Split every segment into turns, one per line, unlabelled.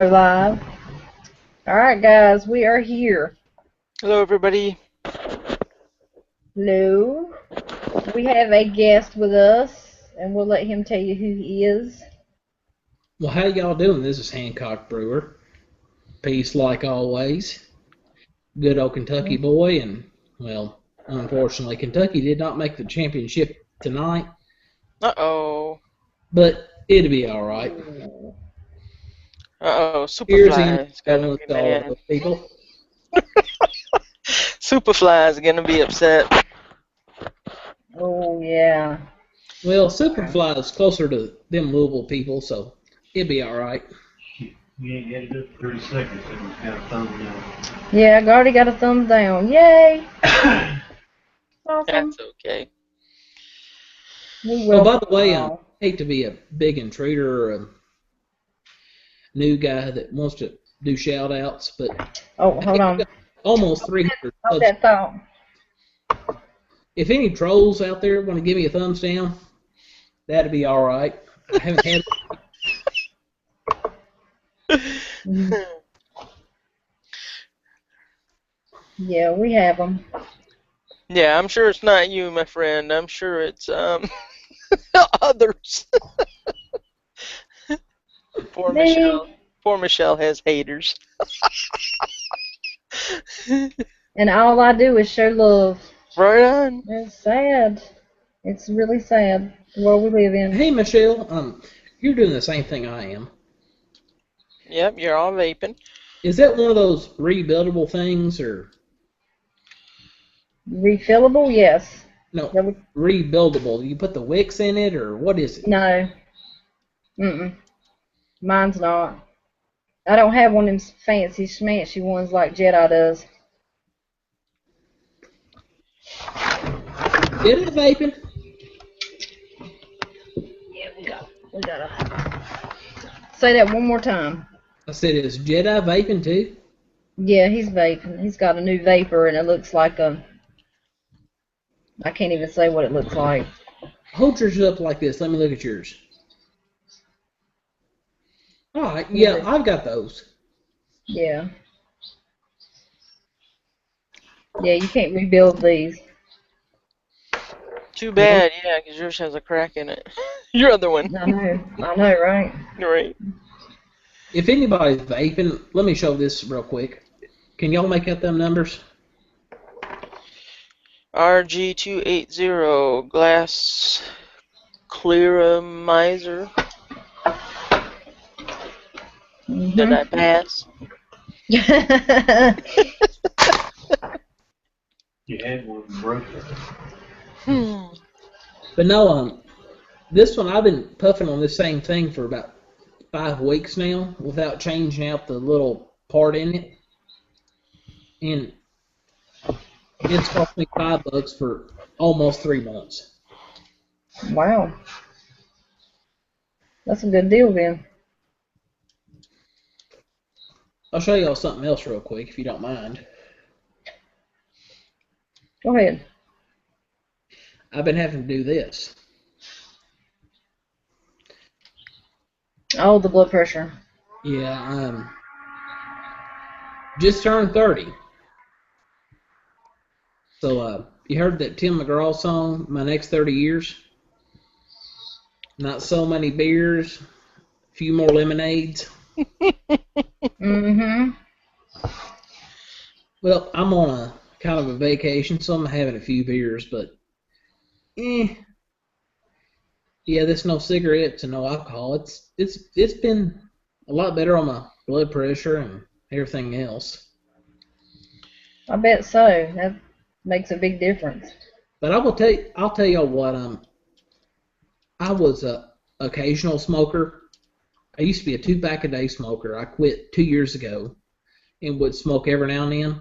Live. Alright, guys, we are here.
Hello, everybody.
Hello. We have a guest with us, and we'll let him tell you who he is.
Well, how y'all doing? This is Hancock Brewer. Peace like always. Good old Kentucky boy, and, well, unfortunately, Kentucky did not make the championship tonight,
Uh-oh.
but it'll be all right.
Uh-oh.
Here's Ian
Superfly is gonna
with
be
all
mad.
those people.
Superfly is gonna be upset.
Oh, yeah.
Well, Superfly is closer to them Louisville people, so it'll be all right.
You ain't got it up 30 seconds and it's got a thumb down.
Yeah, I already got a thumbs down. Yay! Awesome.
That's okay.
We will.
Oh, by the way, I hate to be a big intruder or a new guy that wants to do shout-outs, but
Oh, hold on.
almost 300
Hold that thought.
If any trolls out there want to give me a thumbs down, that'd be all right. I haven't had.
Yeah, we have them.
Yeah, I'm sure it's not you, my friend. I'm sure it's others. Poor
Me.
Michelle. Poor Michelle has haters.
And all I do is show love.
Right on.
It's sad. It's really sad the world we live in.
Hey, Michelle, you're doing the same thing I am.
Yep, you're all vaping.
Is that one of those rebuildable things, or
Refillable? Yes.
no, rebuildable? You put the wicks in it, or what is it?
No. Mine's not. I don't have one of them fancy schmancy ones like Jedi does.
Did it vaping?
Yeah, we gotta say that one more time.
I said, is Jedi vaping too?
Yeah, he's vaping. He's got a new vapor, and it looks like a. I can't even say what it looks like.
Hold yours up like this. Let me look at yours. All right, yeah, I've got those.
Yeah. Yeah, you can't rebuild these.
Too bad, yeah, because yours has a crack in it. Your other one.
I know, right?
Right.
If anybody's vaping, let me show this real quick. Can y'all make out them numbers?
RG280 glass clearamizer. Did I pass?
You had one broken.
But no, this one I've been puffing on this same thing for about 5 weeks now without changing out the little part in it, and it's cost me $5 for almost 3 months.
Wow. That's a good deal then.
I'll show y'all something else real quick if you don't mind.
Go ahead.
I've been having to do this.
Oh, the blood pressure.
Yeah, just turned 30. So, you heard that Tim McGraw song, My Next 30 Years? Not so many beers, a few more lemonades.
Mm-hmm.
Well, I'm on a kind of a vacation, so I'm having a few beers, but yeah, there's no cigarettes and no alcohol. It's been a lot better on my blood pressure and everything else.
I bet so. That makes a big difference.
But I'll tell y'all what, I was a occasional smoker. I used to be a 2-pack a day smoker. I quit 2 years ago and would smoke every now and then.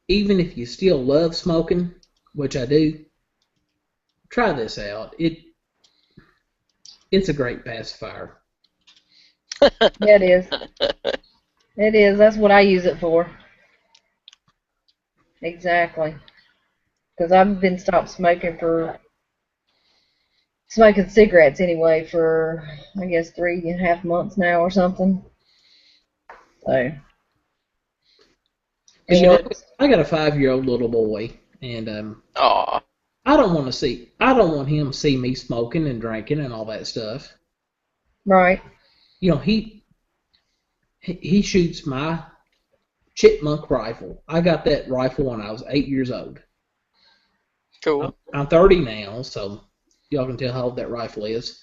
Even if you still love smoking, which I do, try this out. It's a great pacifier.
Yeah, it is. It is. That's what I use it for. Exactly. Because I've been stopped smoking for smoking cigarettes anyway for, I guess, 3.5 months now or something. So,
But,
it works.
I got a 5-year-old little boy, and
Aw.
I don't want him to see me smoking and drinking and all that stuff.
Right.
He shoots my chipmunk rifle. I got that rifle when I was 8 years old.
Cool.
I'm 30 now, so y'all can tell how old that rifle is.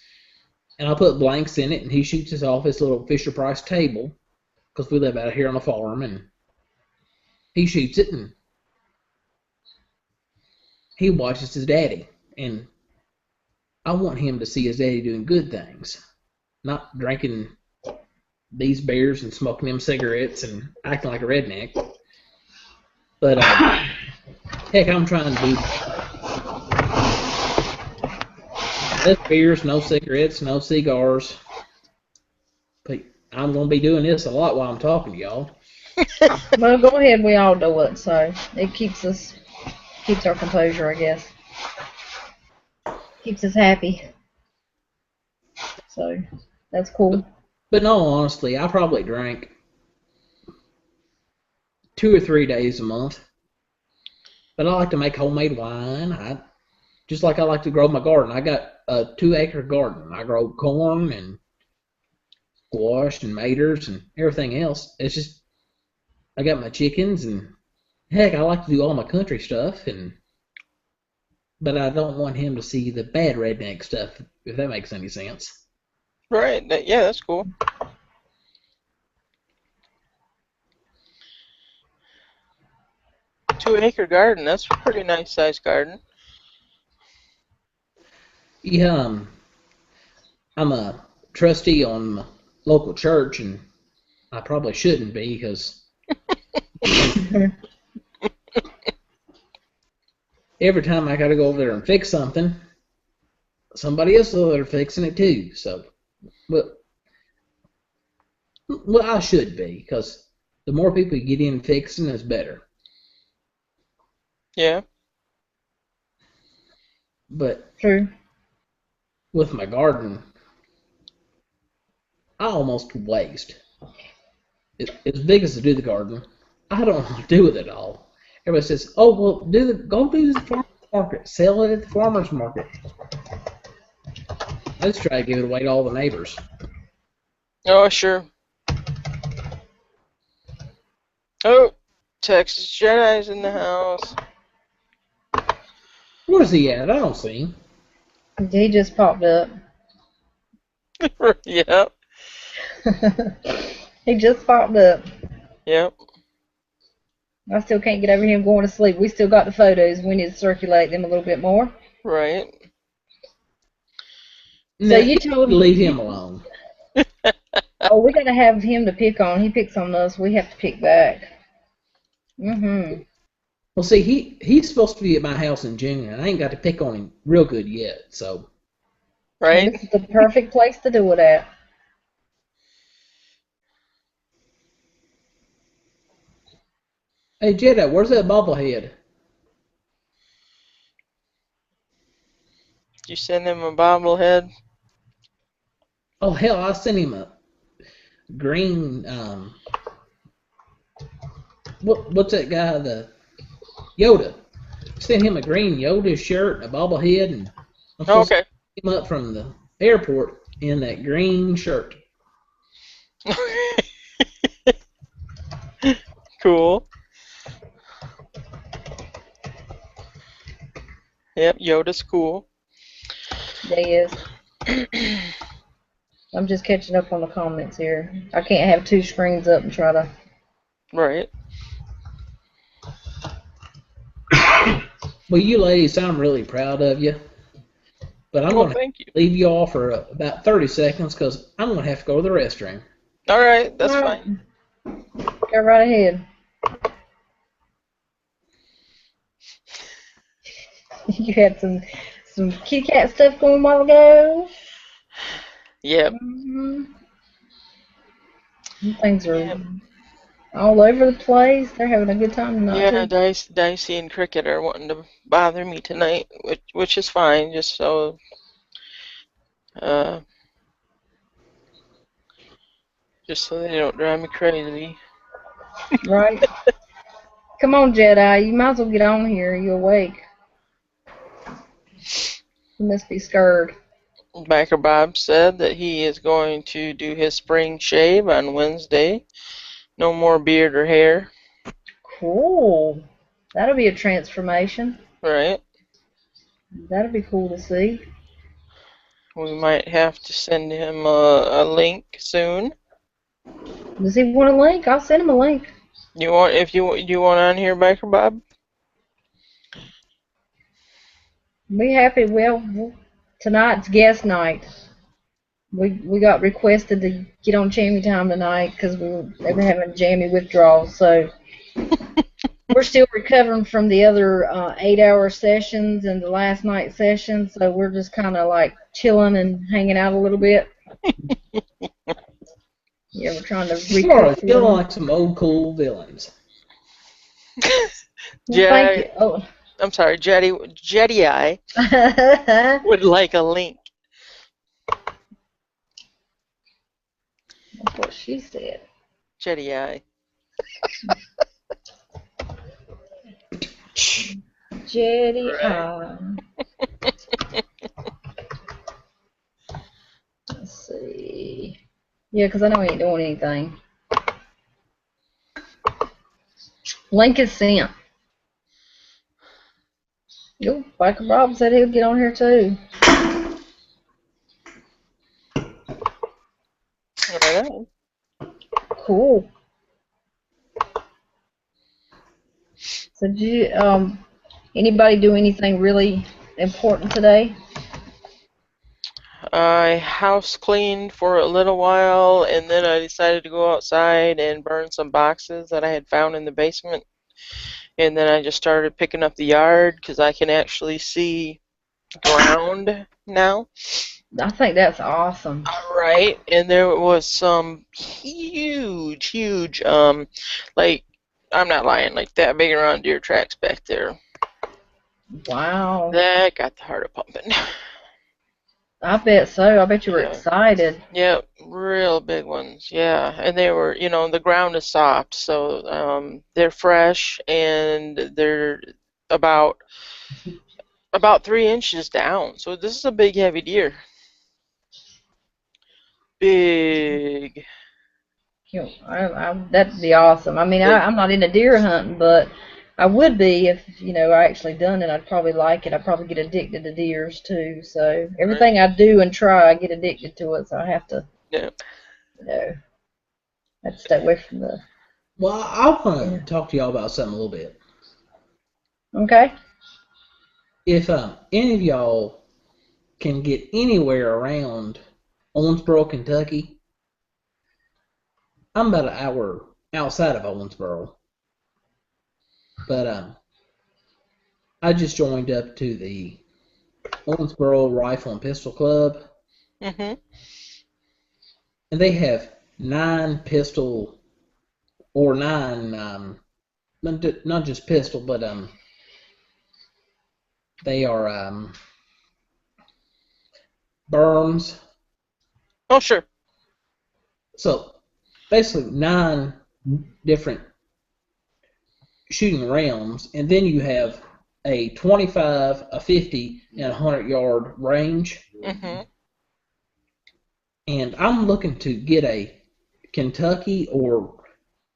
And I put blanks in it, and he shoots us off his little Fisher Price table, because we live out here on a farm, and he shoots it, and he watches his daddy. And I want him to see his daddy doing good things, not drinking these beers and smoking them cigarettes and acting like a redneck. But heck, I'm trying to do no beers, no cigarettes, no cigars. But I'm gonna be doing this a lot while I'm talking to y'all.
Well, go ahead. We all do it, so it keeps our composure, I guess. Keeps us happy. So that's cool.
But no, honestly, I probably drink 2 or 3 days a month. But I like to make homemade wine. Just like I like to grow my garden. I got a 2-acre garden. I grow corn and squash and maters and everything else. It's just I got my chickens, and heck, I like to do all my country stuff, but I don't want him to see the bad redneck stuff, if that makes any sense.
Right. Yeah, that's cool. Two-acre garden. That's a pretty nice sized garden.
Yeah, I'm a trustee on my local church, and I probably shouldn't be, because every time I gotta go over there and fix something, somebody else is over there fixing it too. So, well, I should be, because the more people you get in fixing is better.
Yeah.
But
True.
with my garden, I almost waste. As big as to do the garden, I don't want to do with it all. Everybody says, "Oh, well, go do the farmer's market, sell it at the farmer's market." Let's try to give it away to all the neighbors.
Oh, sure. Oh, Texas Jedi's in the house.
Where's he at? I don't see him.
He just popped up.
Yep.
He just popped up.
Yep.
I still can't get over him going to sleep. We still got the photos. We need to circulate them a little bit more.
Right.
So you told
leave him alone.
Oh, we gotta have him to pick on. He picks on us. We have to pick back.
Well, see, he's supposed to be at my house in June, and I ain't got to pick on him real good yet. So.
Right.
And this is the perfect place to do it at.
Hey, Jedi, where's that bobblehead?
You send him a bobblehead?
Oh, hell, I sent him a green, what's that guy, the Yoda. Sent him a green Yoda shirt, a bobblehead, and I'm supposed to pick him up from the airport in that green shirt.
Cool. Yep, Yoda's cool.
Yeah, he is. I'm just catching up on the comments here. I can't have 2 screens up and try to.
Right.
Well, you ladies, I'm really proud of you. But I'm going to leave you all for about 30 seconds, because I'm going to have to go to the restroom.
All right, that's fine.
Go right ahead. You had some kitty cat stuff going a while ago.
Yep.
Things are all over the place. They're having a good time tonight.
Yeah, Dicey and Cricket are wanting to bother me tonight, which is fine. Just so Uh, just so they don't drive me crazy.
Right? Come on, Jedi. You might as well get on here. You awake? You must be scared.
Biker Bob said that he is going to do his spring shave on Wednesday. No more beard or hair.
Cool. That'll be a transformation.
Right?
That'll be cool to see.
We might have to send him a link soon.
Does he want a link? I'll send him a link.
You want you want on here, Biker Bob?
Be happy. Well, tonight's guest night. We got requested to get on Jammy Time tonight because they were having jammy withdrawals. So we're still recovering from the other 8-hour sessions and the last night session. So we're just kind of like chilling and hanging out a little bit. Yeah, we're trying to
You are
recoup.
feeling like some old cool villains.
Thank you. Oh.
I'm sorry, Jedi would like a link.
That's what she said.
Jedi.
Jedi. Let's see. Yeah, because I know he ain't doing anything. Link is sent. Yo, Biker Bob said he'll get on here too.
Right on.
Cool. So did you anybody do anything really important today?
I house cleaned for a little while, and then I decided to go outside and burn some boxes that I had found in the basement. And then I just started picking up the yard because I can actually see ground now.
I think that's awesome.
Right, and there was some huge, like, I'm not lying, like that big around deer tracks back there.
Wow.
That got the heart a pumping.
I bet so. I bet you were excited.
Yep, real big ones. Yeah, and they were, the ground is soft, so they're fresh and they're about 3 inches down. So this is a big, heavy deer. Big.
That'd be awesome. I mean, I'm not into deer hunting, but I would be if, I actually done it. I'd probably like it. I'd probably get addicted to deers too. So everything I do and try, I get addicted to it. So I have to,
Yeah.
I have to stay away from the.
Well, I want to talk to y'all about something a little bit.
Okay.
If any of y'all can get anywhere around Owensboro, Kentucky, I'm about an hour outside of Owensboro. But I just joined up to the Owensboro Rifle and Pistol Club.
Mm-hmm.
And they have 9 pistol, or 9, not just pistol, but they are berms.
Oh, sure.
So basically 9 different shooting realms, and then you have a 25, a 50, and a 100-yard range.
Mm-hmm.
And I'm looking to get a Kentucky or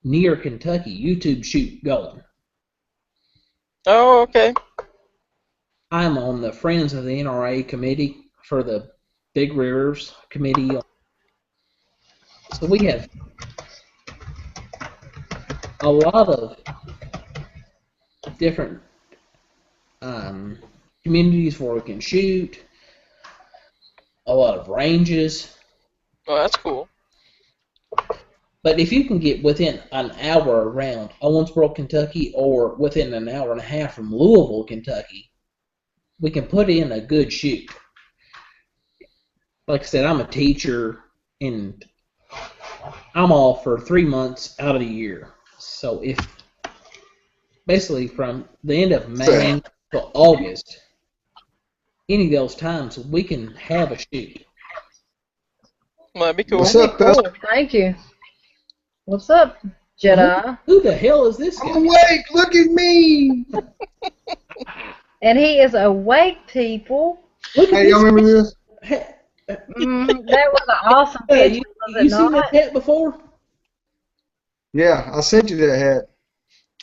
near Kentucky YouTube shoot going.
Oh, okay.
I'm on the Friends of the NRA committee for the Big Rivers committee. So we have a lot of different communities where we can shoot, a lot of ranges.
Oh, that's cool.
But if you can get within an hour around Owensboro, Kentucky, or within an hour and a half from Louisville, Kentucky, we can put in a good shoot. Like I said, I'm a teacher, and I'm off for 3 months out of the year. So if basically from the end of May to August, any of those times we can have a shoot.
Well, that'd be cool.
What's
That'd
up,
be cool.
Bester?
Thank you. What's up, Jedi?
Who the hell is this
I'm
guy?
awake. Look at me.
And he is awake, people.
Look at
Hey, y'all
this.
remember this?
That was an awesome
You,
picture, was
you
it
seen
not?
this hat before?
Yeah, I sent you that hat.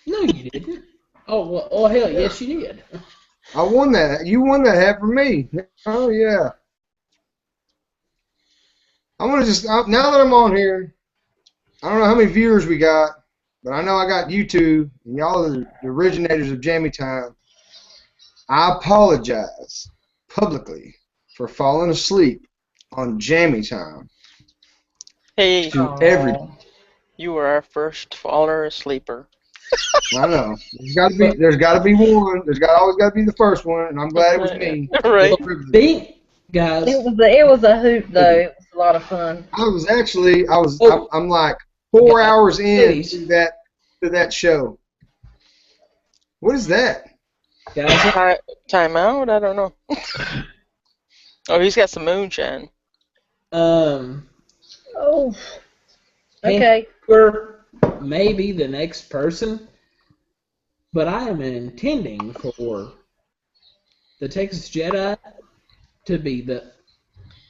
No, you didn't. Oh, well, oh hell, yes, you did.
I won that. You won that hat for me. Oh yeah. I want to just now that I'm on here. I don't know how many viewers we got, but I know I got you two, and y'all are the originators of Jammy Time. I apologize publicly for falling asleep on Jammy Time
Hey,
to everybody.
you were our first faller sleeper.
I know. There's got to be one. Always got to be the first one, and I'm glad it was me.
Right.
Being, guys,
It was a hoot though. It was a lot of fun.
I'm like 4 hours in to that show. What is that?
guys,
Time out? I don't know. Oh, he's got some moonshine.
Oh. Okay.
we're maybe the next person, but I am intending for the Texas Jedi to be the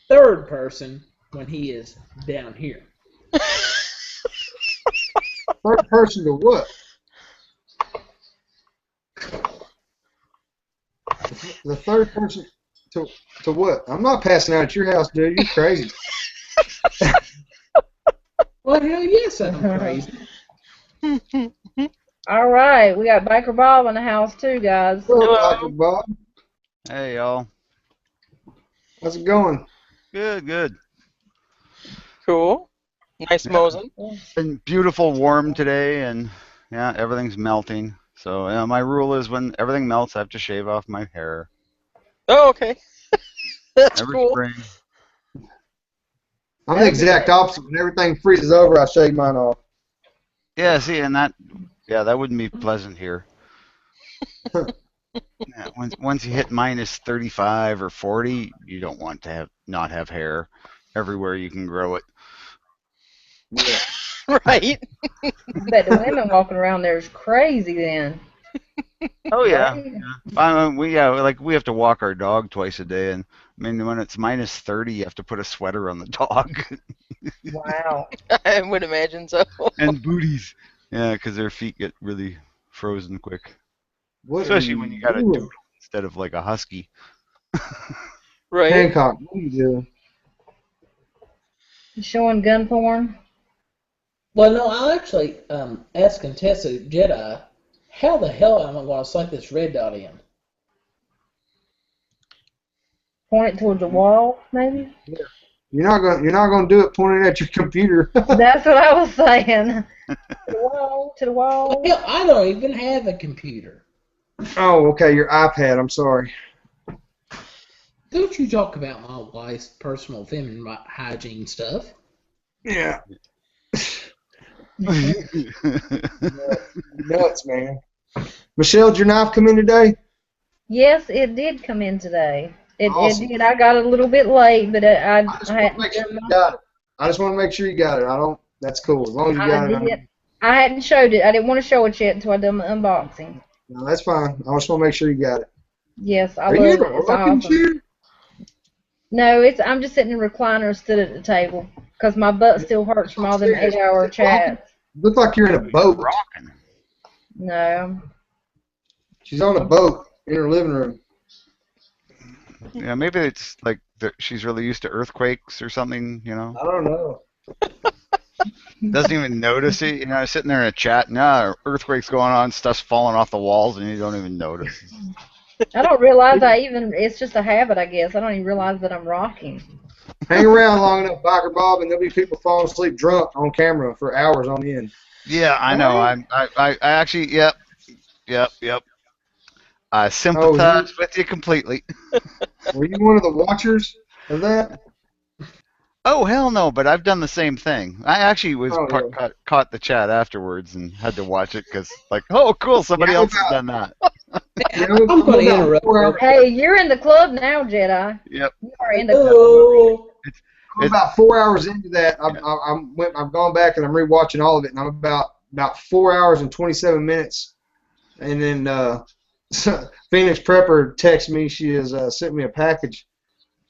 third person when he is down here.
Third person to what? The third person to what? I'm not passing out at your house, dude. You're crazy.
Well, hell yes, I'm crazy.
All right, we got Biker Bob in the house too, guys.
Hello, Dr. Bob.
Hey, y'all.
How's it going?
Good, good.
Cool. Nice mosing.
Been beautiful, warm today, and yeah, everything's melting. So yeah, my rule is when everything melts, I have to shave off my hair
Oh, okay. That's
every
cool.
spring.
I'm the exact opposite. When everything freezes over, I shave mine off.
Yeah, see, and that wouldn't be pleasant here. Yeah, once you hit minus 35 or 40, you don't want to not have hair everywhere you can grow it.
Yeah.
Right.
I bet the women walking around there is crazy then.
Oh yeah.
Right?
We have to walk our dog twice a day, and I mean when it's minus 30, you have to put a sweater on the dog.
Wow.
I would imagine so.
And booties. Yeah, because their feet get really frozen quick.
What
Especially
are
when
you
you got a
doing?
doodle instead of like a husky.
Right.
Hancock, what are you doing?
You showing gun porn?
Well, no, I'll actually ask Contessa Jedi, how the hell am I going to select this red dot in?
Point it towards the wall, maybe?
You're not gonna do it pointing at your computer.
That's what I was saying. To the wall, to the wall.
Hell, I don't even have a computer.
Oh, okay, your iPad. I'm sorry.
Don't you talk about my wife's personal feminine hygiene stuff.
Yeah. Nuts, man. Michelle, did your knife come in today?
Yes, it did come in today.
Awesome.
It did. I got a little bit late, but I
just want to make sure you got it. I just want to make sure you got it. That's cool. As long as you got it.
I hadn't showed it. I didn't want to show it yet until I done my unboxing.
No, that's fine. I just want to make sure you got it.
Yes, I
Are
love
you
it.
in a
It's
rocking
awesome.
chair?
No, I'm just sitting in a recliner, stood at the table, because my butt still hurts from all them 8-hour chats.
Look like you're in a boat.
Rocking.
No.
She's on a boat in her living room.
Yeah, maybe it's like she's really used to earthquakes or something, you know.
I don't know.
Doesn't even notice it, you know, sitting there in a chat, earthquake's going on, stuff's falling off the walls, and you don't even notice.
I don't realize it's just a habit, I guess. I don't even realize that I'm rocking.
Hang around long enough, Biker Bob, and there'll be people falling asleep drunk on camera for hours on end.
Yeah, I know. I actually, yep. I sympathize with you completely.
Were you one of the watchers of that?
Oh, hell no, but I've done the same thing. I actually was
yeah.
caught the chat afterwards and had to watch it because, like, oh, cool, somebody else has done that.
I'm going to interrupt.
Hey, you're in the club now, Jedi.
Yep.
You are in the club.
It's
I'm about 4 hours into that. I've gone back and I'm rewatching all of it, and I'm about 4 hours and 27 minutes. And then Phoenix Prepper texted me. She has sent me a package,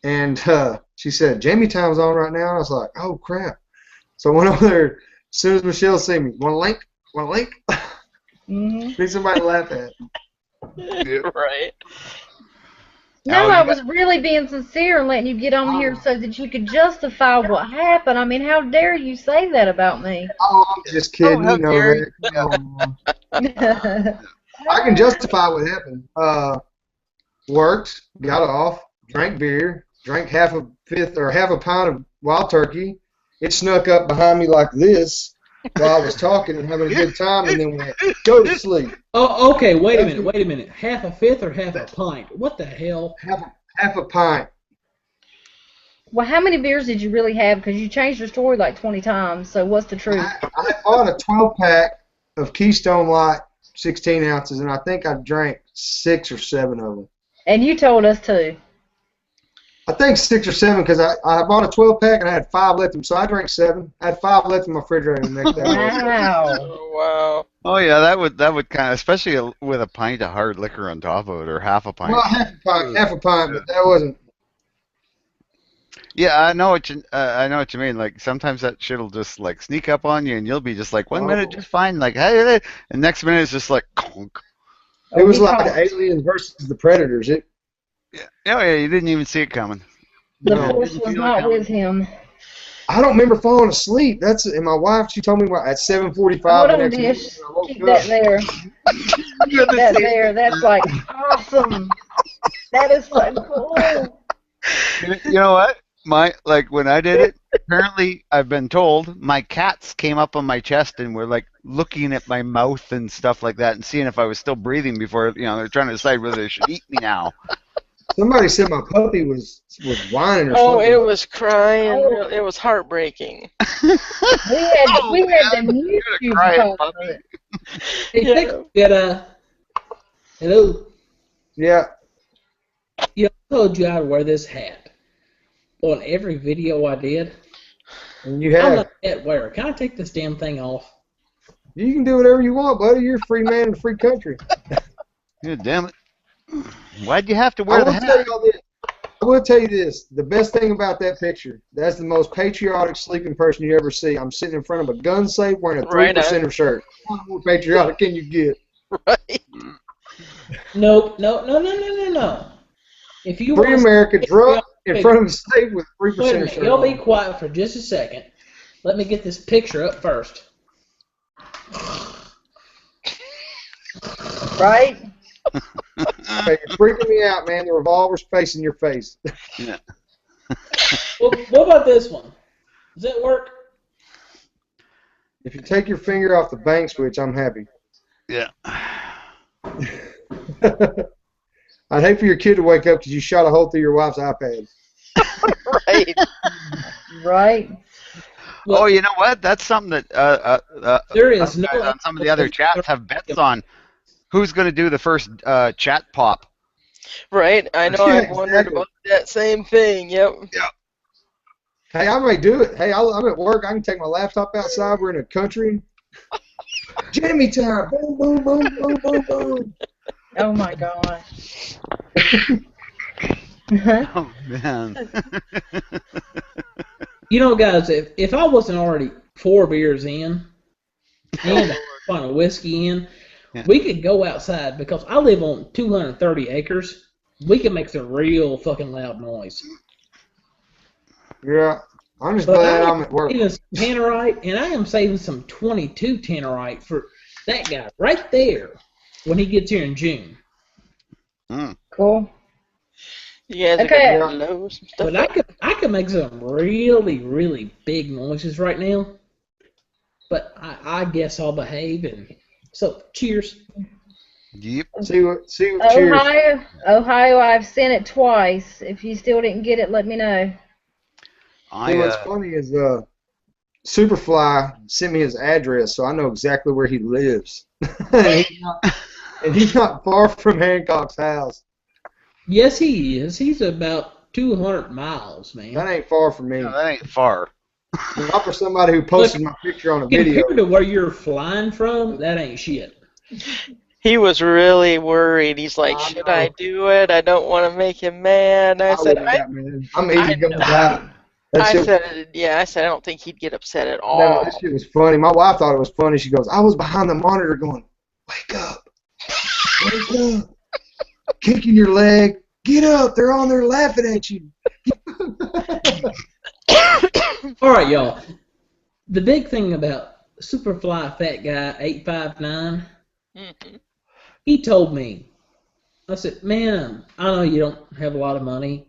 and she said, Jammy Time's on right now. And I was like, oh, crap. So I went over there. As soon as Michelle seen me, want a link? Want a link?
Mm-hmm.
Need somebody to laugh at.
Right.
No,
Oh,
I
you
was really being sincere and letting you get on here so that you could justify what happened. I mean, how dare you say that about me?
Oh, I'm just kidding.
how
You know
dare
that. Come on. I can justify what happened. Worked, got off, drank beer, drank half a pint of wild turkey. It snuck up behind me like this while I was talking and having a good time, and then went, go to sleep.
Oh, okay. Wait a minute. Half a fifth or half a pint? What the hell?
Half a pint.
Well, how many beers did you really have? Because you changed your story like 20 times. So what's the truth?
I bought a 12-pack of Keystone Light, 16 ounces, and I think I drank 6 or 7 of them.
And you told us to.
I think 6 or 7 because I bought a 12-pack and I had 5 left, so I drank 7. I had 5 left in my refrigerator to make that.
Wow.
Oh, wow.
Oh yeah, that would kind of, especially with a pint of hard liquor on top of it, or half a pint.
Well, half a pint, but that wasn't.
Yeah, I know what you mean. Like sometimes that shit'll just like sneak up on you, and you'll be just like 1 minute just fine, like hey, and next minute it's just like conk.
It was like Aliens versus the Predators.
Yeah, you didn't even see it coming.
The
No.
force was not with him.
I don't remember falling asleep. And my wife, she told me at 7:45
Hold
the
on,
next morning.
Dish.
I woke
Keep
up.
that there. Keep that there. That's like awesome. That is so cool.
You know what? When I did it, apparently I've been told my cats came up on my chest and were like looking at my mouth and stuff like that and seeing if I was still breathing before they're trying to decide whether they should eat me now.
Somebody said my puppy was whining or
Oh,
something.
it was crying.
Oh.
It was heartbreaking.
We had the YouTube
crying
part of
puppy.
it.
Hey,
Yeah.
hello.
Yeah.
I told you I'd wear this hat on every video I did.
And you
I'm
have.
not a hat wearer. Can I take this damn thing off?
You can do whatever you want, buddy. You're a free man in a free country.
Yeah, damn it. Why'd you have to wear the hat?
I will tell you this. The best thing about that picture, that's the most patriotic sleeping person you ever see. I'm sitting in front of a gun safe wearing a 3%er shirt. How more patriotic can you get?
Right.
Nope. No. If you
Free
want
America drunk in
Wait.
front of a safe with a
Wait a
3%er
minute.
shirt.
Y'all be
on.
quiet for just a second. Let me get this picture up first.
Right?
Hey, you're freaking me out, man. The revolver's facing your face.
Yeah.
Well, what about this one? Does that work?
If you take your finger off the bank switch, I'm happy.
Yeah.
I'd hate for your kid to wake up because you shot a hole through your wife's iPad.
Right.
Right?
Oh, you know what? That's something that
There is no.
guys on some of the other chats have bets on. Who's going to do the first chat pop?
Right. I know.
Yeah,
I've wondered
exactly.
about that same thing. Yep.
Hey, I may do it. Hey, I'm at work. I can take my laptop outside. We're in a country. Jammy time. Boom, boom, boom, boom, boom, boom.
Oh my gosh.
Oh man.
Guys, if I wasn't already 4 beers in and a pint of whiskey in,
Yeah.
we could go outside because I live on 230 acres. We can make some real fucking loud noise.
Yeah, I'm just
But
glad
I
I'm at work.
am saving some tannerite, and I am saving some 22 tannerite for that guy right there when he gets here in June.
Cool.
You guys
Okay.
are gonna blow some stuff
But
up.
I could make some really, really big noises right now. But I guess I'll behave, and so cheers.
Yep.
See what? Cheers.
Ohio, I've sent it twice. If you still didn't get it, let me know.
See, what's funny is Superfly sent me his address, so I know exactly where he lives. and he's not far from Hancock's house.
Yes, he is. He's about 200 miles, man.
That ain't far from me.
No, that ain't far.
Not for somebody who posted my picture on a video.
Compared to where you're flying from, that ain't shit.
He was really worried. He's like,
I
should
know.
I do it? I don't want to make him mad. I said,
wouldn't have got mad. I'm easy going about it. That
I
shit,
said, yeah, I said, I don't think he'd get upset at
no,
all.
that shit was funny. My wife thought it was funny. She goes, I was behind the monitor going, wake up. Wake up. Kicking your leg. Get up. They're on there laughing at you.
All right, y'all. The big thing about Superfly Fat Guy 859,
Mm-hmm.
he told me, I said, man, I know you don't have a lot of money.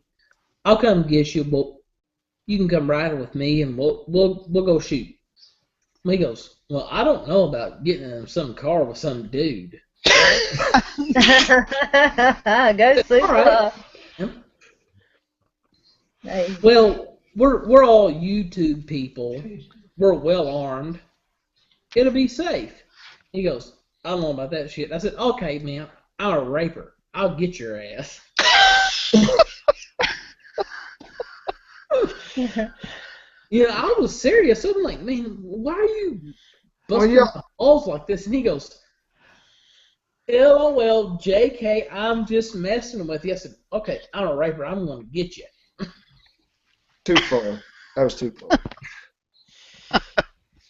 I'll come get you, but you can come riding with me and we'll go shoot. He goes, well, I don't know about getting in some car with some dude.
Go Super.
All right.
Hey.
Well, we're all YouTube people. We're well armed. It'll be safe. He goes, I don't know about that shit. I said, okay, man, I'm a raper. I'll get your ass. Yeah, I was serious. I'm like, man, why are you busting my balls like this? And he goes, LOL, JK, I'm just messing with you. I said, okay, I'm a raper. I'm going to get you.
Too far. That was too far.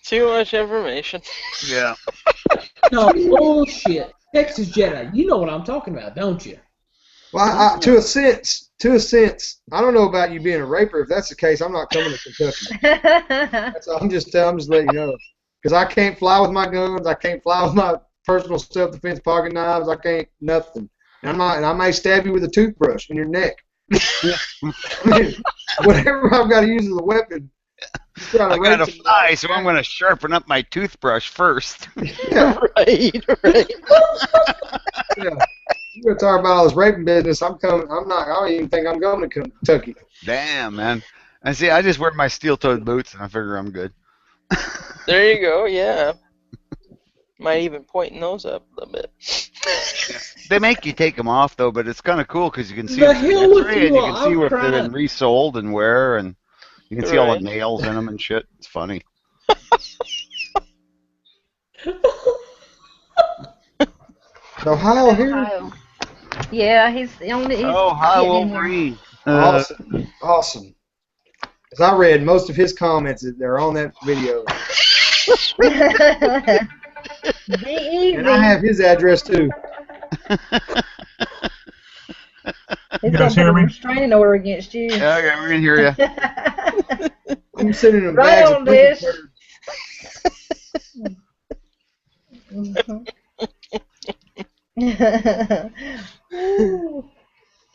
Too much information.
Yeah.
No, bullshit. Texas Jedi, you know what I'm talking about, don't you?
Well, to a sense, I don't know about you being a raper. If that's the case, I'm not coming to Kentucky. I'm just letting you know, because I can't fly with my guns. I can't fly with my personal self-defense pocket knives. I can't nothing. And I may stab you with a toothbrush in your neck. I mean, whatever I've got to use as a weapon.
I gotta fly, so I'm gonna sharpen up my toothbrush first.
Yeah.
Right.
Yeah. You're gonna talk about all this raping business. I'm coming. I don't even think I'm going to Kentucky.
Damn, man. And see, I just wear my steel-toed boots, and I figure I'm good.
There you go, yeah. Might even pointen those up a little bit.
They make you take them off, though, but it's kind of cool because you can see
The
the
hell with
X-ray, and
you
you can
all,
see
I'm
where they've been
crying.
resold and where, and you can see all the
Right.
nails in them and shit. It's funny.
Ohio here.
Ohio. Yeah, he's on the. He's
Oh, hi,
getting in
Wolverine.
Awesome. As I read most of his comments, they're on that video,
here. Be easy.
and I have his address too.
He's
You
gonna
guys
put
hear
a
me?
restraining order against you.
Yeah, okay, we're gonna hear you.
I'm sending them
Right
bags
on
of
this.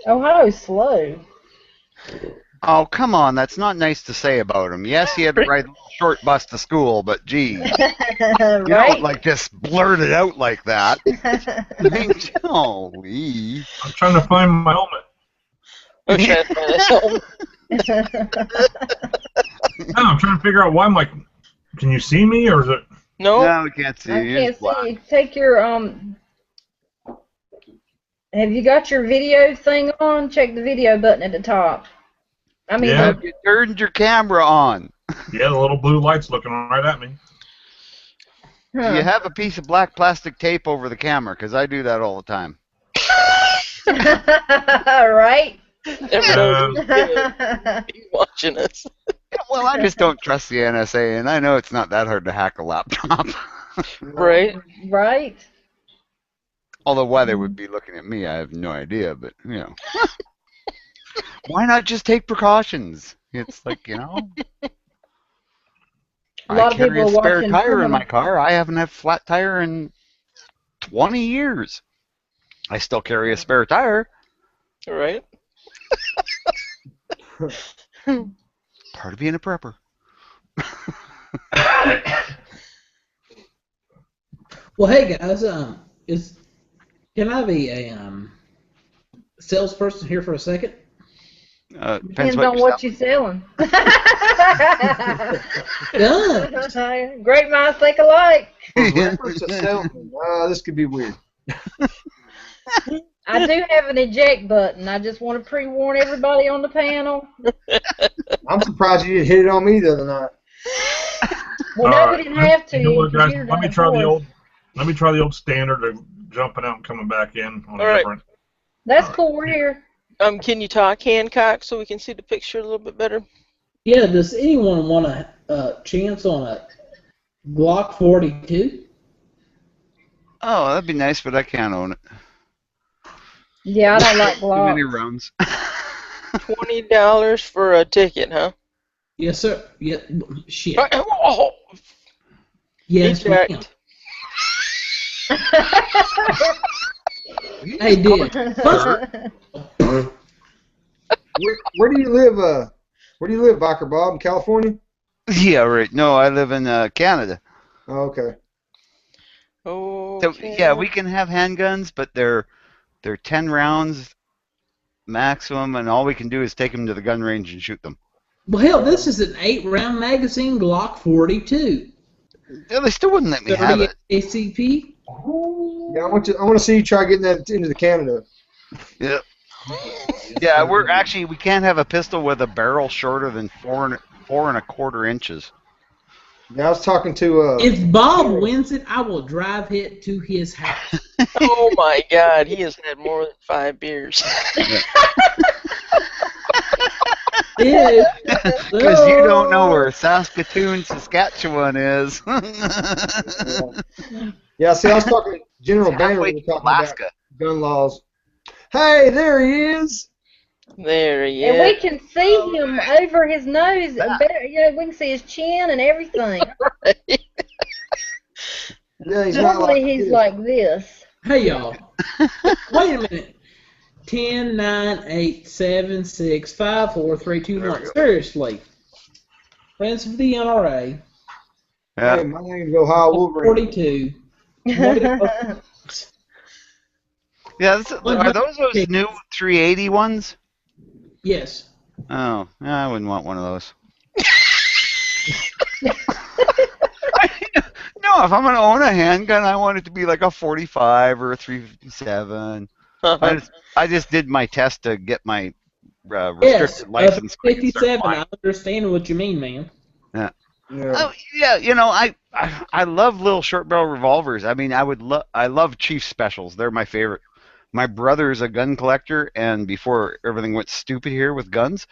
Ohio's slow.
Oh, come on. That's not nice to say about him. Yes, he had to ride a short bus to school, but gee, you don't
Right?
like just blurt it out like that. Holy.
I'm trying to find my helmet.
Wish I had his own.
No, I'm trying to figure out why I'm like, can you see me or is it?
No,
No, we can't see.
I
It's
can't
black.
see. Take your Have you got your video thing on? Check the video button at the top. I mean,
Yeah.
You turned your camera on.
Yeah, the little blue light's looking right at me.
Do you have a piece of black plastic tape over the camera? Because I do that all the time.
right?
never know who's gonna be watching us.
Yeah, well, I just don't trust the NSA, and I know it's not that hard to hack a laptop.
Right?
Right?
Although why they would be looking at me, I have no idea, but, you know. Why not just take precautions? It's like, you know.
A
I
lot of
carry
people
a
are
spare
watching
tire in my
criminal.
car. I haven't had a flat tire in 20 years. I still carry a spare tire.
Right?
Part of being a prepper.
Well, hey guys, can I be a salesperson here for a second?
Depends on what you're selling.
Done.
Great minds think alike.
Reference to salesman. This could be weird.
I do have an eject button. I just want to pre-warn everybody on the panel.
I'm surprised you didn't hit it on me the other night.
Well, no, we didn't have to.
You know what,
The
guys?
computer
Let me
done it
try the
for us.
old. Let me try the old standard of jumping out and coming back in on
All
a
right.
different.
That's cool. We're here.
Can you talk, Hancock, so we can see the picture a little bit better?
Yeah, does anyone want a chance on a Glock 42?
Oh, that'd be nice, but I can't own it.
Yeah, I don't like
Too many
Glock.
rounds.
$20 for a ticket, huh?
Yes, sir. Yeah, shit.
Oh,
Yes, ma'am.
eject.
Hey, dude.
Where do you live? Where do you live, Biker Bob? In California?
Yeah, right. No, I live in Canada.
Oh, okay.
So
Okay.
yeah, we can have handguns, but they're 10 rounds maximum, and all we can do is take them to the gun range and shoot them.
Well, hell, this is an 8-round magazine Glock 42.
Yeah, they still wouldn't let me have it.
ACP.
Yeah, I want to see you try getting that into the Canada.
Yeah. Yeah, we can't have a pistol with a barrel shorter than 4.25 inches.
Yeah, I was talking to.
If Bob wins it, I will drive it to his house.
Oh my God, he has had more than 5 beers.
Dude.
Because you don't know where Saskatoon, Saskatchewan is.
Yeah, see, I was talking to General Banner.
Halfway
We
to
were talking
Alaska.
about gun laws. Hey, there he is.
There he
And we
is.
can see him over his nose. Better, we can see his chin and everything.
Yeah, he's not
Normally
like
he's
this.
like this.
Hey, y'all. Wait a minute. 10, 9, 8, 7, 6, 5, 4, 3, 2, 1. Seriously. Friends of the NRA.
Yeah.
Hey, my name's Ohio Wolverine.
42.
Yeah, are those new 380 ones?
Yes.
Oh, I wouldn't want one of those. No, if I'm going to own a handgun, I want it to be like a 45 or a 357. I just did my test to get my restricted license.
57. I understand what you mean, man.
Yeah.
Yeah.
Oh, yeah, I love little short barrel revolvers. I mean, I love Chief Specials. They're my favorite. My brother's a gun collector, and before everything went stupid here with guns,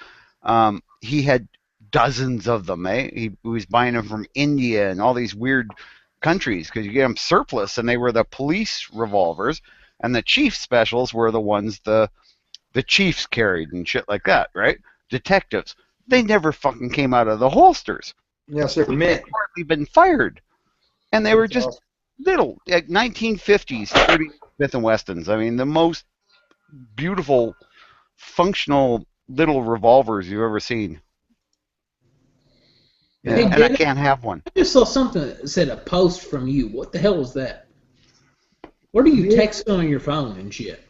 he had dozens of them. He was buying them from India and all these weird countries because you get them surplus, and they were the police revolvers, and the Chief Specials were the ones the chiefs carried and shit like that, right? Detectives. They never fucking came out of the holsters.
Yes, they're
They'd
mint.
hardly been fired, and they were
That's
just
awesome.
little, like 1950s 30 Smith and Wessons. I mean, the most beautiful, functional little revolvers you've ever seen.
Yeah.
Hey,
And I
Dennis,
can't have one.
I just saw something that said a post from you. What the hell was that? What are you
Yeah.
texting on your phone and shit?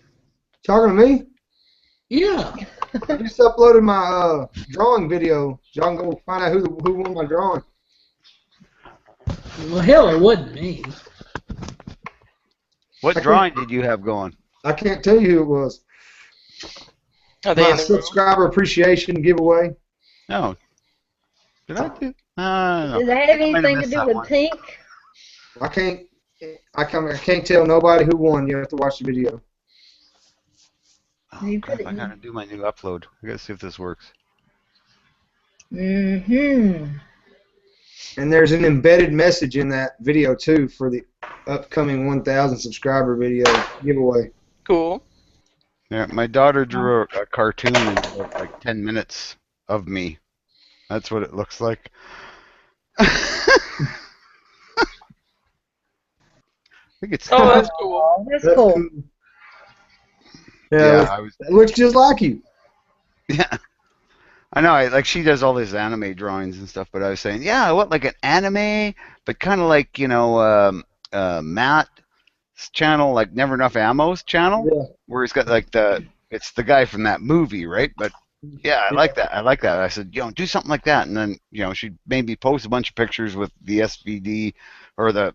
Talking to me?
Yeah.
I just uploaded my drawing video. Y'all can go find out who won my drawing.
Well, hell, it wasn't me.
What drawing did you have going?
I can't tell you who it was.
Are they
My
in the room?
subscriber appreciation giveaway.
No. Did I do?
Does it have
I might have
anything to
missed
do
that
with
one.
pink?
I can't tell nobody who won. You have to watch the video.
Oh,
You
crap,
put it
I
in.
gotta do my new upload. I gotta see if this works.
Mm-hmm.
And there's an embedded message in that video too for the upcoming 1,000 subscriber video giveaway.
Cool.
Yeah, my daughter drew a cartoon in like 10 minutes of me. That's what it looks like. I think it's.
Oh, that's cool.
That's cool.
Yeah,
I was.
it looks just like you.
Yeah, I know. Like she does all these anime drawings and stuff, but I was saying, yeah, what like an anime, but kind of like Matt's channel, like Never Enough Ammo's channel,
Yeah.
where he's got like it's the guy from that movie, right? But yeah, I like that. I like that. I said, do something like that, and then she maybe post a bunch of pictures with the SVD or the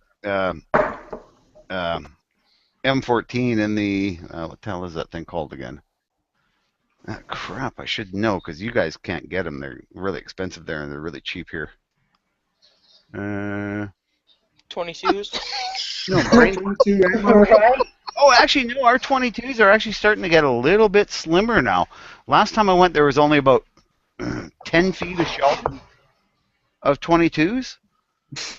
M14 in the what the hell is that thing called again? Ah, crap, I should know because you guys can't get them. They're really expensive there and they're really cheap here.
22s.
No, brain.
22 ammo.
Right?
Oh, actually, no. Our 22s are actually starting to get a little bit slimmer now. Last time I went, there was only about 10 feet of shelter of 22s,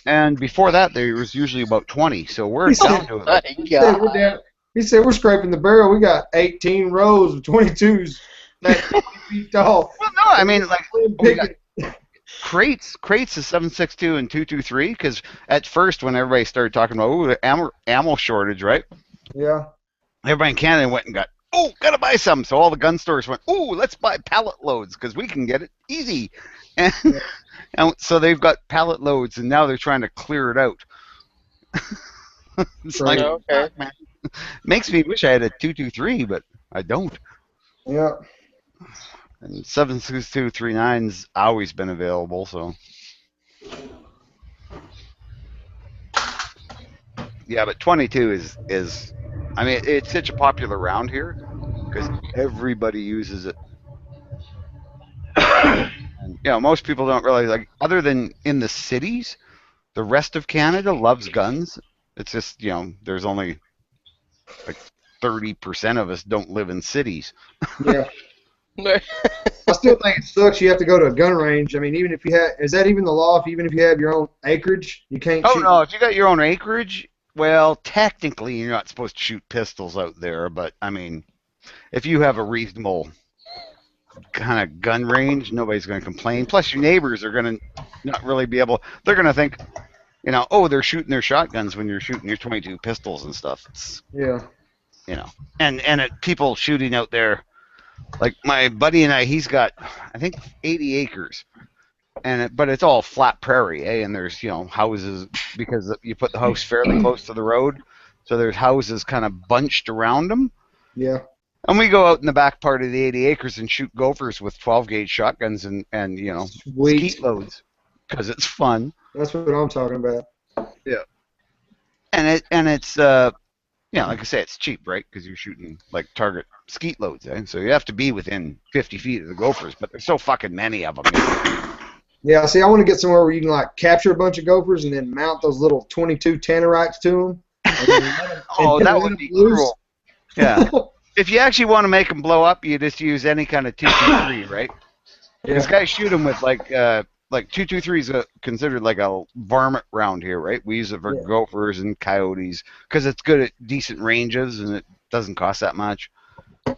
and before that, there was usually about 20. So we're
He said-
down to
My
it.
He said,
God.
we're down. He said we're scraping the barrel. We got 18 rows of 22s, that 20 feet tall.
Well, no, I mean like we got
Picking-
crates is 7.62 and 2.23 because at first when everybody started talking about the ammo shortage, right?
Yeah.
Everybody in Canada went and gotta buy some. So all the gun stores went, let's buy pallet loads because we can get it easy. And, and so they've got pallet loads, and now they're trying to clear it out. It's like,
Okay.
fuck, man. Makes me wish I had a 2.23, but I don't.
Yeah.
And 7.62 always been available, so. Yeah, but 22 is I mean, it's such a popular round here because everybody uses it. And, most people don't realize, like, other than in the cities, the rest of Canada loves guns. It's just, there's only like 30% of us don't live in cities.
Yeah. I still think it sucks. You have to go to a gun range. I mean, even if you have, is that even the law? Even if you have your own acreage, you can't
Oh,
shoot.
no, if you got your own acreage, well, technically you're not supposed to shoot pistols out there, but I mean, if you have a reasonable kind of gun range, nobody's going to complain. Plus, your neighbors are going to not really be able. They're going to think, they're shooting their shotguns when you're shooting your 22 pistols and stuff. It's,
Yeah.
and people shooting out there, like my buddy and I, he's got, I think, 80 acres, but it's all flat prairie, and there's houses because you put the house fairly close to the road, so there's houses kind of bunched around them.
Yeah.
And we go out in the back part of the 80 acres and shoot gophers with 12 gauge shotguns and
Sweet.
skeet loads because it's fun.
That's what I'm talking about.
Yeah. And it's like I say, it's cheap, right? Because you're shooting like target skeet loads, so you have to be within 50 feet of the gophers, but there's so fucking many of them.
Yeah. See, I want to get somewhere where you can like capture a bunch of gophers and then mount those little 22 Tannerites to them.
That would be cool. Yeah. If you actually want to make them blow up, you just use any kind of 223, right? Because guys shoot them with like 223 is considered like a varmint round here, right? We use it for gophers and coyotes because it's good at decent ranges and it doesn't cost that much.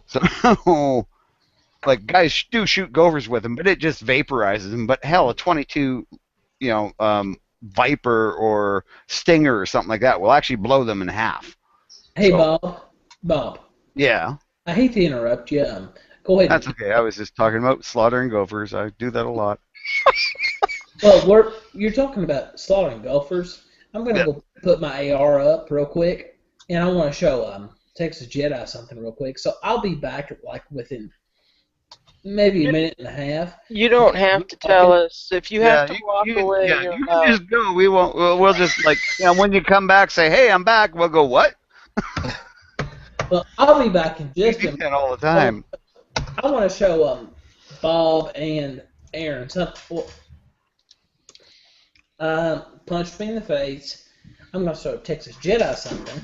So, like, guys do shoot gophers with them, but it just vaporizes them. But hell, a 22, Viper or Stinger or something like that will actually blow them in half.
Hey,
So-
Bob.
Yeah,
I hate to interrupt you. Go ahead.
that's okay. I was just talking about slaughtering gophers. I do that a lot.
Well, you're talking about slaughtering gophers. I'm gonna go put my AR up real quick, and I want to show Texas Jedi something real quick. So I'll be back like within maybe a minute and a half.
You don't have to tell us. If you have to walk away,
Yeah,
you're
you
out.
can just go. We won't. We'll just like when you come back, say, "Hey, I'm back." We'll go. What?
Well, I'll be back in
You
just a
do
minute.
that all the time.
I want to show Bob and Aaron something. Punch me in the face. I'm gonna show Texas Jedi something.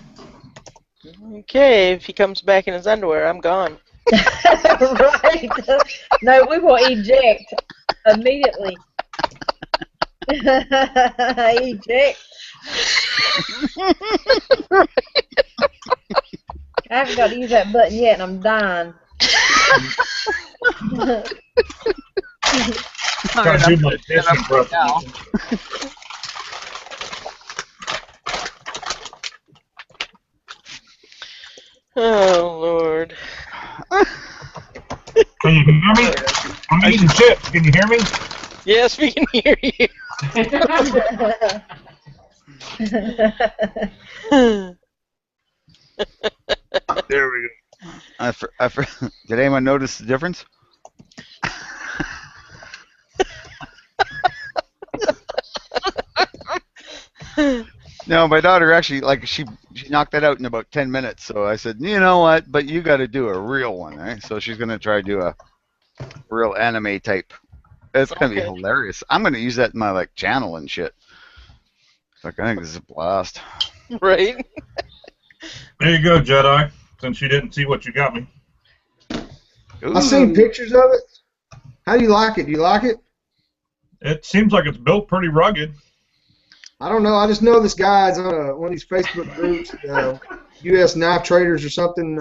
Okay, if he comes back in his underwear, I'm gone.
Right. No, we will eject immediately. Eject. I haven't got to use that button yet, and I'm dying.
Trying to do my fishing
now.
Oh, Lord.
Can you hear me? I'm eating chips. Can you hear me?
Yes, we can hear you.
There we go.
Did anyone notice the difference? No, my daughter actually she's knocked that out in about 10 minutes. So I said, you know what? But you got to do a real one, right? So she's gonna try to do a real anime type. It's gonna be
Okay.
hilarious. I'm gonna use that in my like channel and shit. Like I think this is a blast.
Right?
There you go, Jedi. Since you didn't see what you got me.
I've seen pictures of it. How do you like it? Do you like it?
It seems like it's built pretty rugged.
I don't know. I just know this guy's on one of these Facebook groups, U.S. Knife Traders or something,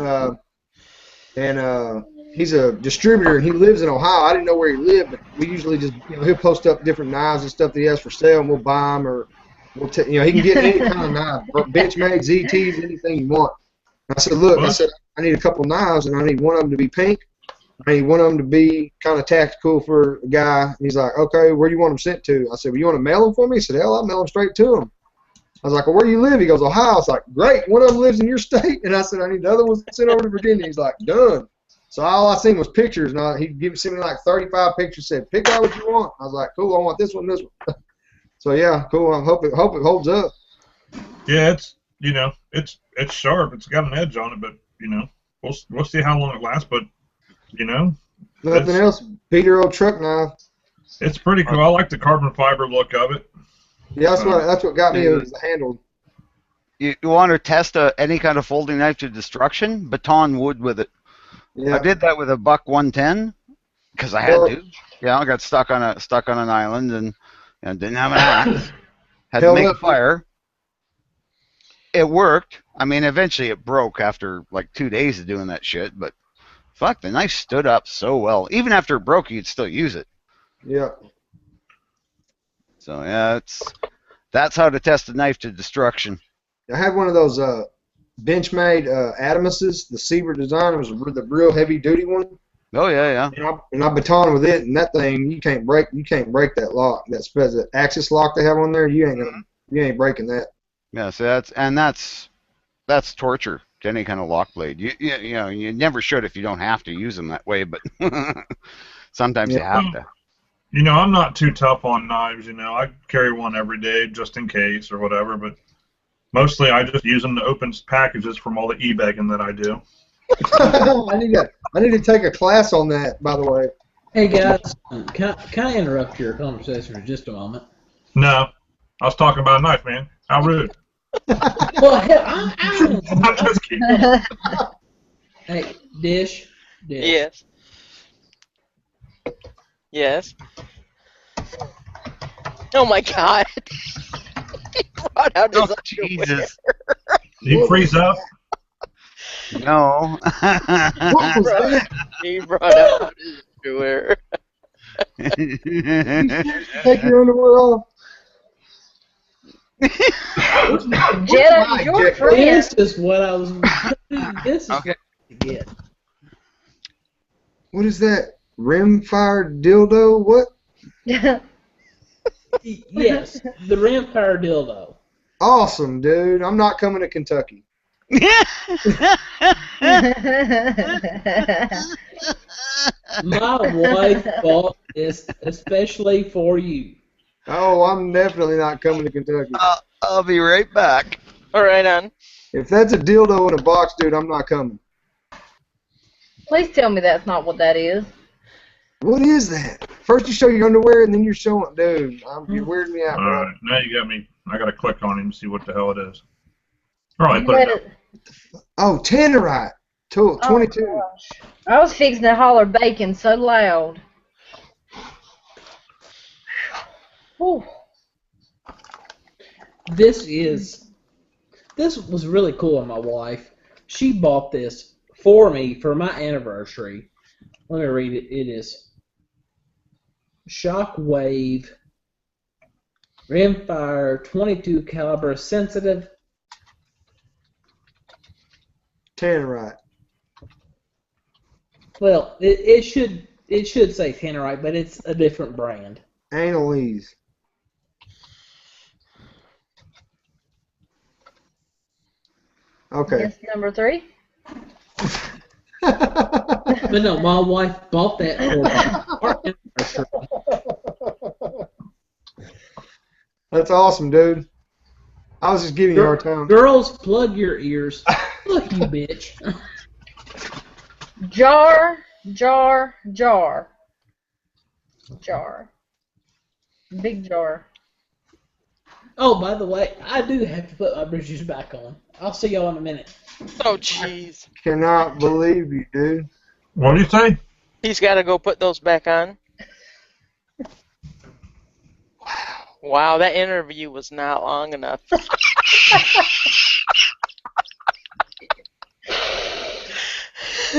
and he's a distributor, and he lives in Ohio. I didn't know where he lived, but we usually just, he'll post up different knives and stuff that he has for sale, and we'll buy them, or he can get any kind of knife, Benchmade, ZTs, anything you want. I said, look, I said, I need a couple knives, and I need one of them to be pink. I need one of them to be kind of tactical for a guy. And he's like, okay, where do you want them sent to? I said, well, you want to mail them for me? He said, hell, I'll mail them straight to him. I was like, well, where do you live? He goes, Ohio. I was like, great. One of them lives in your state. And I said, I need the other one sent over to Virginia. He's like, done. So all I seen was pictures. And he sent me like 35 pictures, said, pick out what you want. I was like, cool, I want this one, this one. So, yeah, cool. I hope it holds up.
Yeah, it's it's sharp. It's got an edge on it, but we'll see how long it lasts. But
Nothing else. Beat your old truck knife.
It's pretty cool. I like the carbon fiber look of it.
Yeah, that's what got me was the handle.
You want to test any kind of folding knife to destruction? Baton wood with it.
Yeah.
I did that with a buck 110 because I had to. Yeah, I got stuck on an island and didn't have an axe. Had to make a fire. It worked. I mean, eventually it broke after like 2 days of doing that shit, but fuck, the knife stood up so well. Even after it broke, you'd still use it.
Yeah.
So yeah, that's how to test a knife to destruction.
I had one of those Benchmade Adamuses, the Seaver design. It was the real heavy duty one.
Oh yeah, yeah.
And I batoned with it, and that thing you can't break that lock. That axis lock they have on there. You ain't breaking that.
Yeah, so that's torture to any kind of lock blade. You never should if you don't have to use them that way, but sometimes you have to.
I'm not too tough on knives. I carry one every day just in case or whatever, but mostly I just use them to open packages from all the e-bagging that I do.
I need to take a class on that, by the way.
Hey guys, can I interrupt your conversation for just a moment?
No, I was talking about a knife, man. How rude.
Well, hell,
I'm just kidding.
Hey, Dish.
Yes. Yes. Oh my God. He brought out his underwear.
Jesus.
Did you freeze up?
No.
What was that?
He brought out his underwear.
Take your underwear off.
Jetta, your friend.
This is what I was. This is
Okay.
what I get.
What is that? Rim-fire dildo? What?
Yes, the Rimfire dildo.
Awesome, dude. I'm not coming to Kentucky.
My wife bought this especially for you.
Oh, I'm definitely not coming to Kentucky.
I'll be right back.
All right, on.
If that's a dildo in a box, dude, I'm not coming.
Please tell me that's not what that is.
What is that? First you show your underwear, and then you're showing, dude. You're weirding me out,
All
bro.
right, now you got me. I got to click on him and see what the hell it is. All right, put it down.
Oh, Tannerite. 22.
Gosh. I was fixing to holler bacon so loud. Whew.
This was really cool of my wife. She bought this for me for my anniversary. Let me read it. It is Shockwave Rimfire 22 caliber sensitive.
Tannerite.
Well, it should say Tannerite, but it's a different brand.
Annalise. Okay.
Guess number 3.
But no, my wife bought that for our anniversary.
That's awesome, dude. I was just giving you a hard time.
Girls, plug your ears. Look, you bitch.
Jar, jar, jar. Jar. Big jar.
Oh, by the way, I do have to put my bridges back on. I'll see y'all in a minute.
Oh, jeez.
Cannot believe you, dude.
What do you say?
He's got to go put those back on. Wow, that interview was not long enough.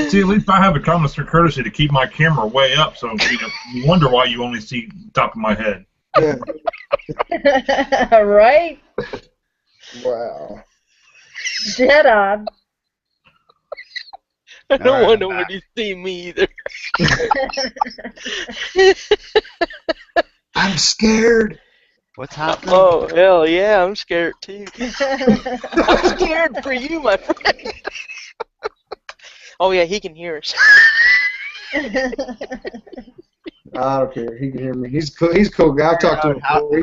See, at least I have a common courtesy to keep my camera way up, so you wonder why you only see the top of my head.
Yeah.
Right?
Wow.
Jedi.
I don't
Alright,
wonder
I'm
when you see me either.
I'm scared.
What's happening?
Oh, hell yeah, I'm scared too. I'm scared for you, my friend. Oh, yeah, he can hear us.
I don't care. He can hear me. He's cool. He's a cool guy. I've talked to him before.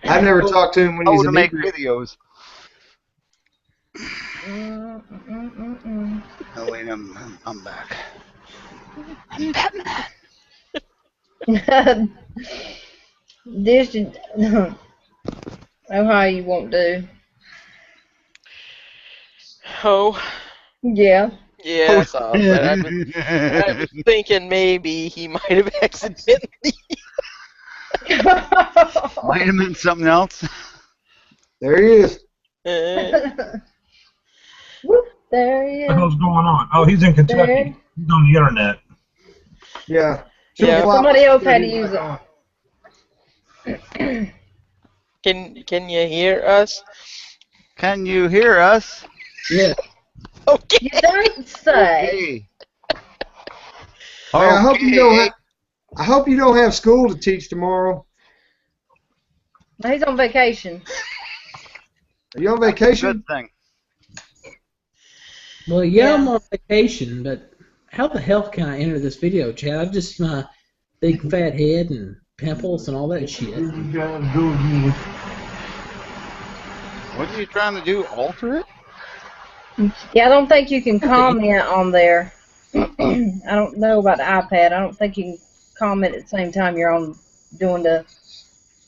I've never talked to him when
Oh,
he's
to
a
make
nigger.
videos.
Mm-mm-mm-mm.
Oh wait, I'm back. I'm Batman.
This is, Ohio you won't do.
Oh,
Yeah.
yeah, I saw that. I was thinking maybe he might have accidentally.
Might have meant something else.
There he is.
Whoop, there he
What the
is.
hell's going on? Oh, he's in Kentucky. He's on the internet.
Yeah.
Yeah.
Somebody else had to use it.
Can you hear us?
Can you hear us?
Yeah.
Okay.
You don't say.
Okay.
Hey, I hope you
Okay.
don't. I hope you don't have school to teach tomorrow.
He's on vacation.
Are you on
That's a
vacation?
good thing.
Well, yeah, I'm on vacation, but how the hell can I enter this video chat? I've just my big fat head and pimples and all that shit.
What are you trying to do? Alter it?
Yeah, I don't think you can comment on there. I don't know about the iPad. I don't think you can comment at the same time you're on doing the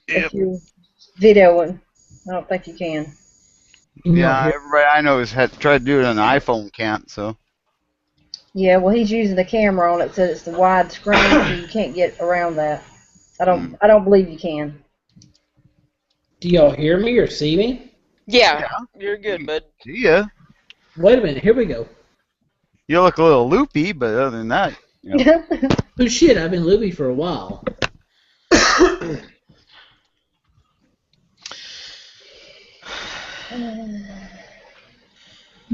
if you're videoing. I don't think you can.
Yeah, everybody I know has tried to do it on an iPhone, can't, so.
Yeah, well he's using the camera on it, so it's the wide screen, so you can't get around that. I don't believe you can.
Do y'all hear me or see me?
Yeah, you're good, bud.
See ya.
Wait a minute, here we go.
You look a little loopy, but other than that, you know.
Oh shit, I've been loopy for a while.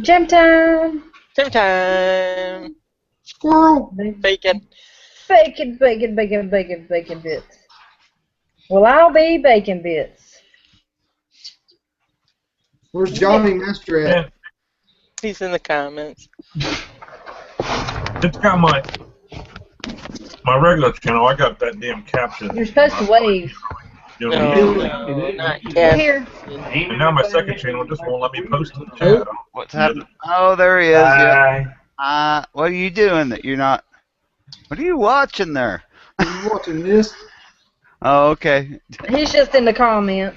Jam time.
Sometime.
Squirrel.
Bacon.
Bacon, bacon, bacon, bacon, bacon bits. Well, I'll be bacon bits.
Where's Johnny Master at?
Yeah,
He's in the comments.
it's got my regular channel. I got that damn caption.
You're supposed to wave.
You know,
No, not
You're
yet.
here.
and now my second channel just won't let me post in the chat.
What's happening? Oh, there he is. Yeah. What are you doing that you're not? What are you watching there?
Are you watching this?
Oh, okay.
He's just in the comments.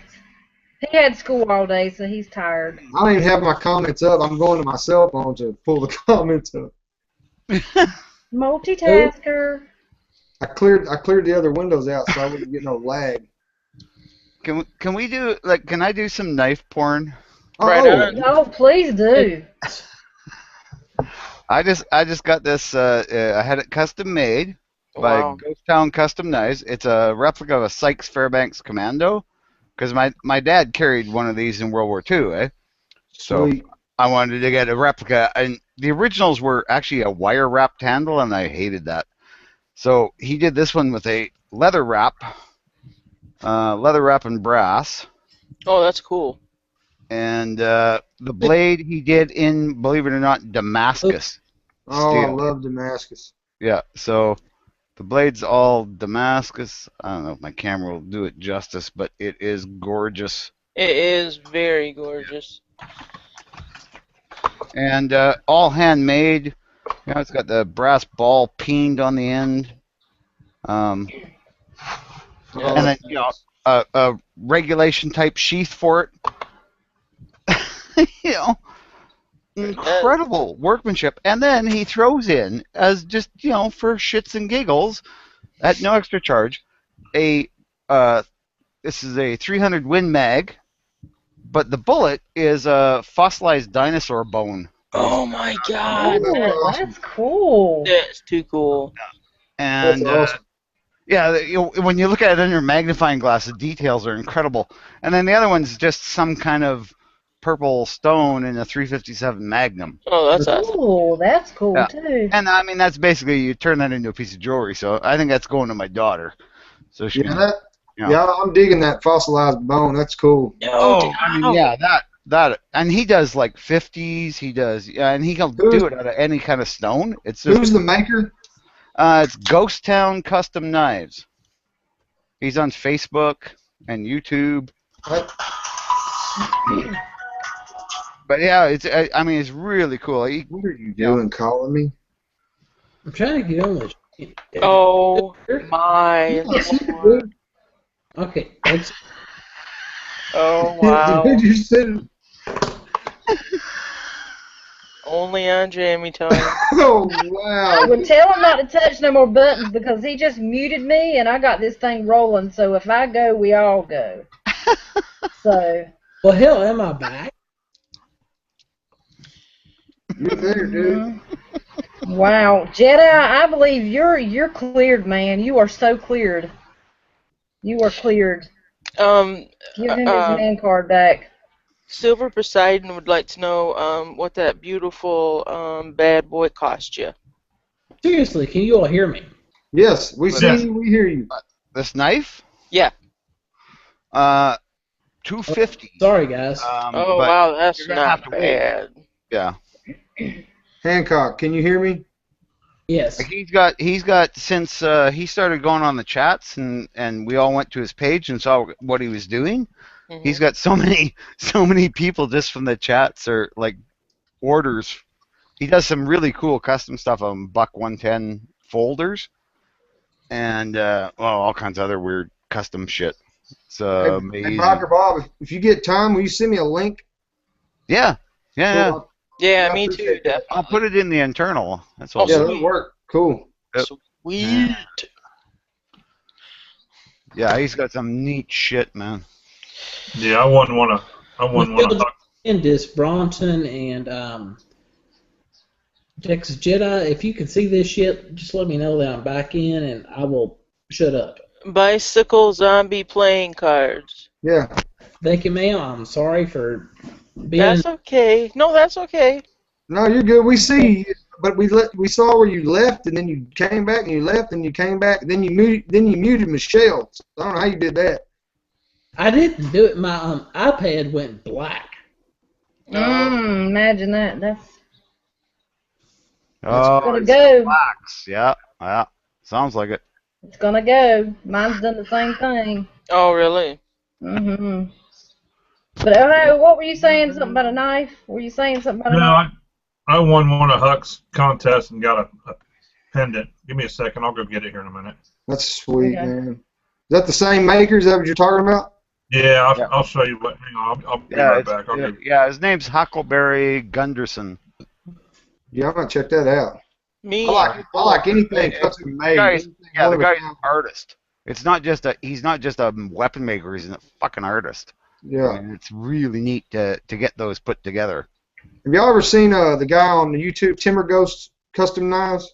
He had school all day, so he's tired.
I don't even have my comments up. I'm going to my cell phone to pull the comments up.
Multitasker.
I cleared the other windows out so I wouldn't get no lag.
Can we do like? Can I do some knife porn?
Right
Oh,
on.
Oh, please do.
I just got this. I had it custom made by
Wow.
Ghost Town Custom Knives. It's a replica of a Sykes Fairbanks Commando, because my dad carried one of these in World War II. So
sweet.
I wanted to get a replica, and the originals were actually a wire wrapped handle, and I hated that. So he did this one with a leather wrap and brass.
Oh, that's cool.
And the blade he did in, believe it or not, Damascus
Oh, I
steel.
love Damascus.
Yeah, so the blade's all Damascus. I don't know if my camera will do it justice, but it is gorgeous.
It is very gorgeous.
And all handmade. You know, it's got the brass ball peened on the end. Um,
Oh,
and then,
that's
you know,
nice.
a regulation type sheath for it. You know,
That,
incredible workmanship. And then he throws in, as just, you know, for shits and giggles, at no extra charge, a this is a 300 Win Mag, but the bullet is a fossilized dinosaur bone.
oh my
Oh,
God,
that's awesome.
That's cool.
that's too cool.
That's
And
awesome.
yeah, you know, when you look at it under magnifying glass, the details are incredible. And then the other one's just some kind of purple stone in a 357 Magnum.
Oh, that's awesome.
Cool. That's cool
Yeah.
too.
And I mean, that's basically, you turn that into a piece of jewelry. So I think that's going to my daughter. So she
Yeah,
can,
that.
you know.
Yeah, I'm digging that fossilized bone. That's cool.
No
Oh, I mean,
doubt.
yeah, that, and he does like 50s. He does, yeah, and he can
Who's
do it out of any kind of stone. It's just,
who's the maker?
it's Ghost Town Custom Knives. He's on Facebook and YouTube.
What?
But yeah, I mean, it's really cool.
What are you doing, calling me?
I'm trying to get on with shit.
Oh my
Yes, you
Lord.
do.
Okay, that's
Oh wow.
Dude, you said.
Only on Jammy Time.
Oh wow.
Well, tell him not to touch no more buttons because he just muted me and I got this thing rolling. So if I go, we all go. So
well. Hell, am I back?
You're there, dude.
wow, Jedi, I believe you're cleared, man. You are so cleared. You are cleared.
Um,
Give him his
uh,
man card back.
Silver Poseidon would like to know what that beautiful bad boy cost you.
Seriously, can you all hear me?
Yes, we see
Yes.
you. We hear you.
This knife,
Yeah.
250.
Sorry, guys.
Oh
But
wow, that's
you're gonna have
not
to wait.
bad.
Yeah,
Hancock, can you hear me?
Yes.
like he's got since he started going on the chats and we all went to his page and saw what he was doing. He's got so many people just from the chats or like orders. He does some really cool custom stuff on Buck 110 folders and well, all kinds of other weird custom shit. It's
Hey,
amazing.
Biker Bob, if you get time, will you send me a link?
Yeah.
Cool.
Yeah,
I
me too.
appreciate that.
I'll put it in the internal. That's
Oh,
all.
Yeah,
sweet.
that'll work. Cool.
Yep.
Sweet.
Yeah, he's got some neat shit, man.
Yeah, I wouldn't want to talk.
Candice Bronson and Texas Jedi. If you can see this shit, just let me know that I'm back in, and I will shut up.
Bicycle zombie playing cards.
Yeah.
Thank you, ma'am. I'm sorry for being.
That's okay. No, that's okay.
No, you're good. We see you, but we saw where you left, and then you came back, and you left, and you came back, and then you muted Michelle. So I don't know how you did that.
I didn't do it. My iPad went black.
Imagine that. That's
Oh,
gonna
it's
go.
relax. Yeah, sounds like it.
It's gonna go. Mine's done the same thing.
Oh, really?
Mhm. But okay, what were you saying? Something about a knife? Were you saying something about a
No,
knife?
I won one of Huck's contests and got a pendant. Give me a second. I'll go get it here in a minute.
That's sweet,
Okay.
man. Is that the same maker? Is that what you're talking about?
Yeah,
Yeah.
I'll show you what. Hang on, I'll be
Yeah,
right back. I'll give
yeah. His name's Huckleberry Gunderson.
Yeah, I'm gonna check that out.
Me?
I like anything custom made.
The
Anything
guy's
one
an
of a kind.
artist. He's not just a weapon maker. He's a fucking artist.
Yeah.
And it's really neat to get those put together.
Have y'all ever seen the guy on the YouTube, Timber Ghost Custom Knives?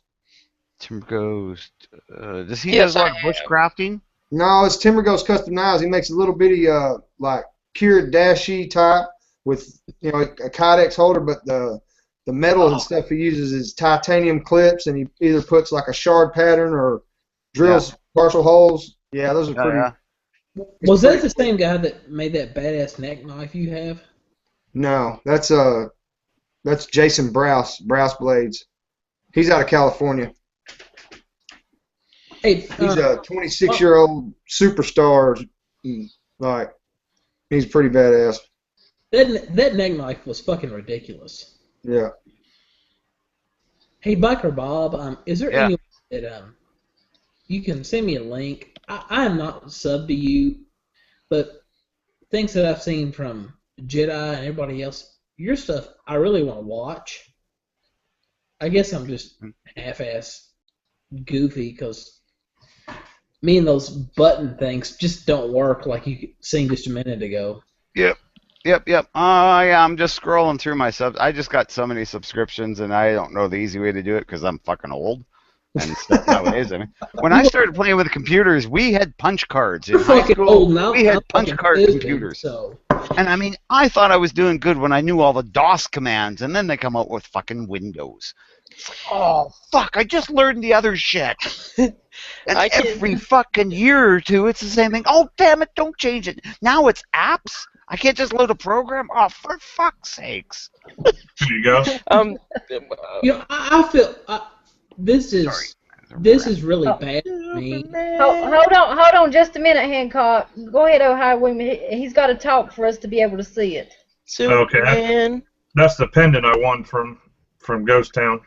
Timber Ghost. Does he
Yes,
does a lot
I
of
have.
bushcrafting?
No, it's Timber Ghost Custom Knives. He makes a little bitty like cured dashi type with a kydex holder, but the metal and stuff he uses is titanium clips, and he either puts like a shard pattern or drills partial holes. Yeah, those are pretty.
Yeah.
Was that the same guy that made that badass neck knife you have?
No, that's Jason Browse Blades. He's out of California.
Hey,
He's a 26-year-old superstar. Like He's pretty badass.
That neck knife was fucking ridiculous.
Yeah.
Hey, Biker Bob, is there
Yeah.
any way that you can send me a link? I am not subbed to you, but things that I've seen from Jedi and everybody else, your stuff I really want to watch. I guess I'm just half-ass goofy because me and those button things just don't work like you seen just a minute ago.
Yep. Yeah, I'm just scrolling through my subs. I just got so many subscriptions, and I don't know the easy way to do it because I'm fucking old and stuff nowadays. I mean, when I started playing with computers, we had punch cards in
You're
high
fucking
school.
old now.
We had
I'm
punch
fucking
card
stupid,
computers,
So.
and I mean, I thought I was doing good when I knew all the DOS commands, and then they come out with fucking Windows. It's like, oh fuck! I just learned the other shit. And every fucking year or two, it's the same thing. Oh, damn it, don't change it. Now it's apps? I can't just load a program? Oh, for fuck's sakes.
There you go.
You know, I feel this is really bad for me.
Hold on just a minute, Hancock. Go ahead, Ohio Women. He's got to talk for us to be able to see it.
Superman.
That's the pendant I won from Ghost Town.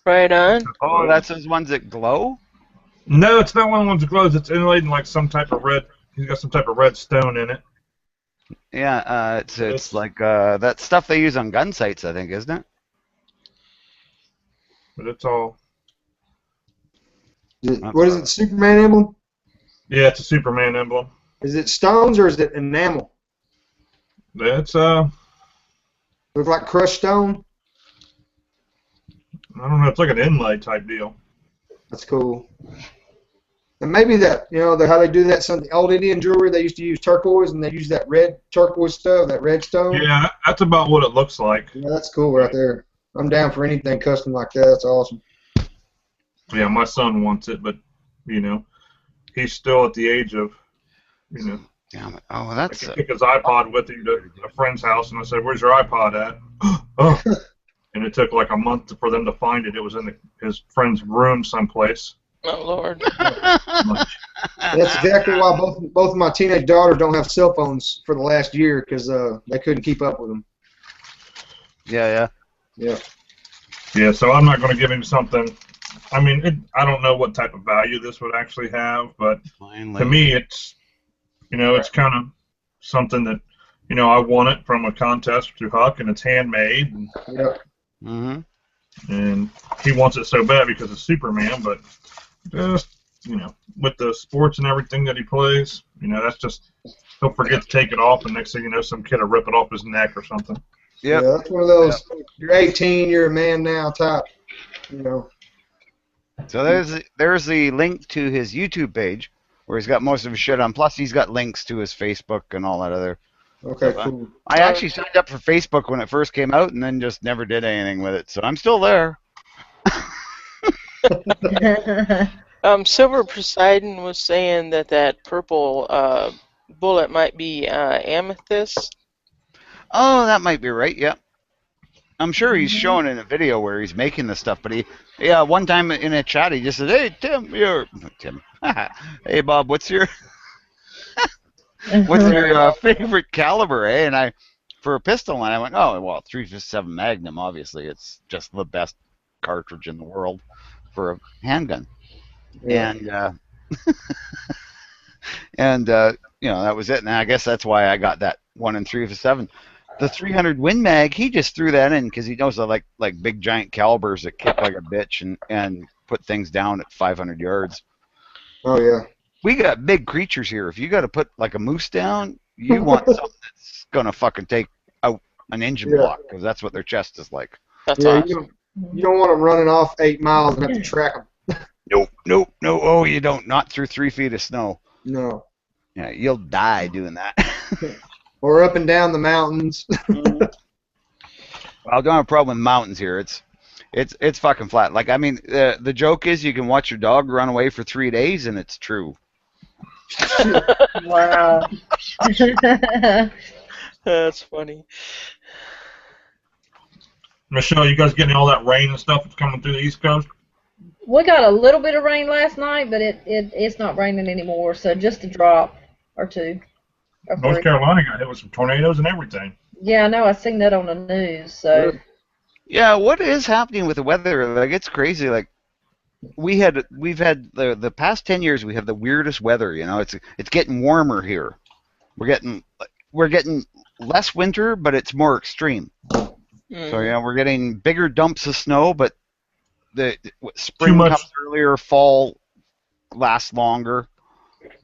Right on.
Oh, that's those ones that glow?
No, it's not one of the ones that glows. It's inlaid in like some type of red. He's got some type of red stone in it.
Yeah, it's like that stuff they use on gun sights, I think, isn't it?
But it's all.
What is it, Superman emblem?
Yeah, it's a Superman emblem.
Is it stones or is it enamel?
It's
Look like crushed stone?
I don't know. It's like an inlay type deal.
That's cool. And maybe that, how they do that, some of the old Indian jewelry, they used to use turquoise, and they use that red turquoise stuff, that red stone.
Yeah, that's about what it looks like.
Yeah, that's cool right there. I'm down for anything custom like that. That's awesome.
Yeah, my son wants it, but, he's still at the age of,
Damn it. Oh, that's...
I took his iPod with him to a friend's house, and I said, "Where's your iPod at?" Oh. And it took like a month for them to find it. It was in his friend's room someplace.
Oh, Lord.
That's exactly why both of my teenage daughters don't have cell phones for the last year, because they couldn't keep up with them.
Yeah.
Yeah, so I'm not going to give him something. I mean, I don't know what type of value this would actually have, but to me, it's, it's kind of something that, I won it from a contest through Huck, and it's handmade. And, and he wants it so bad because it's Superman, but just, with the sports and everything that he plays, that's just, he'll forget to take it off, and next thing you know, some kid will rip it off his neck or something.
Yeah, that's one of those, you're 18, you're a man now type,
So there's the link to his YouTube page where he's got most of his shit on. Plus, he's got links to his Facebook and all that other.
Okay,
stuff.
cool.
I actually signed up for Facebook when it first came out, and then just never did anything with it. So I'm still there.
Silver Poseidon was saying that purple bullet might be amethyst.
Oh, that might be right. Yeah. I'm sure he's showing in a video where he's making the stuff, but one time in a chat he just said, "Hey Tim, hey Bob, what's your favorite caliber, eh?" And for a pistol, and I went, "Oh, well, 357 Magnum. Obviously, it's just the best cartridge in the world for a handgun." Yeah. And that was it. And I guess that's why I got that 1 in 357. The 300 Win Mag, he just threw that in because he knows I like big giant calibers that kick like a bitch and put things down at 500 yards.
Oh yeah.
We got big creatures here. If you got to put like a moose down, you want something that's gonna fucking take out an engine block, because that's what their chest is like.
That's awesome.
You don't want them running off 8 miles and have to track them.
Nope. Oh, you don't. Not through 3 feet of snow.
No.
Yeah, you'll die doing that.
Or up and down the mountains.
Well, I don't have a problem with mountains here. It's fucking flat. Like, I mean, the joke is you can watch your dog run away for 3 days, and it's true.
Wow.
That's funny.
Michelle, you guys getting all that rain and stuff that's coming through the East Coast?
We got a little bit of rain last night, but it's not raining anymore, so just a drop or two. or
North
3.
Carolina got hit with some tornadoes and everything.
Yeah, I know. I seen that on the news. So
Yeah, what is happening with the weather? Like, it's crazy. Like, we've had the past 10 years, we have the weirdest weather. You know, it's getting warmer here. We're getting less winter, but it's more extreme. So yeah, we're getting bigger dumps of snow, but the spring comes earlier, fall lasts longer.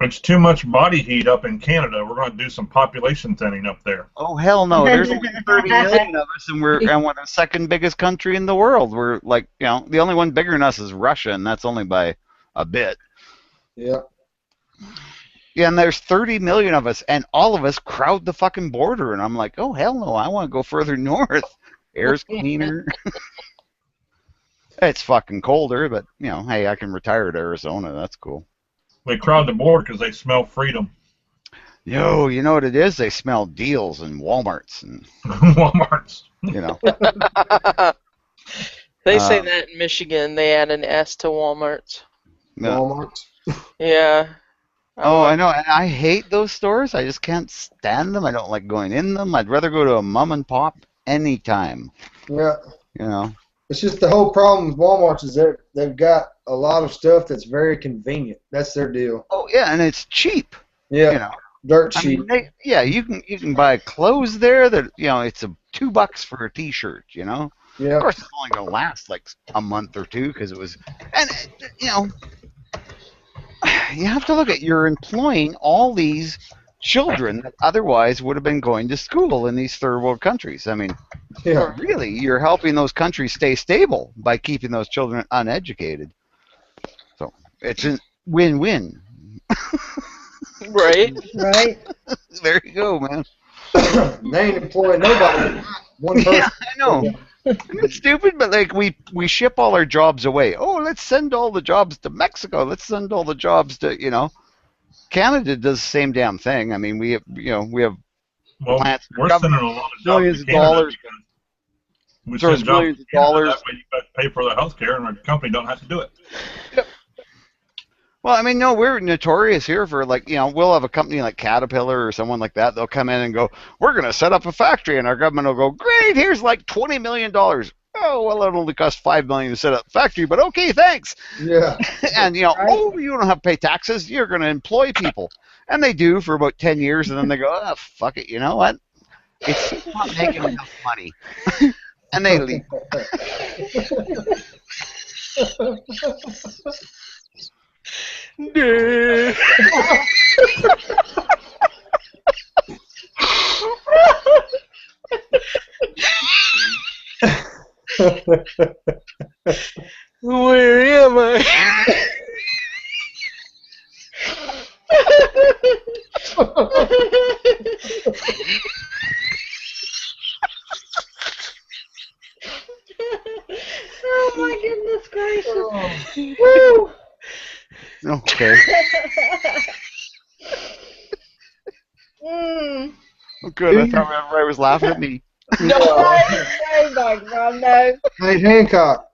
It's too much body heat up in Canada. We're going to do some population thinning up there.
Oh hell no! There's only 30 million of us, and we're the second biggest country in the world. We're like, the only one bigger than us is Russia, and that's only by a bit.
Yeah.
Yeah, and there's 30 million of us, and all of us crowd the fucking border, and I'm like, oh hell no! I want to go further north. Air's cleaner. It's fucking colder, but hey, I can retire to Arizona. That's cool.
They crowd the border because they smell freedom.
Yo, you know what it is? They smell deals in Walmarts and
Walmarts.
They say that in Michigan. They add an S to Walmart's.
Walmarts.
Yeah.
Oh, I know. And I hate those stores. I just can't stand them. I don't like going in them. I'd rather go to a mom and pop anytime.
Yeah.
It's
just the whole problem with Walmart's is they've got a lot of stuff that's very convenient. That's their deal.
Oh yeah, and it's cheap.
Yeah. Dirt cheap.
I mean, you can buy clothes there that it's $2 for a T-shirt. Yeah. Of course, it's only gonna last like a month or two because it was, and you have to look at you're employing all these children that otherwise would have been going to school in these third world countries. I mean, really, you're helping those countries stay stable by keeping those children uneducated. So it's a win-win.
Right.
There you go, man.
They ain't employing nobody. One person.
Yeah, I know. It's stupid, but like we ship all our jobs away. Oh, let's send all the jobs to Mexico. Let's send all the jobs to Canada does the same damn thing. I mean, we have plants.
We're sending a lot of
millions
jobs
of dollars.
We send millions of dollars. That way you got to pay for the health care, and our company don't have to do it.
Yep. Well, I mean, no, we're notorious here for we'll have a company like Caterpillar or someone like that. They'll come in and go, we're going to set up a factory, and our government will go, great, here's like $20 million. Oh, well, it only cost $5 million to set up a factory, but okay, thanks.
Yeah.
And you don't have to pay taxes. You're going to employ people, and they do for about 10 years, and then they go, oh, fuck it. You know what? It's not making enough money, and they leave.
Where am I?
Oh my goodness gracious! Woo!
Okay. Oh, good. I thought everybody was laughing at me.
No, no.
Hey, Hancock.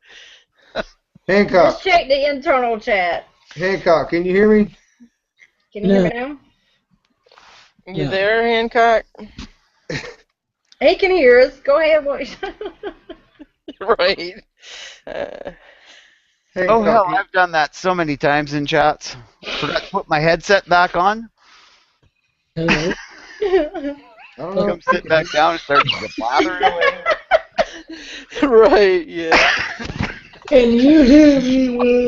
Just check the internal chat.
Hancock, can you hear me?
Can you hear me now?
You there, Hancock?
He can hear us. Go ahead.
Right.
Oh hell, I've done that so many times in chats. Forgot to put my headset back on.
Hello.
Come sit back down and start blathering away.
Right, yeah.
Can you hear me?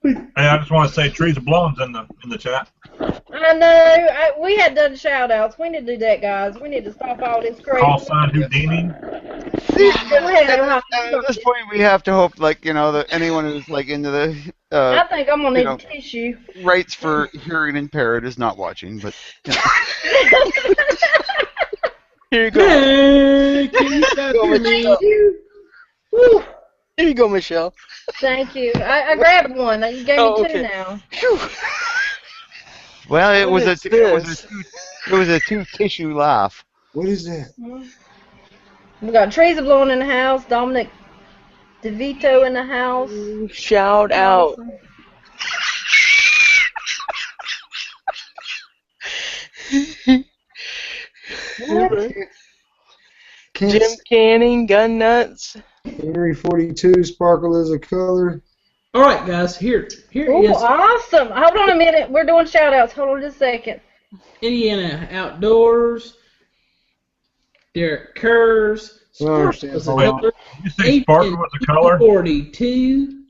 Hey, I just want to say Teresa Blum's in the chat.
I know. We had done shout outs. We need to do that, guys. We need to stop all this crazy.
Call sign Houdini.
At this point, we have to hope, that anyone who's into the
I think I'm gonna need a tissue.
Rights for hearing impaired is not watching, but.
Here you go.
Hey, can you
Woo.
Here you go, Michelle.
Thank you. I grabbed one. You gave me two now.
Well, it was a two tissue laugh.
What is that?
We got Teresa blowing in the house. Dominic DeVito in the house.
Shout out.
What?
Can't
Jim Canning, Gun Nuts.
Henry 42, sparkle is a color.
All right, guys. Here
Ooh,
is
awesome. Hold on a minute. We're doing shout outs. Hold on just a second.
Indiana Outdoors. Derek Kurz.
I don't understand.
Was a
Wait,
color.
you say sparkle was a color?
42.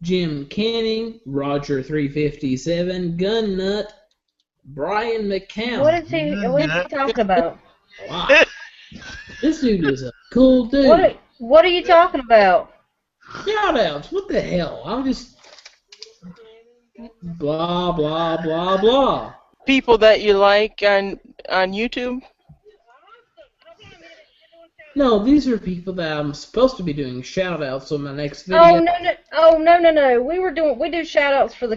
Jim Canning. Roger 357. Gun Nut. Brian McCown.
What is he talking about?
Wow. This dude is a cool dude.
What are you talking about?
Shout outs. What the hell? I'm just blah blah blah blah.
People that you like on YouTube.
No, these are people that I'm supposed to be doing shout outs on my next video.
Oh no. We do shout outs for the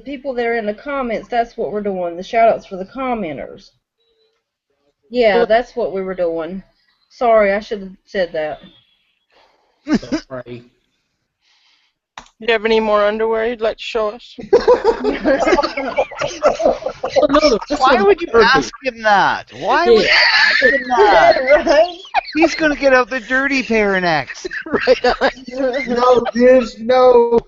people that are in the comments. That's what we're doing. The shout outs for the commenters. Yeah, that's what we were doing. Sorry, I should have said that.
Sorry.
Do you have any more underwear you'd like to show us?
Why would you ask him that? Why would you ask him that?
Right?
He's going to get out the dirty pair next.
Right on.
No, this, no.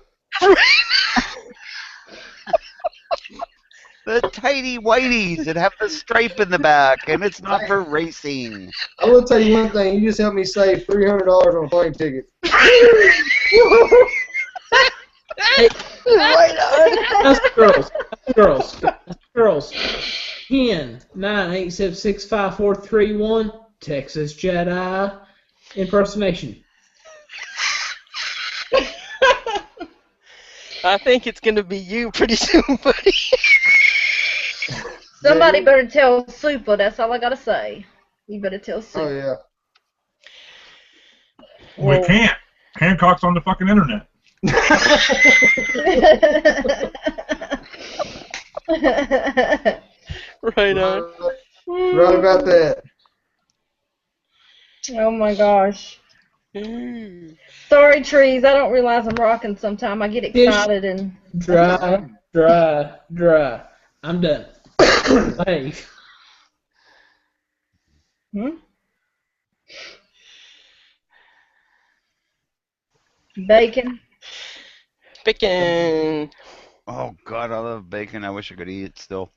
The tidy whiteys that have the stripe in the back, and it's not for racing.
I will tell you one thing. You just helped me save $300 on a plane ticket.
That's girls. 10-987-65431. Texas Jedi impersonation.
I think it's going to be you pretty soon, buddy.
Somebody better tell Super. That's all I gotta say. You better tell Super.
Oh, yeah.
We can't. Hancock's on the fucking internet.
Right on.
Right about that.
Oh my gosh. Sorry, trees. I don't realize I'm rocking sometime. I get excited and
Dry. I'm done. Hey.
Bacon.
Bacon.
Oh, God, I love bacon. I wish I could eat it still.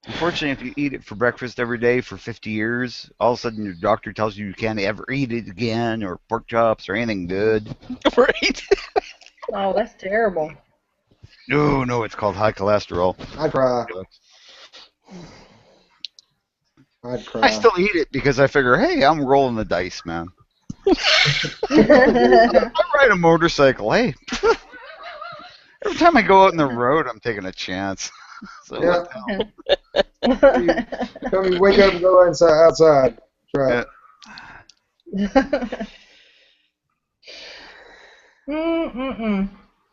Unfortunately, if you eat it for breakfast every day for 50 years, all of a sudden your doctor tells you you can't ever eat it again, or pork chops, or anything good.
Right.
Oh, that's terrible.
No, it's called high cholesterol.
I'd cry. I'd cry.
I still eat it because I figure, hey, I'm rolling the dice, man. I ride a motorcycle. Hey, every time I go out on the road, I'm taking a chance. So
Yeah.
what the hell?
Come you wake up and go outside. Try it.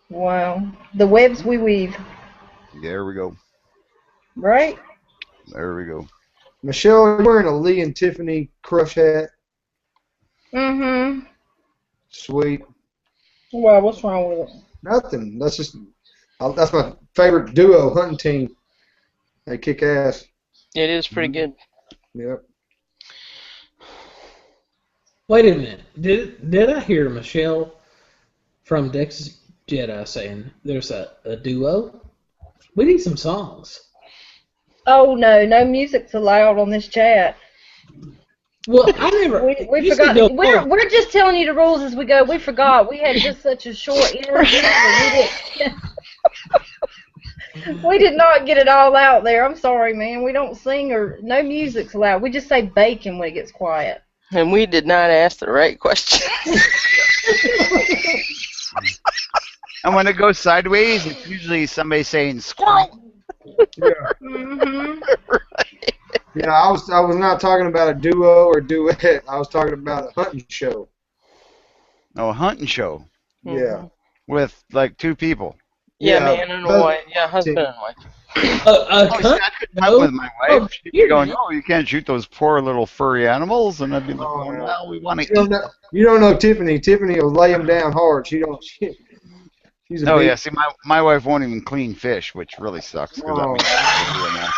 Wow. The webs we weave.
There we go.
Right?
There we go.
Michelle, you're wearing a Lee and Tiffany crush hat.
Mm-hmm.
Sweet.
Well, what's wrong with it?
Nothing. That's my favorite duo hunting team. They kick ass.
It is pretty good.
Yep.
Wait a minute. Did I hear Michelle from Texas Jedi saying there's a duo? We need some songs.
Oh no music's allowed on this chat.
Well, I never.
We forgot. We're just telling you the rules as we go. We forgot. We had just such a short interview. We did not get it all out there. I'm sorry, man. We don't sing or no music's allowed. We just say bacon when it gets quiet.
And we did not ask the right question.
And when it goes sideways, it's usually somebody saying squirrel.
Yeah.
Mm-hmm.
Right.
Yeah, I was not talking about a duo or duet. I was talking about a hunting show.
Oh, a hunting show
Yeah.
with like two people.
Yeah,
Yeah,
man and a wife. Yeah, husband and wife.
Oh, see, I couldn't hunt with my wife.
Oh,
She'd be going, "Oh, you can't shoot those poor little furry animals," and I'd be like,
Oh,
"Oh,
no.
no, we want to
You don't
eat."
know, you don't know Tiffany. Tiffany will lay them down hard. She don't. She's a
Oh
big.
yeah, see, my wife won't even clean fish, which really sucks because that
Oh,
means she's doing that.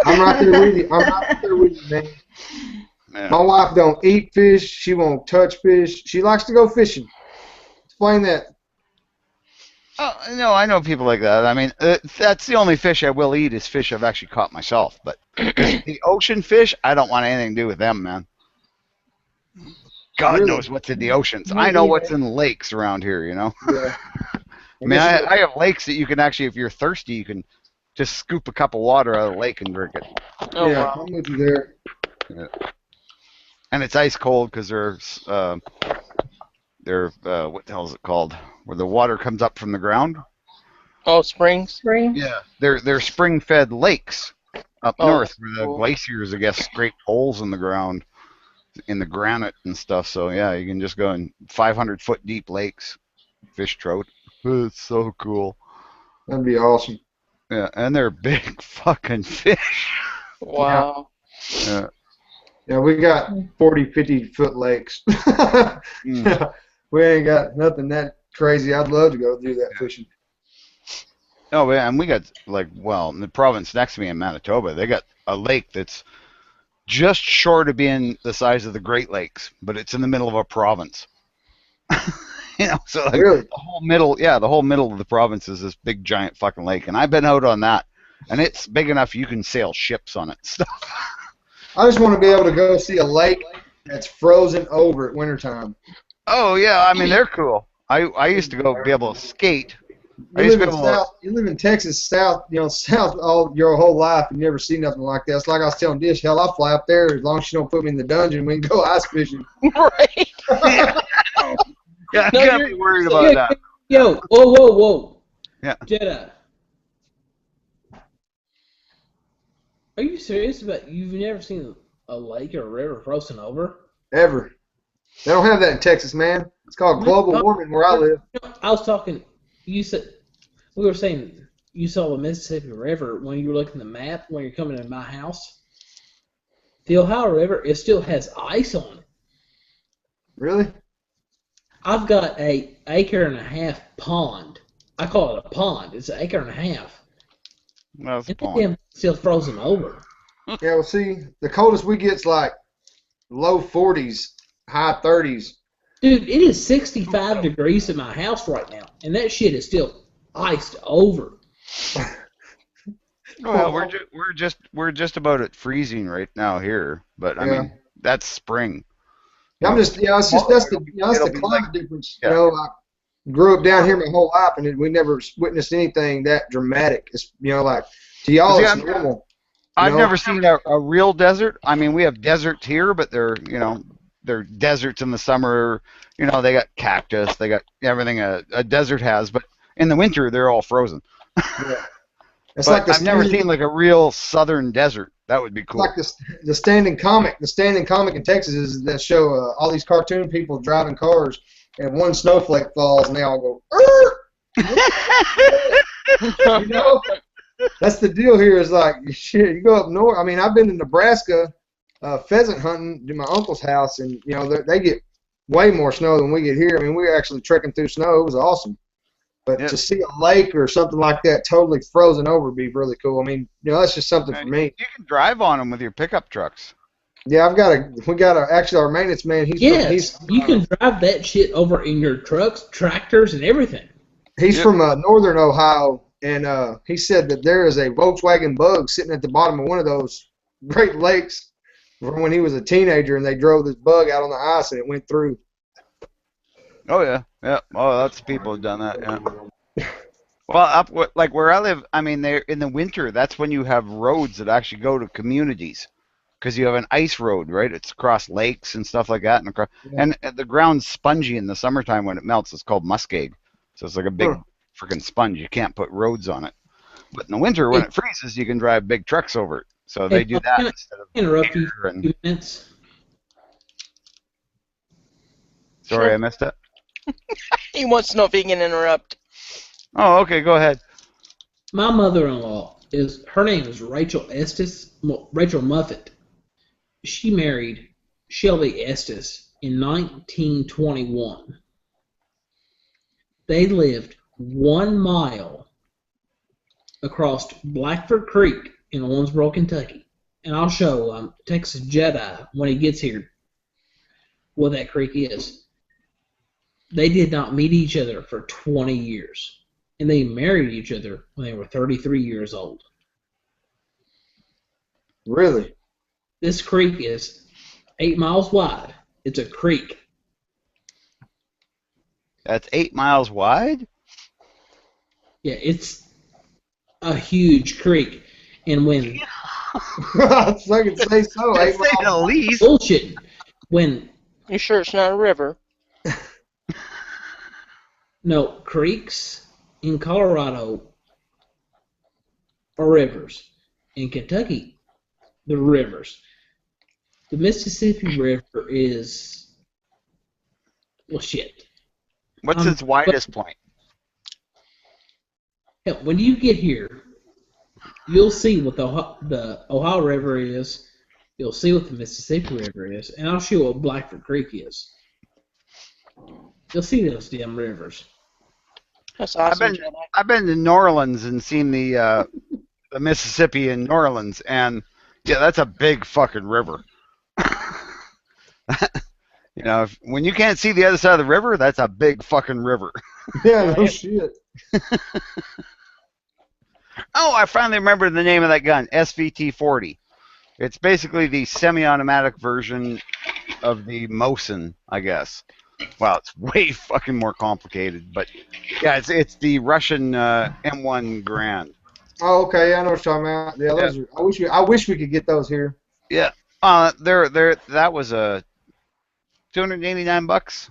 I'm right there with you. I'm right there with you, man.
Yeah.
My wife don't eat fish. She won't touch fish. She likes to go fishing. Explain that.
Oh, no, I know people like that. I mean, that's the only fish I will eat is fish I've actually caught myself. But the ocean fish, I don't want anything to do with them, man. God
Really?
knows what's in the oceans.
Me
I know what's
either.
in the lakes around here, you know.
Yeah.
I mean, I have lakes that you can actually, if you're thirsty, you can just scoop a cup of water out of the lake and drink it.
Oh
Yeah,
wow.
I'm with you there.
Yeah. And it's ice cold because they're what the hell is it called? Where the water comes up from the ground.
Oh, springs.
Spring.
Yeah, they're spring-fed lakes up
Oh,
north
that's
where the
cool.
glaciers, I guess, scrape holes in the ground, in the granite and stuff. So yeah, you can just go in 500-foot deep lakes, fish trout. It's so cool.
That'd be awesome.
Yeah, and they're big fucking fish.
Wow.
Yeah.
Yeah, we got 40, 50-foot lakes.
Mm.
We ain't got nothing that crazy. I'd love to go do that fishing.
Oh yeah, and we got well, in the province next to me in Manitoba, they got a lake that's just short of being the size of the Great Lakes, but it's in the middle of a province. So like
Really?
the whole middle of the province is this big giant fucking lake, and I've been out on that, and it's big enough you can sail ships on it. Stuff.
I just want to be able to go see a lake that's frozen over at wintertime.
Oh yeah, I mean they're cool. I used to go be able to skate. I
You
used
live
to
in
be able to,
South. You live in Texas, south all your whole life, and never see nothing like that. It's like I was telling Dish, hell, I'll fly up there as long as she don't put me in the dungeon. We can go ice fishing.
Right.
yeah, I
No,
can't
you're-
be worried
so-
about that.
Yo, whoa.
Yeah.
Jedi. Are you serious about you've never seen a lake or a river frozen over?
Ever. They don't have that in Texas, man. It's called global warming where I live.
I was talking. You said we were saying you saw the Mississippi River when you were looking at the map when you're coming to my house. The Ohio River, it still has ice on it.
Really?
I've got a acre and a half pond. I call it a pond. It's an acre and a half.
That's
And
fun.
them still frozen over.
Yeah, well, see, the coldest we get's like low 40s, high 30s.
Dude, it is 65 degrees in my house right now, and that shit is still iced over.
Well, we're just about at freezing right now here, but I
Yeah.
mean that's spring.
It's just that's the
It'll be
climate
like-
difference.
yeah.
You know, I grew up down here my whole life, and we never witnessed anything that dramatic. It's like to y'all,
See,
it's
I'm-
normal.
I've
know?
never seen a real desert. I mean, we have deserts here, but they're deserts in the summer. They got cactus, they got everything a desert has, but in the winter they're all frozen.
Yeah. It's
But
like
I've never seen like a real southern desert. That would be cool.
like the standing comic. The standing comic in Texas is that show all these cartoon people driving cars, and one snowflake falls, and they all go, you know. That's the deal here. Is like shit. You go up north. I mean, I've been in Nebraska, pheasant hunting to my uncle's house, and they get way more snow than we get here. I mean, we were actually trekking through snow. It was awesome. But
Yep.
to see a lake or something like that totally frozen over would be really cool. I mean, that's just something for me.
You can drive on them with your pickup trucks.
Yeah, actually our maintenance man.
Yes, you can drive that shit over in your trucks, tractors, and everything.
He's
Yep.
from northern Ohio, and he said that there is a Volkswagen Bug sitting at the bottom of one of those Great Lakes from when he was a teenager, and they drove this Bug out on the ice, and it went through.
Oh yeah. Oh, lots of people have done that. Yeah. Well, like where I live, I mean, in the winter, that's when you have roads that actually go to communities, because you have an ice road, right? It's across lakes and stuff like that, and the ground's spongy in the summertime when it melts. It's called muskeg, so it's like a big freaking sponge. You can't put roads on it. But in the winter, when it freezes, you can drive big trucks over it. So they do that instead of
Interrupt you
here
for a few minutes.
Sorry, I missed it.
He wants to know if he can interrupt.
Oh, okay, go ahead.
My mother-in-law her name is Rachel Muffet. She married Shelby Estes in 1921. They lived 1 mile across Blackford Creek in Owensboro, Kentucky. And I'll show Texas Jedi when he gets here what that creek is. They did not meet each other for 20 years. And they married each other when they were 33 years old.
Really?
This creek is 8 miles wide. It's a creek.
That's 8 miles wide?
Yeah, it's a huge creek. And when
I can say so.
To
8
say the
miles.
least.
bullshit, when
You sure it's not a river?
no creeks in Colorado are rivers. In Kentucky, they're rivers. The Mississippi River is well shit.
What's its widest point?
Hell, when you get here, you'll see what the Ohio River is. You'll see what the Mississippi River is, and I'll show you what Blackford Creek is. You'll see those damn rivers.
That's awesome, Jedi.
I've been to New Orleans and seen the Mississippi in New Orleans, and yeah, that's a big fucking river. You know, when you can't see the other side of the river, that's a big fucking river.
Yeah, no shit.
Oh, I finally remember the name of that gun, SVT-40. It's basically the semi-automatic version of the Mosin, I guess. Wow, it's way fucking more complicated, but yeah, it's the Russian M1 Grand.
Oh, okay. I know what you're talking about. Yeah, those are, I wish we could get those here.
Yeah, that was a $289.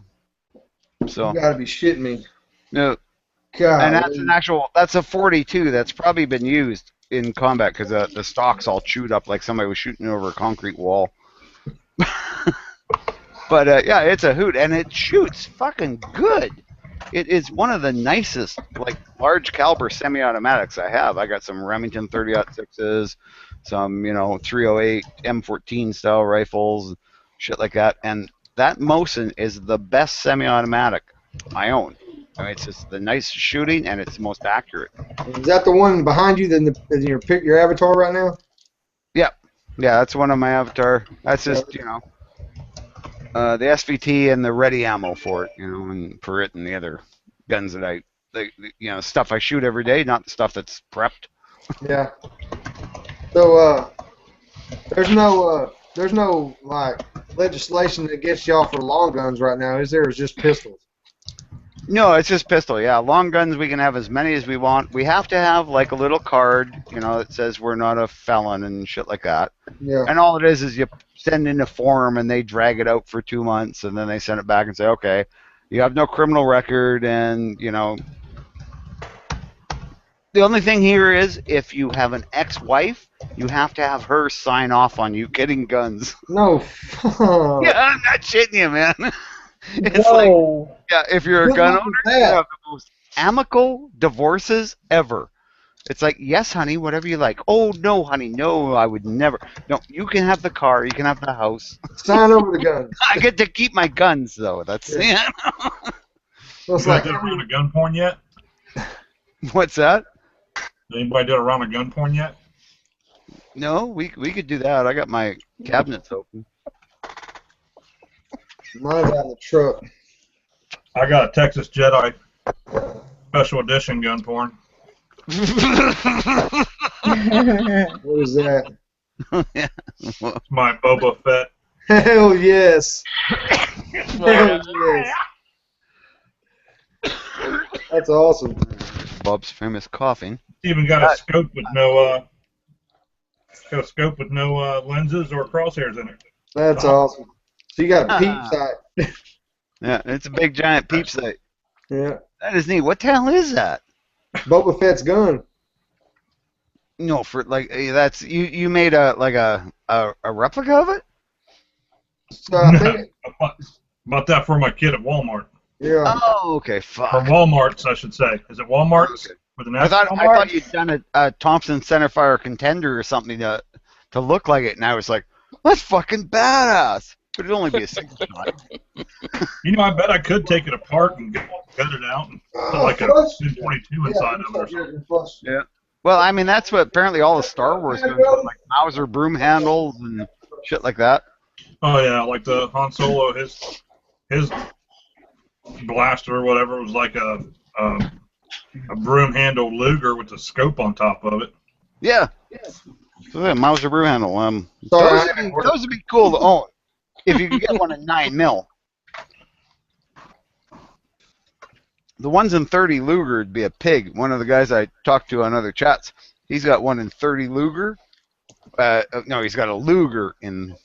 So
You gotta be shitting me.
no,
God.
and that's a 42 that's probably been used in combat because the stock's all chewed up like somebody was shooting over a concrete wall. But yeah, it's a hoot, and it shoots fucking good. It is one of the nicest, like, large caliber semi-automatics I have. I got some Remington 30-06s, some 308 M14 style rifles, shit like that, and that Mosin is the best semi-automatic I own. I mean, it's just the nicest shooting, and it's the most accurate.
Is that the one behind you in your avatar right now?
Yeah, that's one of my avatar. That's just the SVT and the ready ammo for it, and for it and the other guns that stuff I shoot every day, not the stuff that's prepped.
Yeah. So there's no like legislation against y'all for long guns right now, is there? It's just pistols.
No, it's just pistol. Yeah, long guns we can have as many as we want. We have to have like a little card, that says we're not a felon and shit like that.
Yeah.
And all it is you send in a form and they drag it out for 2 months and then they send it back and say, okay, you have no criminal record and the only thing here is if you have an ex-wife, you have to have her sign off on you getting guns.
No.
Yeah, I'm not shitting you, man. It's
Whoa.
like, yeah, if you're a
What's
gun
wrong
owner,
with
you
that?
have the most amicable divorces ever. It's like, yes, honey, whatever you like. Oh, no, honey, no, I would never. No, you can have the car, you can have the house.
Sign over the guns.
I get to keep my guns, though. That's
Yeah. Well, it's
You guys
like
did a round of gun porn yet?
What's that?
Did anybody do a round of gun porn yet?
No, we could do that. I got my cabinets open.
mine's out in the truck.
I got a Texas Jedi special edition gun porn.
What is that?
Yeah.
It's my Boba Fett.
Hell yes. Hell yes. That's awesome.
Bob's famous coughing.
Even got a scope with no lenses or crosshairs in it.
That's awesome. So you got a peep sight.
Yeah, it's a big giant peep sight.
Yeah.
That is neat. What the hell is that?
Boba Fett's gun.
No, for like that's you made a replica of it?
So I think,
Bought that for my kid at Walmart.
yeah.
Oh, okay,
Or
fuck.
Walmart's, I should say. Is it Walmart's?
Okay.
With an
I
S?
thought you'd done a Thompson Centerfire Contender or something to look like it, and I was like, that's fucking badass. But it'd only be a single shot.
You know, I bet I could take it apart and gut it out and put like a 222 inside of it or something.
Yeah. Well, I mean, that's what apparently all the Star Wars guns have, like Mauser broom handles and shit like that.
Oh yeah, like the Han Solo, his blaster or whatever was like a broom handle Luger with a scope on top of it.
Yeah. So yeah, Mauser broom handle.
Sorry,
Those would be cool to own if you could get one at 9mm. The ones in 30 Luger would be a pig. One of the guys I talked to on other chats, he's got one in 30 Luger. No, he's got a Luger in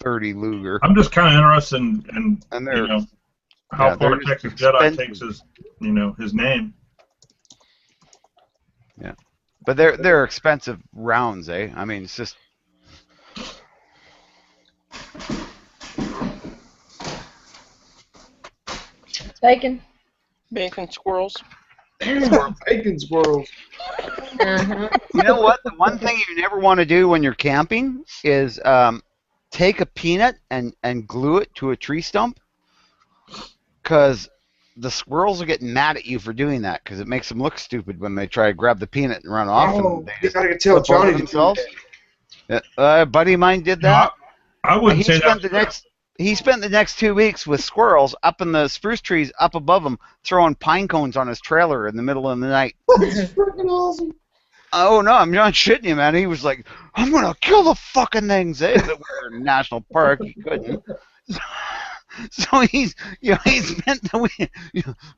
30 Luger.
I'm just kind of interested in you know, how far Texas Jedi takes his, you know, his name.
Yeah, but they're expensive rounds, eh? I mean, it's just.
Bacon.
Bacon squirrels.
Bacon squirrels.
You know what? The one thing you never want to do when you're camping is take a peanut and glue it to a tree stump, because the squirrels will get mad at you for doing that, because it makes them look stupid when they try to grab the peanut and run off.
Oh,
And they
you
just
gotta tell
flip over
Johnny to do
themselves.
that.
A buddy of mine did that.
I wouldn't say that.
He spent the next 2 weeks with squirrels up in the spruce trees up above him, throwing pine cones on his trailer in the middle of the night.
That's freaking awesome.
Oh no, I'm not shitting you, man. He was like, "I'm gonna kill the fucking things." Eh? That we're in a national park, he couldn't. So he spent the week.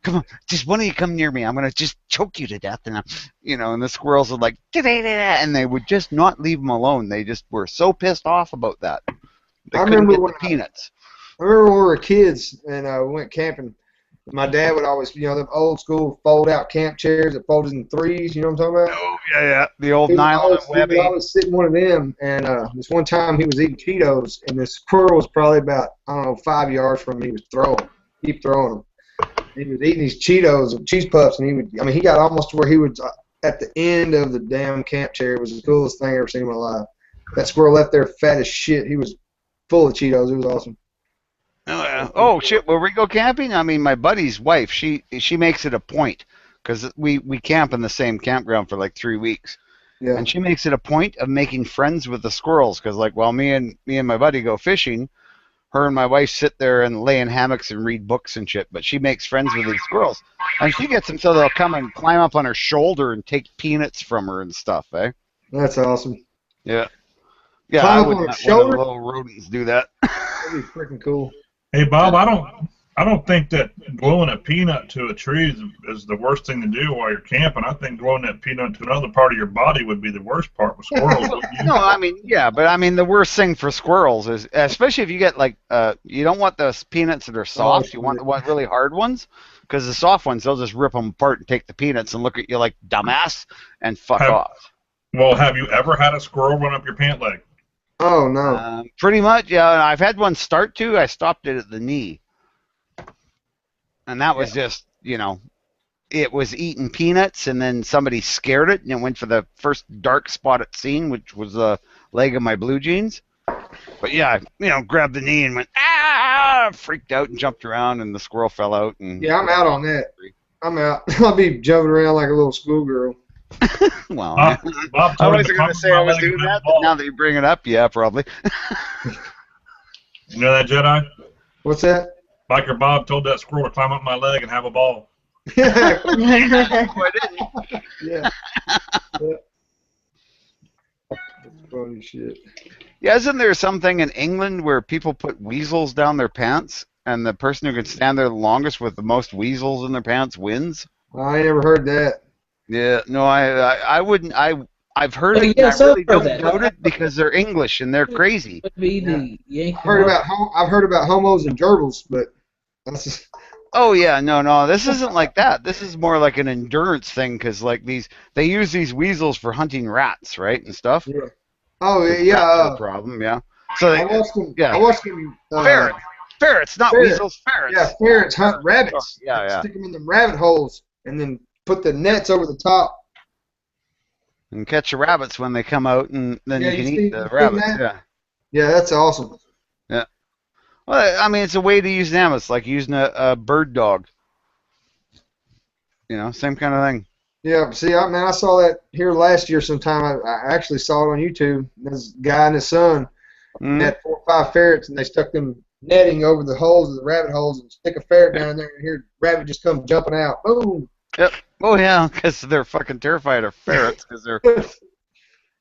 Come on, just one of you come near me. I'm gonna just choke you to death, and and the squirrels would like, and they would just not leave him alone. They just were so pissed off about that. They couldn't get the peanuts.
I remember when we were kids and we went camping. My dad would always, them old school fold out camp chairs that folded in threes. You know what I'm talking about?
Oh yeah. The old nylon and webbing.
I was sitting in one of them, and this one time he was eating Cheetos, and this squirrel was probably about 5 yards from him. He was keep throwing them. He was eating these Cheetos, cheese puffs, and he got almost to where he was at the end of the damn camp chair. It was the coolest thing I ever seen in my life. That squirrel left there fat as shit. He was full of Cheetos. It was awesome.
Oh, yeah. Oh shit! Where we go camping? I mean, my buddy's wife, she makes it a point, because we camp in the same campground for like 3 weeks,
Yeah.
and she makes it a point of making friends with the squirrels, because like while me and my buddy go fishing, her and my wife sit there and lay in hammocks and read books and shit. But she makes friends with these squirrels, and she gets them so they'll come and climb up on her shoulder and take peanuts from her and stuff, eh?
That's awesome.
Yeah. Yeah,
Climb
I
up
wouldn't
on her
let one of the
shoulder?
little rodents do that.
That'd be freaking cool.
Hey Bob, I don't think that gluing a peanut to a tree is the worst thing to do while you're camping. I think gluing that peanut to another part of your body would be the worst part with squirrels. Wouldn't you?
No, I mean, yeah, but I mean, the worst thing for squirrels is, especially if you get like, you don't want those peanuts that are soft. You want the really hard ones, because the soft ones, they'll just rip them apart and take the peanuts and look at you like dumbass and fuck off.
Well, have you ever had a squirrel run up your pant leg?
Oh no.
Pretty much, yeah. I've had one start to. I stopped it at the knee, and that was just, it was eating peanuts, and then somebody scared it, and it went for the first dark spot it seen, which was the leg of my blue jeans. But yeah, grabbed the knee and went freaked out and jumped around, and the squirrel fell out. And
Yeah, I'm out on that. I'm out. I'll be jumping around like a little schoolgirl.
Well,
Bob
I
told me
wasn't going to say I was doing that, but now that you bring it up, yeah, probably.
You know that, Jedi?
What's that?
Biker Bob told that squirrel to climb up my leg and have a ball.
Yeah.
I didn't.
Yeah. That's funny shit.
Yeah, isn't there something in England where people put weasels down their pants, and the person who can stand there the longest with the most weasels in their pants wins?
I ain't never heard that.
Yeah, no, I wouldn't. I've heard
Oh,
it.
yes,
And I really
I've heard
don't
that.
doubt it, because they're English and they're crazy.
Would be the Yankee.
I've heard about homos and gerbils, but that's just,
Oh yeah, no, this isn't like that. This is more like an endurance thing, because like they use these weasels for hunting rats, right, and stuff.
yeah. Oh
Rats are
yeah.
a problem, yeah. So
I watched them.
yeah.
I watched them.
Ferrets, not
ferrets.
weasels, ferrets.
Yeah, ferrets hunt rabbits.
Yeah.
Stick them in the rabbit holes and then put the nets over the top.
And catch the rabbits when they come out, and then
Yeah,
you can
you
eat
see
the rabbits.
that?
Yeah.
Yeah, that's awesome.
Well, I mean, it's a way to use them. It's like using a bird dog. You know, same kind of thing.
Yeah, see, I saw that here last year sometime. I actually saw it on YouTube. This guy and his son had 4 or 5 ferrets, and they stuck them netting over the holes of the rabbit holes and stick a ferret down there, and here rabbit just comes jumping out. Boom!
Yep. Oh yeah, because they're fucking terrified of ferrets. Because they're,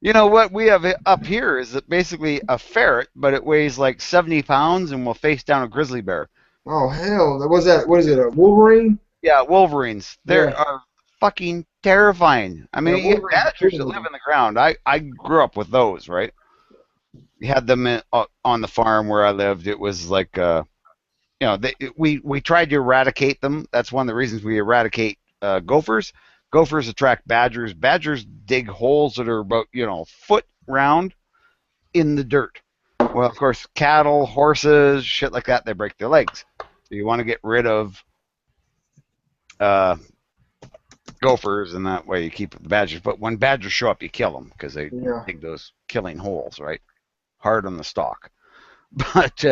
you know what we have up here is that basically a ferret, but it weighs like 70 pounds and will face down a grizzly bear.
Oh hell! What is it? A Wolverine?
Yeah, wolverines. They are fucking terrifying. I mean,
Yeah,
you have
wolverines are
badgers that
cool.
live in the ground. I grew up with those, right? We had them on the farm where I lived. It was like, you know, we tried to eradicate them. That's one of the reasons we eradicate gophers. Gophers attract badgers. Badgers dig holes that are about, you know, a foot round in the dirt. Well, of course, cattle, horses, shit like that, they break their legs. So you want to get rid of gophers, and that way you keep the badgers. But when badgers show up, you kill them because they dig those killing holes, right? Hard on the stalk. But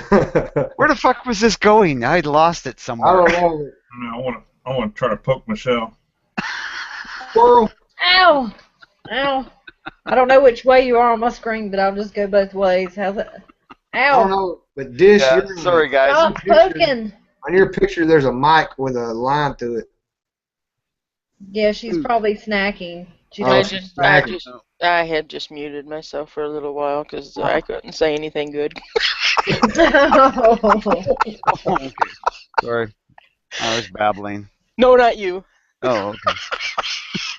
where the fuck was this going? I'd lost it somewhere.
I don't know.
I want to try to poke Michelle.
Squirrel.
Ow! Ow! I don't know which way you are on my screen, but I'll just go both ways. How's it?
I don't
Ow!
know, but Dish,
Yeah, sorry guys.
Stop poking!
on your picture, there's a mic with a line to it.
Yeah, she's probably snacking. She
Oh,
don't
she's
I had just muted myself for a little while because I couldn't say anything good.
Okay. Sorry. I was babbling.
No, not you.
Oh, okay.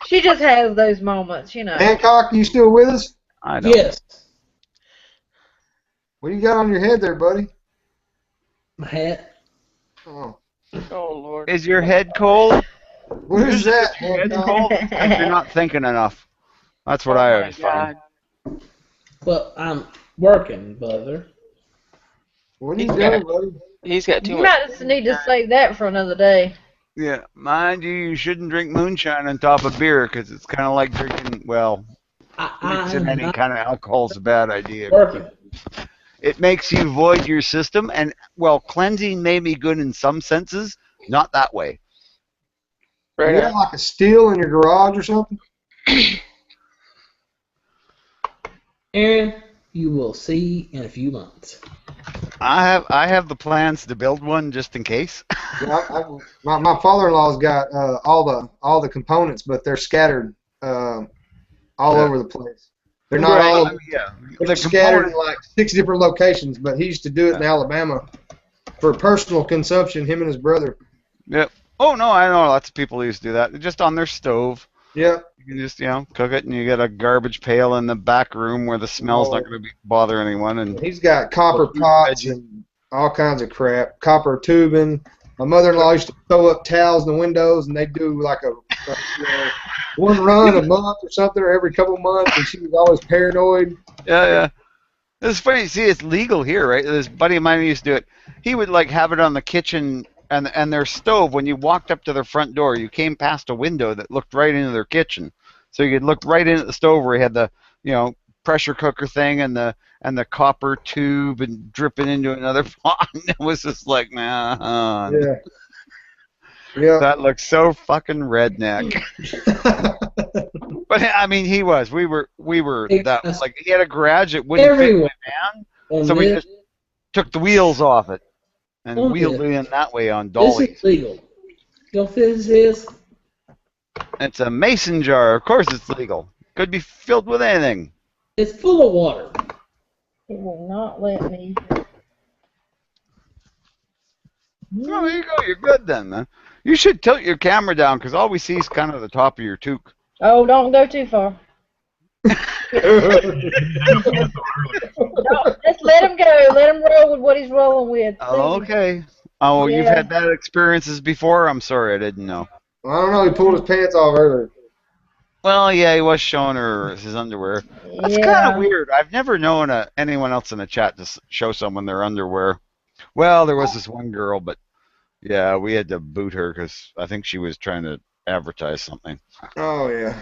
She just has those moments, you know.
Hancock, you still with us?
I don't.
Yes.
What do you got on your head there, buddy?
My hat.
Oh.
Oh Lord.
Is your head cold?
What is that,
Your head's
Hancock?
cold? Like you're not thinking enough. That's what I always find.
Well, I'm working, brother.
What are you doing, buddy?
He's got too
You
much.
might just need to save that for another day.
Yeah, mind you shouldn't drink moonshine on top of beer because it's kind of like drinking, well, mixing
I'm
any
not
kind of alcohol is a bad idea.
working.
It makes you void your system, and, well, cleansing may be good in some senses, not that way.
Right
You got like a steel in your garage or something?
Aaron, you will see in a few months.
I have the plans to build one just in case.
Yeah, my father-in-law's got all the components, but they're scattered all over the place. They're not
Right,
all.
I mean, yeah.
They're
The
scattered in
component-
like 6 different locations. But he used to do it in Alabama for personal consumption. Him and his brother.
Yep. Oh no, I know lots of people used to do that. Just on their stove.
Yep.
You can just, cook it, and you get a garbage pail in the back room where the smell's not going to bother anyone. And
He's got copper pots and all kinds of crap. Copper tubing. My mother-in-law used to throw up towels in the windows, and they do like a one run a month or something, or every couple months, and she was always paranoid.
yeah. It's funny. See, it's legal here, right? This buddy of mine used to do it. He would like have it on the kitchen and their stove. When you walked up to their front door, you came past a window that looked right into their kitchen, so you could look right in at the stove where he had the pressure cooker thing and the copper tube and dripping into another pot. It was just like, man,
Yeah.
that looks so fucking redneck. But I mean, we were that, like, he had a garage that wouldn't fit
Everyone
my
on
van, so we
this,
just took the wheels off it and
on
wheeled
this.
it in that way on
This
dollies.
is legal. You know what this is?
It's a mason jar. Of course it's legal. Could be filled with anything.
It's full of water.
It will not let me.
Oh, there you go. You're good then, man. You should tilt your camera down because all we see is kind of the top of your toque.
Oh, don't go too far. Just let him go. Let him roll with what he's rolling with.
Oh, okay. Oh, you've
Yeah.
had bad experiences before? I'm sorry, I didn't know.
I don't know. He pulled his pants off earlier.
Well, yeah, he was showing her his underwear. That's kind
Yeah.
of weird. I've never known anyone else in the chat to show someone their underwear. Well, there was this one girl, but yeah, we had to boot her because I think she was trying to advertise something.
Oh yeah.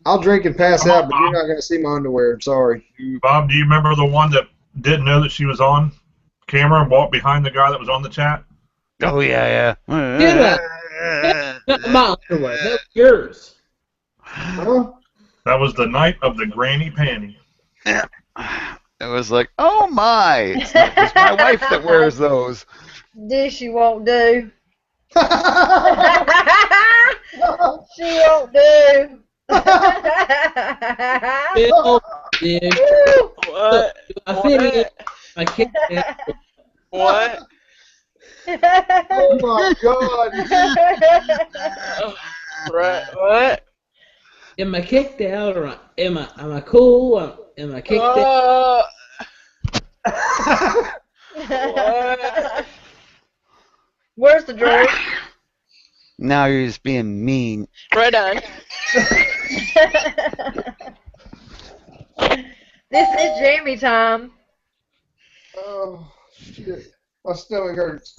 I'll drink and pass out, but you're not gonna see my underwear. Sorry.
Bob, do you remember the one didn't know that she was on camera and walked behind the guy that was on the chat?
Oh yeah.
Not my underwear. That was yours.
Huh?
That was the night of the granny panty.
It was like, oh my! It's not just my wife that wears those.
This she won't do. She won't do.
Bill, yeah.
What?
I finished. I kicked out.
What?
Oh my God!
Right? What?
Am I kicked out or am I cool? Am I kicked out?
What?
Where's the drawer?
Now you're just being mean.
Right on.
This is Jammy Time.
Oh shit! My stomach hurts.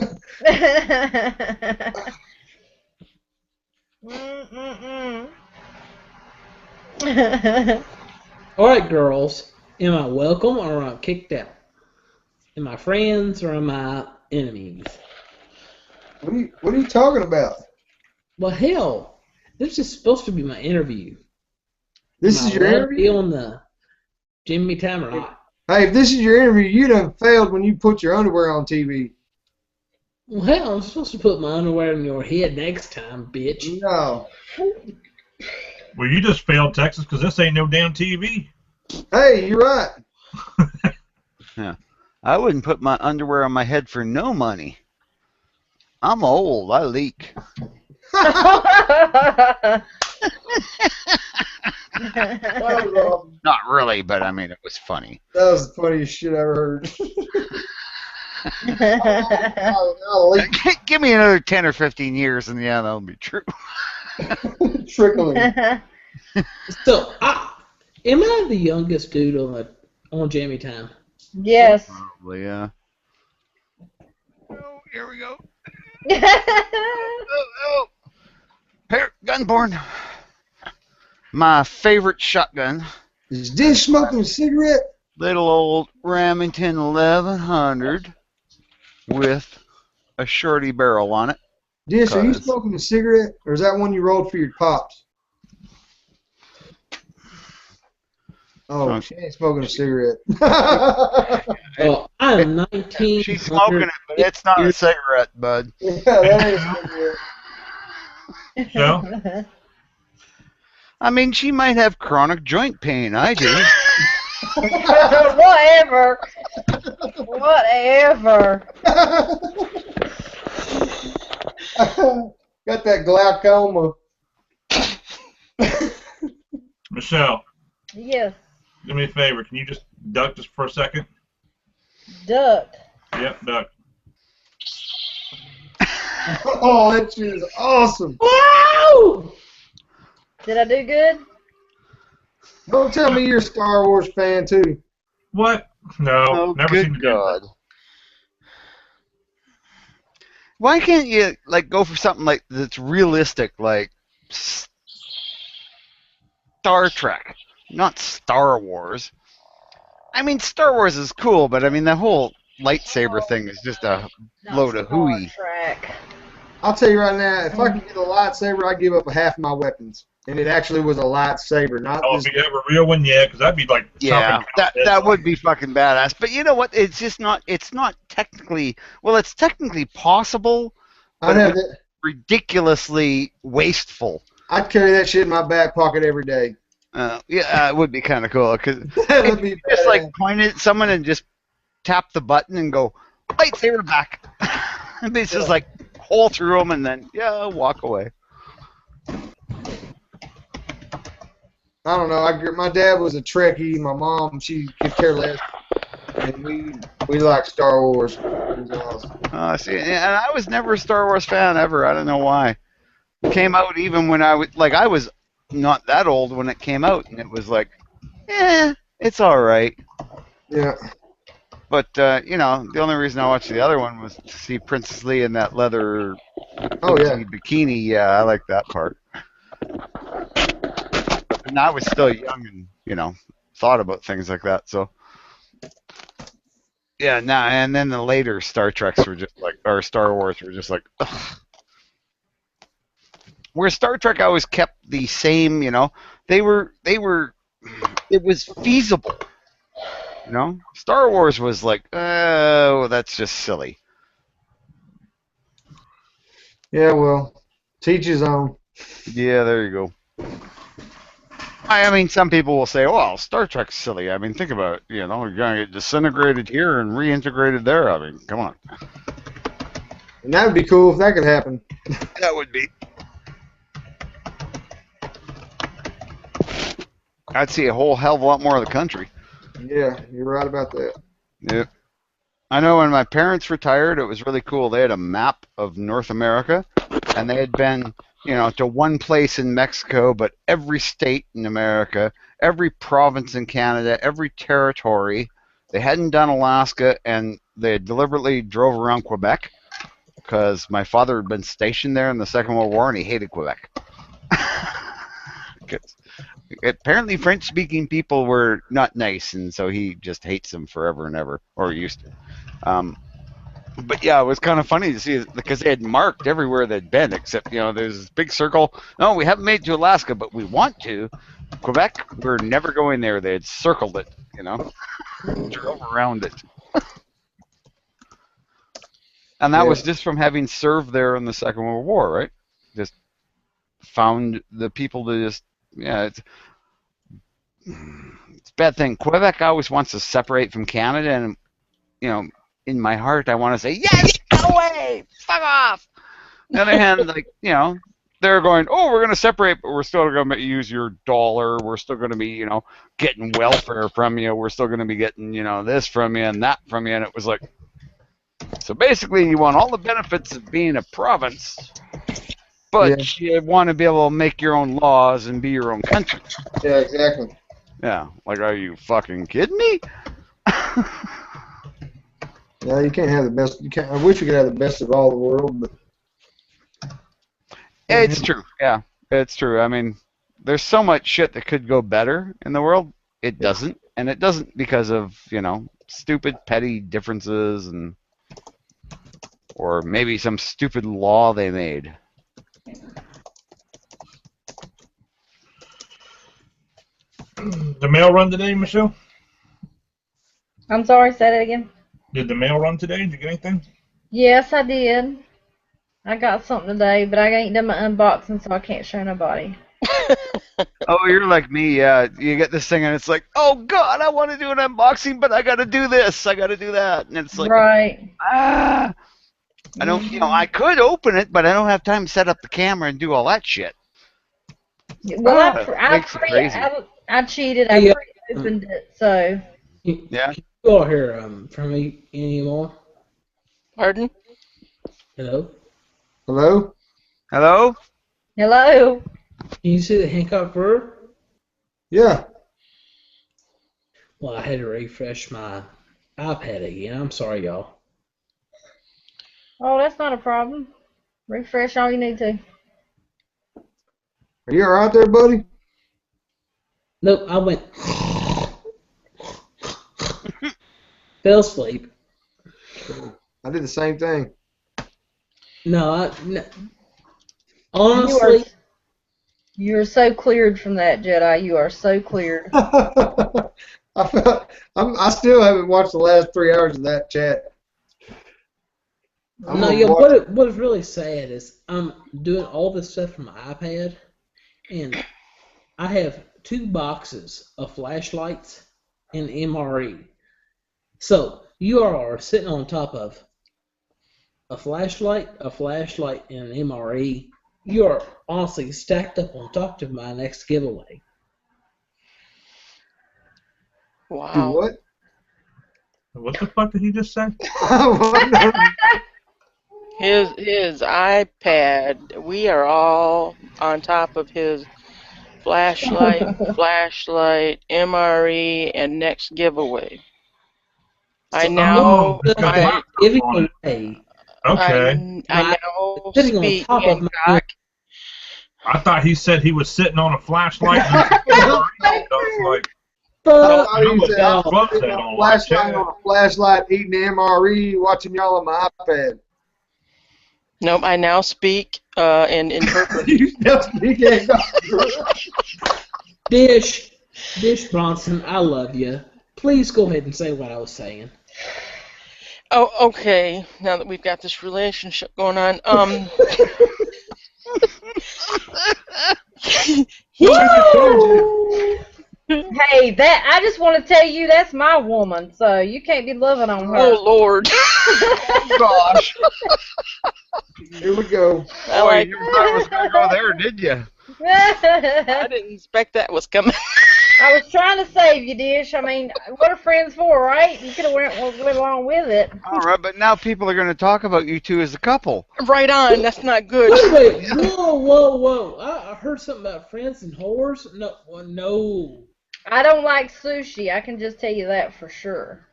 All right, girls. Am I welcome or am I kicked out? Am I friends or am I enemies?
What are you talking about?
Well, hell, this is supposed to be my interview.
This
Am
is
I
your
allowed to
interview?
be on the Jammy Time or not?
Hey, if this is your interview, you done failed when you put your underwear on TV.
Well, hell, I'm supposed to put my underwear in your head next time, bitch.
No.
Well, you just failed Texas because this ain't no damn TV.
Hey, you're right.
Yeah. I wouldn't put my underwear on my head for no money. I'm old. I leak.
That was awesome.
Not really, but I mean, it was funny.
That was the funniest shit I ever heard. I'll leak.
Give me another 10 or 15 years, and yeah, that'll be true.
Trickling.
So, am I the youngest dude on Jammy Time?
Yes.
Probably, yeah. Oh, here we go. Here, Gunborn. My favorite shotgun.
Is Dish smoking a cigarette?
Little old Remington 1100 with a shorty barrel on it.
Dish, are you
Cause-
smoking a cigarette, or is that one you rolled for your pops? Oh, she ain't smoking a cigarette.
Well, I'm 19.
She's smoking it, but it's not a cigarette, bud.
Yeah, that ain't a cigarette.
So,
I mean, she might have chronic joint pain. I do.
Whatever. Whatever.
Got that glaucoma.
Michelle,
Yes.
do me a favor. Can you just duck just for a second?
Duck.
Yep, duck.
Oh, that shit is awesome.
Wow!
Did I do good?
Don't tell me you're a Star Wars fan, too.
What? No,
Oh,
never seen
good
the
God. Why can't you like go for something like that's realistic, like Star Trek, not Star Wars? I mean, Star Wars is cool, but I mean the whole lightsaber thing is just a load of hooey.
Track.
I'll tell you right now, if I could get a lightsaber, I'd give up half my weapons. And it actually was a lightsaber, not
Oh,
this.
if you have a real one, yeah, because that'd be like
Yeah,
chopping
that would be fucking badass. But you know what? It's just not. It's not technically. Well, it's technically possible,
I'd have that.
ridiculously wasteful.
I'd carry that shit in my back pocket every day.
Yeah, it would be kind of cool because
That would be
just
badass.
like point at someone and just tap the button and go lightsaber back. And it's just like hole through them and then walk away.
I don't know. My dad was a Trekkie. My mom, she could care less. And we like Star Wars. It was awesome.
See, and I was never a Star Wars fan ever. I don't know why. It came out even when I was not that old when it came out, and it was like, it's all right.
Yeah.
But the only reason I watched the other one was to see Princess Leia in that leather bikini. Yeah, I like that part. And I was still young and thought about things like that. So Yeah, no, and then the later Star Treks were just like, or Star Wars were just like, ugh. Where Star Trek always kept the same, they were, it was feasible, Star Wars was like, oh, that's just silly.
Yeah, well, teach his own.
Yeah, there you go. I mean, some people will say, well, Star Trek's silly. I mean, think about it. You're going to get disintegrated here and reintegrated there. I mean, come on.
And that would be cool if that could happen.
That would be. I'd see a whole hell of a lot more of the country.
Yeah, you're right about that.
Yeah. I know when my parents retired, it was really cool. They had a map of North America, and they had been, to one place in Mexico, but every state in America, every province in Canada, every territory. They hadn't done Alaska, and they deliberately drove around Quebec because my father had been stationed there in the Second World War, and he hated Quebec. Apparently, French-speaking people were not nice, and so he just hates them forever and ever, or used to. But yeah, it was kind of funny to see because they had marked everywhere they'd been, except there's this big circle. No, we haven't made it to Alaska, but we want to. Quebec, we're never going there. They had circled it, drove around it, and that was just from having served there in the Second World War, right? Just found the people to just it's a bad thing. Quebec always wants to separate from Canada, and in my heart, I want to say, yeah, get away, fuck off. On the other hand, they're going, oh, we're going to separate, but we're still going to use your dollar. We're still going to be, getting welfare from you. We're still going to be getting, this from you and that from you. And it was like, so basically, you want all the benefits of being a province, but you want to be able to make your own laws and be your own country.
Yeah, exactly.
Yeah, like, are you fucking kidding me?
Yeah, you can't have the best. You can't. I wish we could have the best of all the world, but
it's true. Yeah, it's true. I mean, there's so much shit that could go better in the world. It doesn't, and it doesn't because of stupid petty differences or maybe some stupid law they made.
The mail run today, Michelle?
I'm sorry, say that again.
Did the mail run today? Did you get anything?
Yes, I did. I got something today, but I ain't done my unboxing, so I can't show nobody.
Oh, you're like me, yeah. You get this thing, and it's like, oh, God, I want to do an unboxing, but I got to do this. I got to do that. And it's like,
right.
I don't, I could open it, but I don't have time to set up the camera and do all that shit.
Well, I cheated. I pre-opened it, so.
Yeah.
You all hear from me anymore?
Pardon?
Hello?
hello.
Hello?
Hello.
Can you see the Hancock Brewer?
Yeah.
Well, I had to refresh my iPad again. I'm sorry, y'all.
Oh, that's not a problem. Refresh all you need to.
Are you all right there, buddy?
Nope, I went. Fell asleep.
I did the same thing.
No, honestly.
You're so cleared from that, Jedi. You are so cleared.
I still haven't watched the last 3 hours of that chat.
No, yeah. What is really sad is I'm doing all this stuff from my iPad, and I have 2 boxes of flashlights and MRE. So you are sitting on top of a flashlight, and an MRE. You are honestly stacked up on top of my next giveaway.
Wow.
Do what?
What the fuck did he just say?
His iPad, we are all on top of his flashlight, MRE, and next giveaway. I now
giving away.
Okay.
I now
sitting on
speak
top of my.
Hancock.
I thought he said he was sitting on a flashlight. I was like,
Fuck
he said, I'm
Fuck
putting
that
my
on live
flashlight
chat.
on a flashlight, eating MRE, watching y'all on my iPad.
Nope, I now speak and interpret.
You just speaking.
Dish Bronson, I love you. Please go ahead and say what I was saying.
Oh, okay. Now that we've got this relationship going on,
Hey, that I just want to tell you that's my woman, so you can't be loving on her.
oh Lord.
Oh gosh.
Here we go.
I
Boy,
like.
you thought it was gonna go there, did you?
I didn't expect that was coming.
I was trying to save you, Dish. I mean, what are friends for, right? You could have went along with it.
All right, but now people are going to talk about you two as a couple.
Right on. That's not good.
Wait, whoa. I heard something about friends and whores. No.
I don't like sushi. I can just tell you that for sure.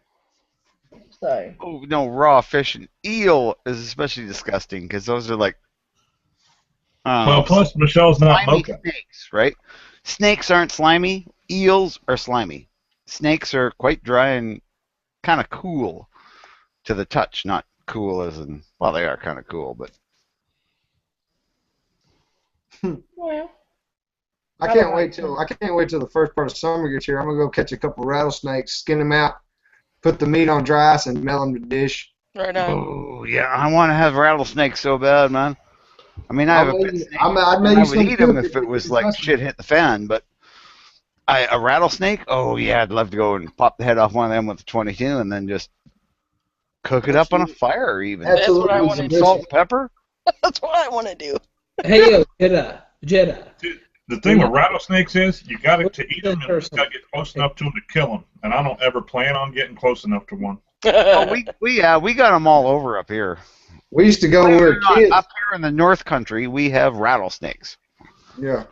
So.
Oh no, raw fish and eel is especially disgusting because those are like.
Well, plus Michelle's not
slimy
mocha.
snakes, right? Snakes aren't slimy. Eels are slimy. Snakes are quite dry and kind of cool to the touch. Not cool as in, well, they are kind of cool, but.
Well.
I can't wait till the first part of summer gets here. I'm gonna go catch a couple rattlesnakes, skin them out, put the meat on dry ice, and mail them to Dish.
Right on.
Oh yeah, I want to have rattlesnakes so bad, man. I mean, I have a pet snake.
I'd
I would eat them if it was like shit hit the fan, but a rattlesnake? Oh yeah, I'd love to go and pop the head off one of them with a 22 and then just cook it up on a fire, even.
That's what I want to do.
Salt and pepper.
That's what I want to do.
Hey, Jeddah.
The thing with rattlesnakes is you got to eat them and you got to get close enough to them to kill them. And I don't ever plan on getting close enough to one.
Oh, we got them all over up here.
We used to go when we were kids.
Up here in the North Country, we have rattlesnakes.
Yeah.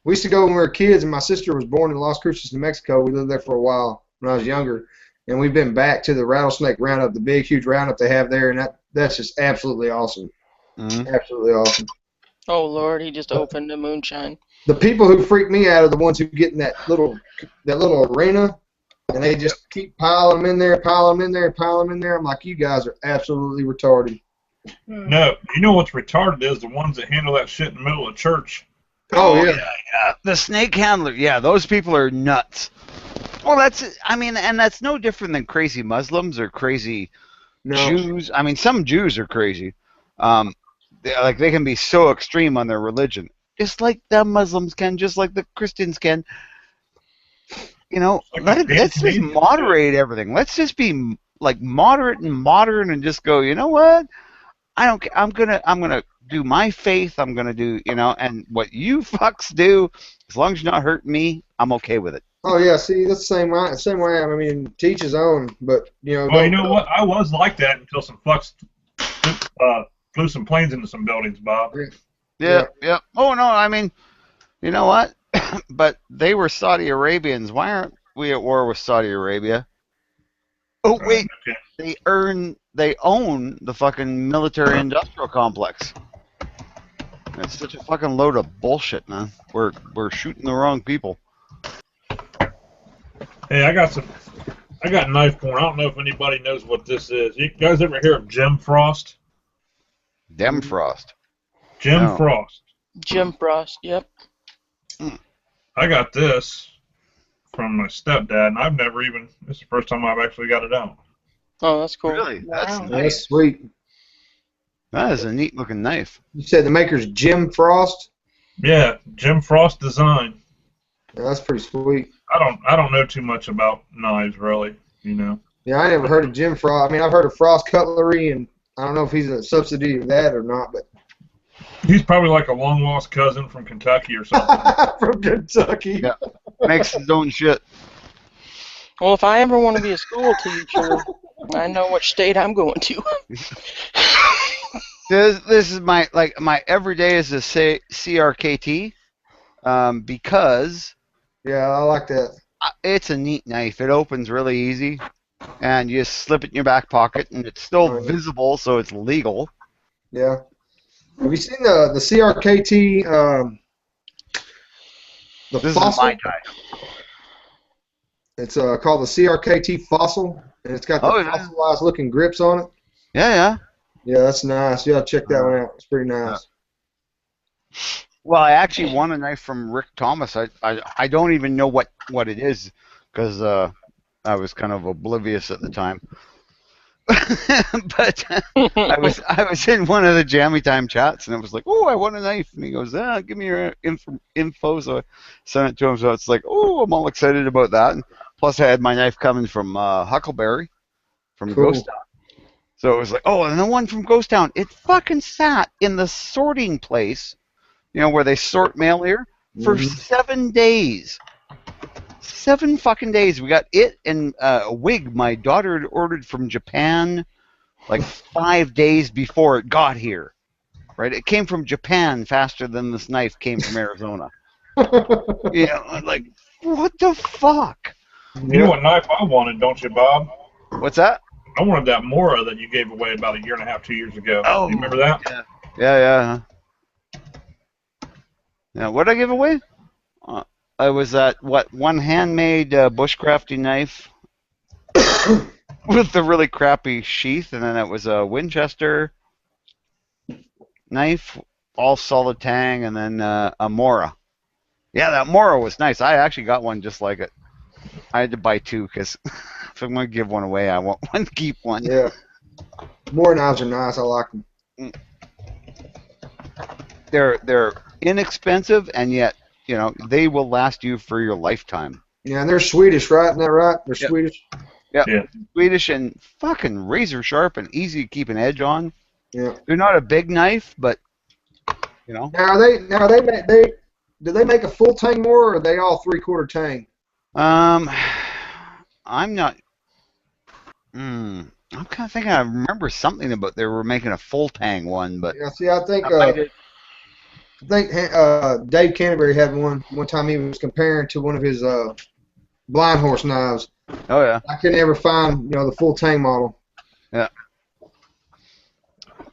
We used to go when we were kids, and my sister was born in Las Cruces, New Mexico. We lived there for a while when I was younger. And we've been back to the rattlesnake roundup, the big, huge roundup they have there, and that's just absolutely awesome.
Mm-hmm.
Absolutely awesome.
Oh Lord, he just opened the moonshine.
The people who freak me out are the ones who get in that little arena, and they just keep piling them in there. I'm like, you guys are absolutely retarded.
No, you know what's retarded is the ones that handle that shit in the middle of church.
Oh yeah.
The snake handler. Yeah, those people are nuts. Well, that's no different than crazy Muslims or crazy Jews. I mean, some Jews are crazy. They can be so extreme on their religion, just like the Muslims can, just like the Christians can. You know, let's just moderate everything. Let's just be like moderate and modern, and just go. You know what? I don't care. I'm gonna do my faith. I'm gonna do, and what you fucks do, as long as you're not hurting me, I'm okay with it.
Oh yeah, see, that's the same way. I mean, to each his own, but
Well, you know what? I was like that until some fucks flew some planes into some buildings, Bob.
Yeah. Oh no, I mean, you know what? But they were Saudi Arabians. Why aren't we at war with Saudi Arabia? Oh wait,
Okay.
they own the fucking military-industrial complex. It's such a fucking load of bullshit, man. We're shooting the wrong people.
Hey, I got knife porn. I don't know if anybody knows what this is. You guys ever hear of Jim Frost?
Dem Frost.
Jim Frost.
Jim Frost. Yep.
I got this from my stepdad, and I've never even. This is the first time I've actually got it out.
Oh, that's cool.
Really? That's
Wow.
nice.
that's sweet.
That is a neat looking knife.
You said the maker's Jim Frost?
Yeah, Jim Frost design.
Yeah, that's pretty sweet.
I don't know too much about knives, really.
Yeah, I never heard of Jim Frost. I mean, I've heard of Frost Cutlery, and I don't know if he's a subsidy of that or not, but
He's probably like a long lost cousin from Kentucky or something.
from Kentucky.
Yeah. Makes his own shit.
Well, if I ever want to be a school teacher, I know which state I'm going to.
This is my everyday is a CRKT, because
Yeah, I like that.
it's a neat knife. It opens really easy, and you just slip it in your back pocket, and it's still visible, so it's legal.
Yeah. Have you seen the CRKT? The
This
fossil?
is my type.
It's called the CRKT Fossil, and it's got the fossilized looking grips on it.
Yeah.
Yeah, that's nice. Yeah, check that one out. It's pretty nice.
Well, I actually won a knife from Rick Thomas. I don't even know what it is because I was kind of oblivious at the time. But I was in one of the Jammy Time chats, and it was like, oh, I want a knife, and he goes, give me your info. So I sent it to him. So it's like, oh, I'm all excited about that. And plus, I had my knife coming from Huckleberry from Ghost Town. So it was like, oh, and the one from Ghost Town, it fucking sat in the sorting place, where they sort mail here, for 7 days. 7 fucking days. We got it and a wig my daughter had ordered from Japan like 5 days before it got here. Right? It came from Japan faster than this knife came from Arizona. Like, what the fuck?
You know what knife I wanted, don't you, Bob?
What's that?
I wanted that Mora that you gave away about 1.5 years, 2 years ago.
Oh,
do you remember that?
Yeah. Yeah, what did I give away? I was at, one handmade bushcrafting knife with the really crappy sheath, and then it was a Winchester knife, all solid tang, and then a Mora. Yeah, that Mora was nice. I actually got one just like it. I had to buy 2 because if I'm going to give one away, I want one to keep one.
Yeah. Mora knives are nice. I like them.
They're inexpensive, and yet, they will last you for your lifetime.
Yeah, and they're Swedish, right? Isn't that right? They're Swedish.
Yeah. Swedish and fucking razor sharp and easy to keep an edge on.
Yeah.
They're not a big knife, but
Now do they make a full tang Mora, or are they all 3/4 tang?
I'm not. I'm kind of thinking I remember something about they were making a full tang one, but
yeah. See, I think Dave Canterbury had one time. He was comparing to one of his blind horse knives.
Oh yeah.
I could never find the full tang model.
Yeah.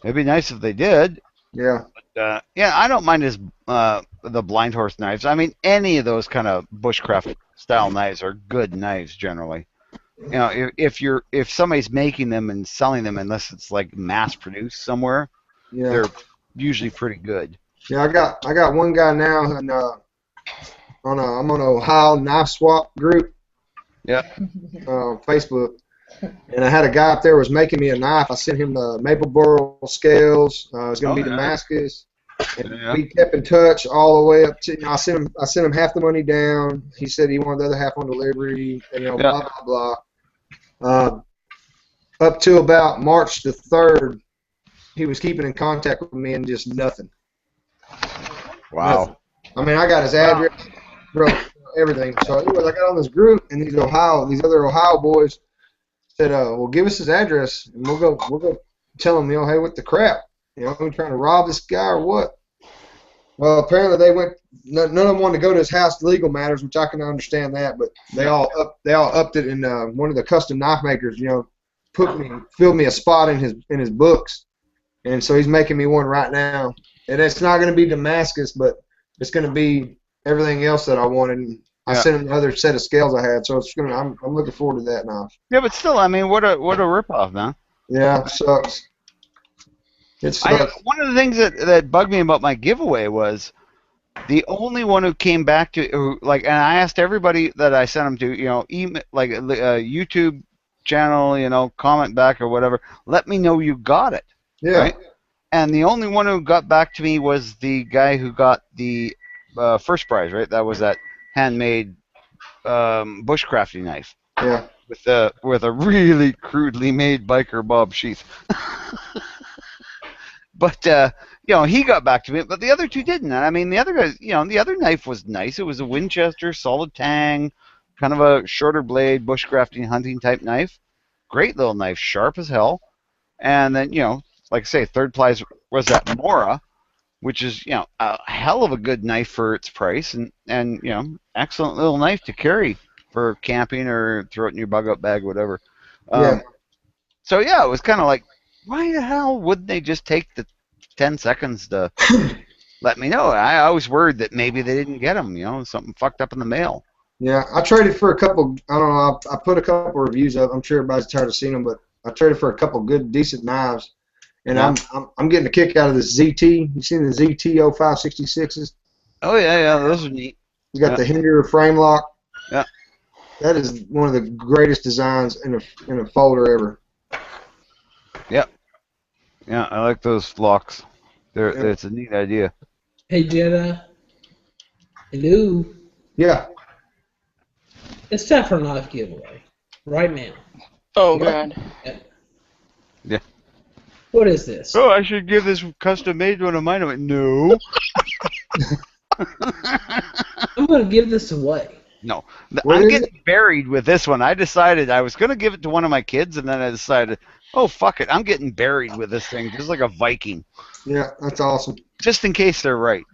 It'd be nice if they did.
Yeah.
But, I don't mind the blind horse knives. I mean, any of those kind of bushcraft style knives are good knives generally. If somebody's making them and selling them, unless it's like mass produced somewhere, they're usually pretty good.
Yeah, I got one guy now, and I'm on a Ohio Knife Swap group.
Yeah.
Facebook, and I had a guy up there was making me a knife. I sent him the maple burl scales. It was going to be Damascus. And we kept in touch all the way up to. I sent him half the money down. He said he wanted the other half on delivery. And blah blah blah. Up to about March the 3rd, he was keeping in contact with me and just nothing.
Wow.
Nothing. I mean, I got his address, everything. So anyways, I got on this group, and these other Ohio boys said, "Well, give us his address, and we'll go tell him, hey, what the crap? Are we trying to rob this guy or what?" Well, apparently they went. None of them wanted to go to his house. Legal matters, which I can understand that, but they all upped it, and one of the custom knife makers, filled me a spot in his books, and so he's making me one right now. And it's not going to be Damascus, but it's going to be everything else that I wanted. And I sent him the other set of scales I had, so I'm looking forward to that now.
Yeah, but still, I mean, what a ripoff, man.
Yeah, it sucks. It sucks.
One of the things that bugged me about my giveaway was the only one who came back to and I asked everybody that I sent them to, email, like a YouTube channel, comment back or whatever. Let me know you got it.
Yeah.
Right? And the only one who got back to me was the guy who got the first prize, right? That was that handmade bushcrafting knife.
Yeah.
With a really crudely made biker bob sheath. But he got back to me, but the other two didn't. I mean, the other guys, the other knife was nice. It was a Winchester solid tang, kind of a shorter blade bushcrafting hunting type knife. Great little knife, sharp as hell. And then like I say, third prize was that Mora, which is a hell of a good knife for its price, and excellent little knife to carry for camping or throw it in your bug out bag, whatever. So it was kind of like, why the hell wouldn't they just take the 10 seconds to let me know? I was worried that maybe they didn't get them, something fucked up in the mail.
Yeah, I traded for a couple. I don't know. I put a couple reviews up. I'm sure everybody's tired of seeing them, but I traded for a couple good, decent knives, and
Yeah.
I'm getting a kick out of this ZT. You seen the ZT 0566s?
Oh yeah, those are neat.
You got the Hinder frame lock.
Yeah.
That is one of the greatest designs in a folder ever.
Yep. Yeah, I like those locks. It's a neat idea.
Hey, Jedi. Hello.
Yeah.
It's time for a knife giveaway. Right now.
Oh,
What?
God.
Yeah.
What is this?
Oh, I should give this custom made one of mine. I went, no.
I'm going to give this away.
No.
What
I'm
is
getting buried with this one. I decided I was going to give it to one of my kids, and then I decided, oh, fuck it. I'm getting buried with this thing, just like a Viking.
Yeah, that's awesome.
Just in case they're right.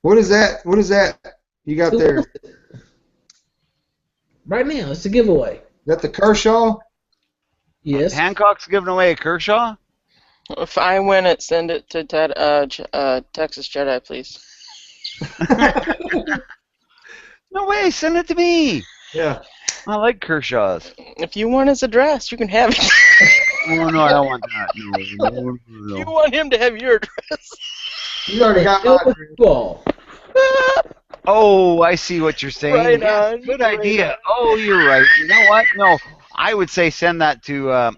What is that? What is that you got there? Is
Right now, it's a giveaway.
that the Kershaw?
Yes.
Hancock's giving away a Kershaw?
If I win it, send it to Texas Jedi, please.
No way, send it to me.
Yeah.
I like Kershaw's.
If you want his address, you can have it.
Oh, no, I don't want that. No.
You want him to have your address.
You already got
No
mine.
withdrawal.
Oh, I see what you're saying.
Right
Yes,
on,
good
right
idea.
on.
Oh, you're right. You know what? No, I would say send that to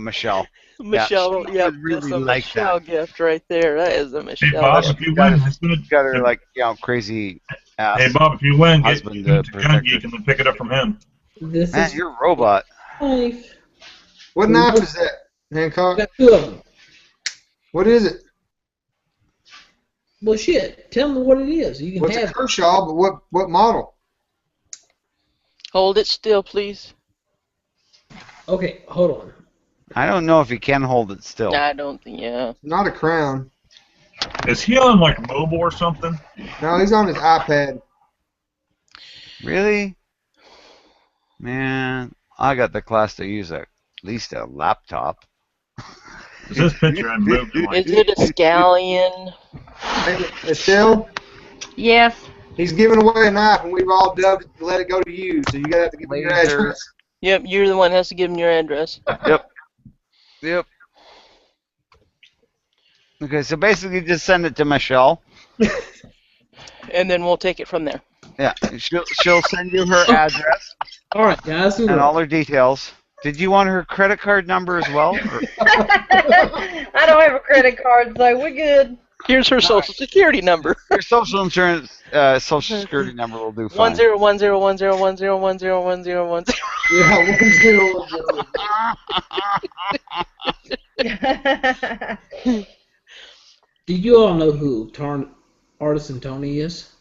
Michelle.
Michelle,
she
yep,
would really
that's a
like
Michelle
that.
gift right there. That is a
Hey
Michelle
Bob,
gift.
if you win,
Got her like crazy ass.
hey Bob, if you win, get
husband
him
to
to Gun
protect
Geek
her.
and then pick it up from him.
This
Man,
is
you're a robot.
knife.
What knife is that,
I
Hancock?
got two of them.
What is it?
Well, shit. Tell me what it is. You can
What's
have
a
it.
Kershaw? But what model?
Hold it still, please.
Okay, hold on.
I don't know if he can hold it still.
I don't think, yeah.
Not a Crown.
Is he on like mobile or something?
No, he's on his iPad.
Really? Man, I got the class to use at least a laptop.
Is this picture I moved in like
Is it a scallion?
Hey, Estelle,
Yes.
he's giving away a knife, and we've all dubbed it to let it go to you. So you gotta have to give me your
Laser.
address.
Yep, you're the one that has to give him your address.
Yep. Okay, so basically just send it to Michelle.
And then we'll take it from there.
Yeah, she'll send you her address
All right, guys and
and all
girls.
her details. Did you want her credit card number as well? Or-
I don't have a credit card, so we're good.
Here's her social security number.
your social insurance, social security number will do fine.
10101010101010.
Yeah, 1-0-0.
Do you all know who Artisan Tony is?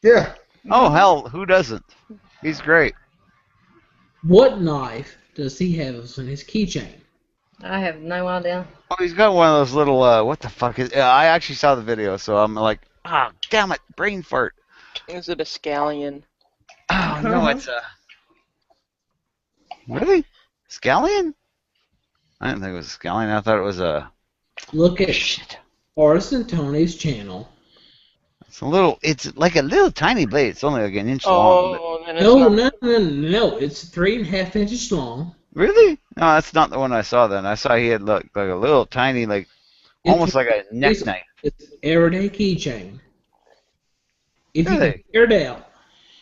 Yeah.
Oh hell, who doesn't? He's great.
What knife does he have in his keychain?
I have no idea.
Oh, he's got one of those little. What the fuck is? I actually saw the video, so I'm like, ah, damn it, brain fart.
Is it a scallion?
Oh no, it's a. Really? Scallion? I didn't think it was a scallion. I thought it was a.
Look at Artisan Tony's channel.
It's a little. It's like a little tiny blade. It's only like an inch long. But,
Oh, then it's
No,
not.
no. It's 3.5 inches long.
really? No, that's not the one I saw. Then I saw he had looked like a little tiny, like almost like a neck
It's-
knife.
It's an everyday keychain. If you
Really?
can figure it out,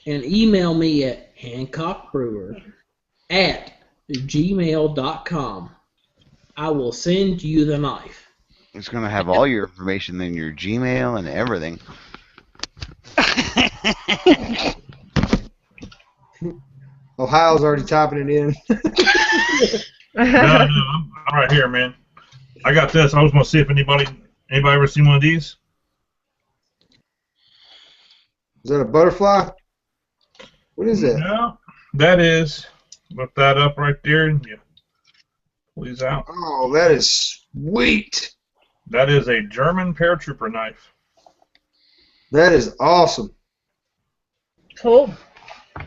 and email me at hancockbrewer@gmail.com, I will send you the knife.
It's gonna have all your information in your Gmail and everything.
Ohio's already typing it in.
No, I'm right here, man. I got this. I was gonna see if anybody ever seen one of these.
Is that a butterfly? What is that?
No, that is. Lift that up right there and you pull these out.
Oh, that is sweet.
That is a German paratrooper knife.
That is awesome.
Cool.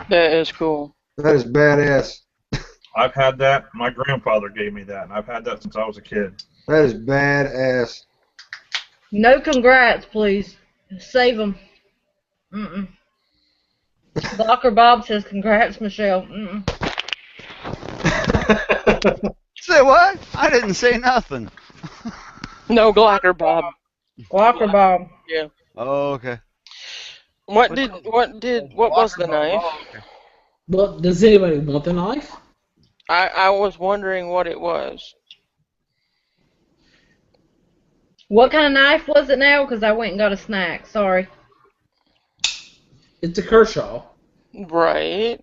That is cool.
That is badass.
I've had that. My grandfather gave me that, and I've had that since I was a kid.
That is badass.
No congrats, please. Save them. Mm-mm. Blocker Bob says, "Congrats, Michelle." Mm-mm.
Say what? I didn't say nothing.
No, Glocker Bob.
Blocker Bob.
Yeah.
Oh, okay.
What was the knife?
Oh, okay.
Well, does anybody want the knife?
I was wondering what it was.
What kind of knife was it now? Because I went and got a snack. Sorry.
It's a Kershaw.
Right.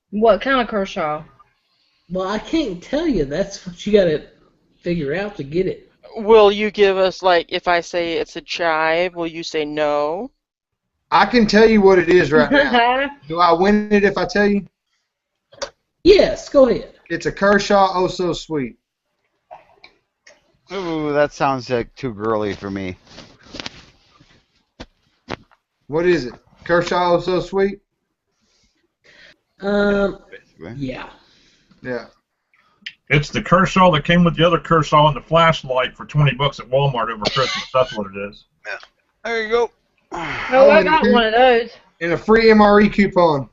What kind of Kershaw?
Well, I can't tell you. That's what you gotta figure out to get it.
Will you give us, like, if I say it's a chive, will you say no?
I can tell you what it is right now. Do I win it if I tell you?
Yes, go ahead.
It's a Kershaw Oh So Sweet.
Ooh, that sounds like too girly for me.
What is it? Kershaw Oh So Sweet?
Basically.
Yeah.
Yeah.
It's the Kershaw that came with the other Kershaw and the flashlight for $20 at Walmart over Christmas. That's what it is.
There you go.
Oh, I got one of those.
And a free MRE coupon.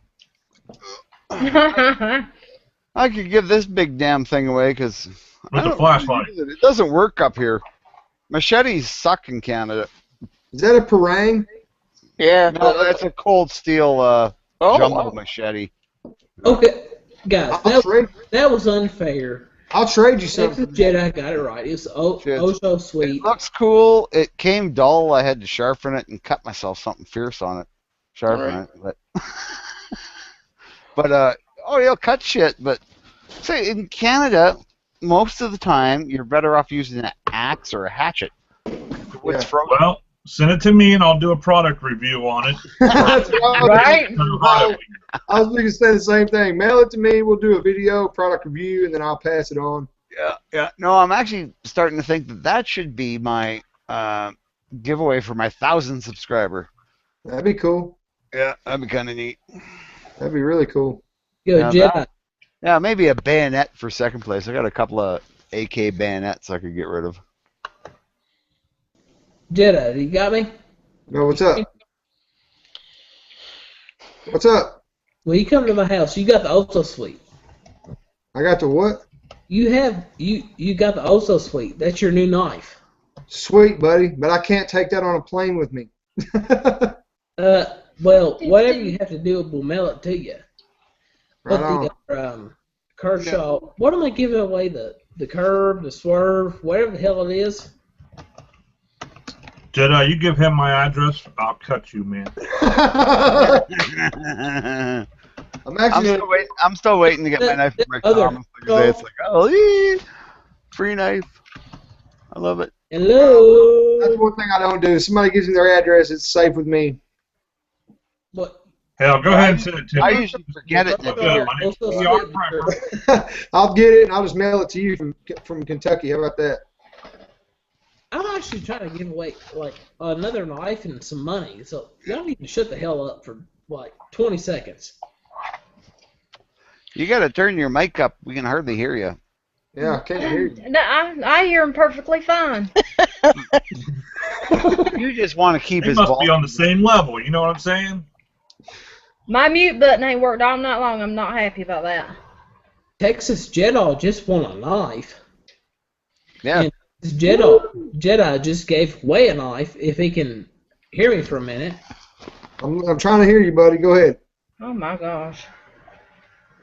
I could give this big damn thing away because
With the flashlight.
It doesn't work up here. Machetes suck in Canada.
Is that a Parang?
Yeah.
No, that's a cold steel jumbo machete.
Okay, guys,
I'll trade.
that was unfair.
I'll trade you
Texas
something.
Jedi got it right. It's oh so sweet.
It looks cool. It came dull. I had to sharpen it and cut myself something fierce on it. Sharpen it, but you'll cut shit. But say in Canada, most of the time you're better off using an axe or a hatchet. What's from
Well, send it to me and I'll do a product review on it.
That's
Right?
I was going to say the same thing. Mail it to me. We'll do a video, product review, and then I'll pass it on.
Yeah. No, I'm actually starting to think that should be my giveaway for my 1,000 subscriber.
That'd be cool.
Yeah, that'd be kind of neat.
That'd be really cool.
Go
Yeah,
Jedi.
Yeah, maybe a bayonet for second place. I got a couple of AK bayonets I could get rid of.
Jedi, you got me?
No, what's up? What's up?
When you come to my house, you got the Oso Suite.
I got the what?
You got the Oso Suite. That's your new knife.
Sweet, buddy. But I can't take that on a plane with me.
Well, whatever you have to do, we'll mail it to you.
Right
But the Kershaw, what am I giving away? The curve, the swerve, whatever the hell it is.
Jedi, you give him my address, I'll cut you, man.
I'm
still waiting to get my knife from my comic today. It's like, free knife. I love it.
Hello.
That's one thing I don't do. If somebody gives me their address, it's safe with me.
What?
Hell, go ahead and send it to me.
I usually forget it.
I'll get it and I'll just mail it to you from Kentucky. How about that?
I'm actually trying to give away like another knife and some money, so y'all need to shut the hell up for like 20 seconds.
You got to turn your mic up. We can hardly hear you.
Yeah, I can't hear you.
No, I hear him perfectly fine.
You just want to keep
They
his
must
volume.
be on the same level, you know what I'm saying?
My mute button ain't worked all night long. I'm not happy about that.
Texas Jedi just won a knife.
Yeah.
And this Jedi just gave away a knife. If he can hear me for a minute.
I'm trying to hear you, buddy. Go ahead.
Oh my gosh.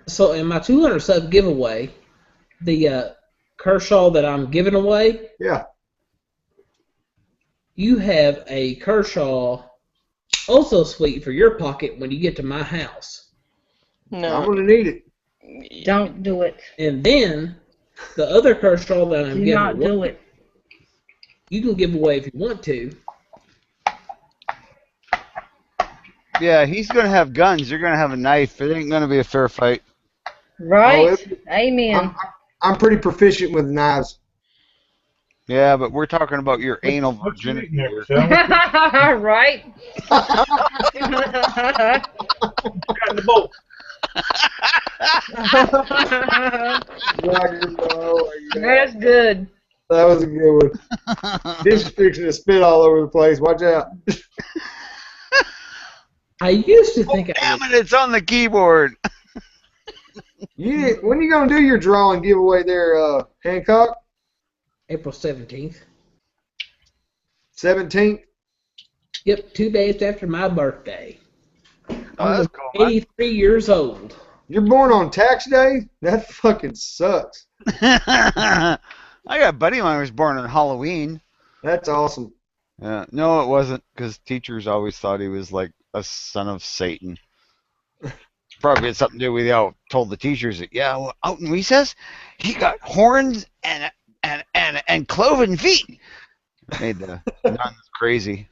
So in my 200 sub giveaway, the Kershaw that I'm giving away,
Yeah.
you have a Kershaw also sweet for your pocket when you get to my house.
I'm
No.
going to need it.
Don't do it.
And then the other Kershaw that I'm
Do
giving
not
away,
do it.
you can give away if you want to.
Yeah, he's going to have guns. You're going to have a knife. It ain't going to be a fair fight.
Right? Amen.
I'm pretty proficient with knives.
Yeah, but we're talking about your anal
What's you
virginity.
eating there, Michelle?
Right?
Got in the boat.
That's good.
That was a good one. He's fixing to spit all over the place. Watch out.
I used to think I
Damn it! It's on the keyboard.
When are you gonna do your drawing giveaway there, Hancock?
April 17th.
17th.
Yep, 2 days after my birthday.
Oh,
I'm
that's cool, man.
83 years old.
You're born on tax day? That fucking sucks.
I got a buddy of mine who was born on Halloween.
That's awesome.
Yeah, no, it wasn't, because teachers always thought he was like a son of Satan. Probably had something to do with told the teachers that well, out in recess he got horns and cloven feet. Made the nuns crazy.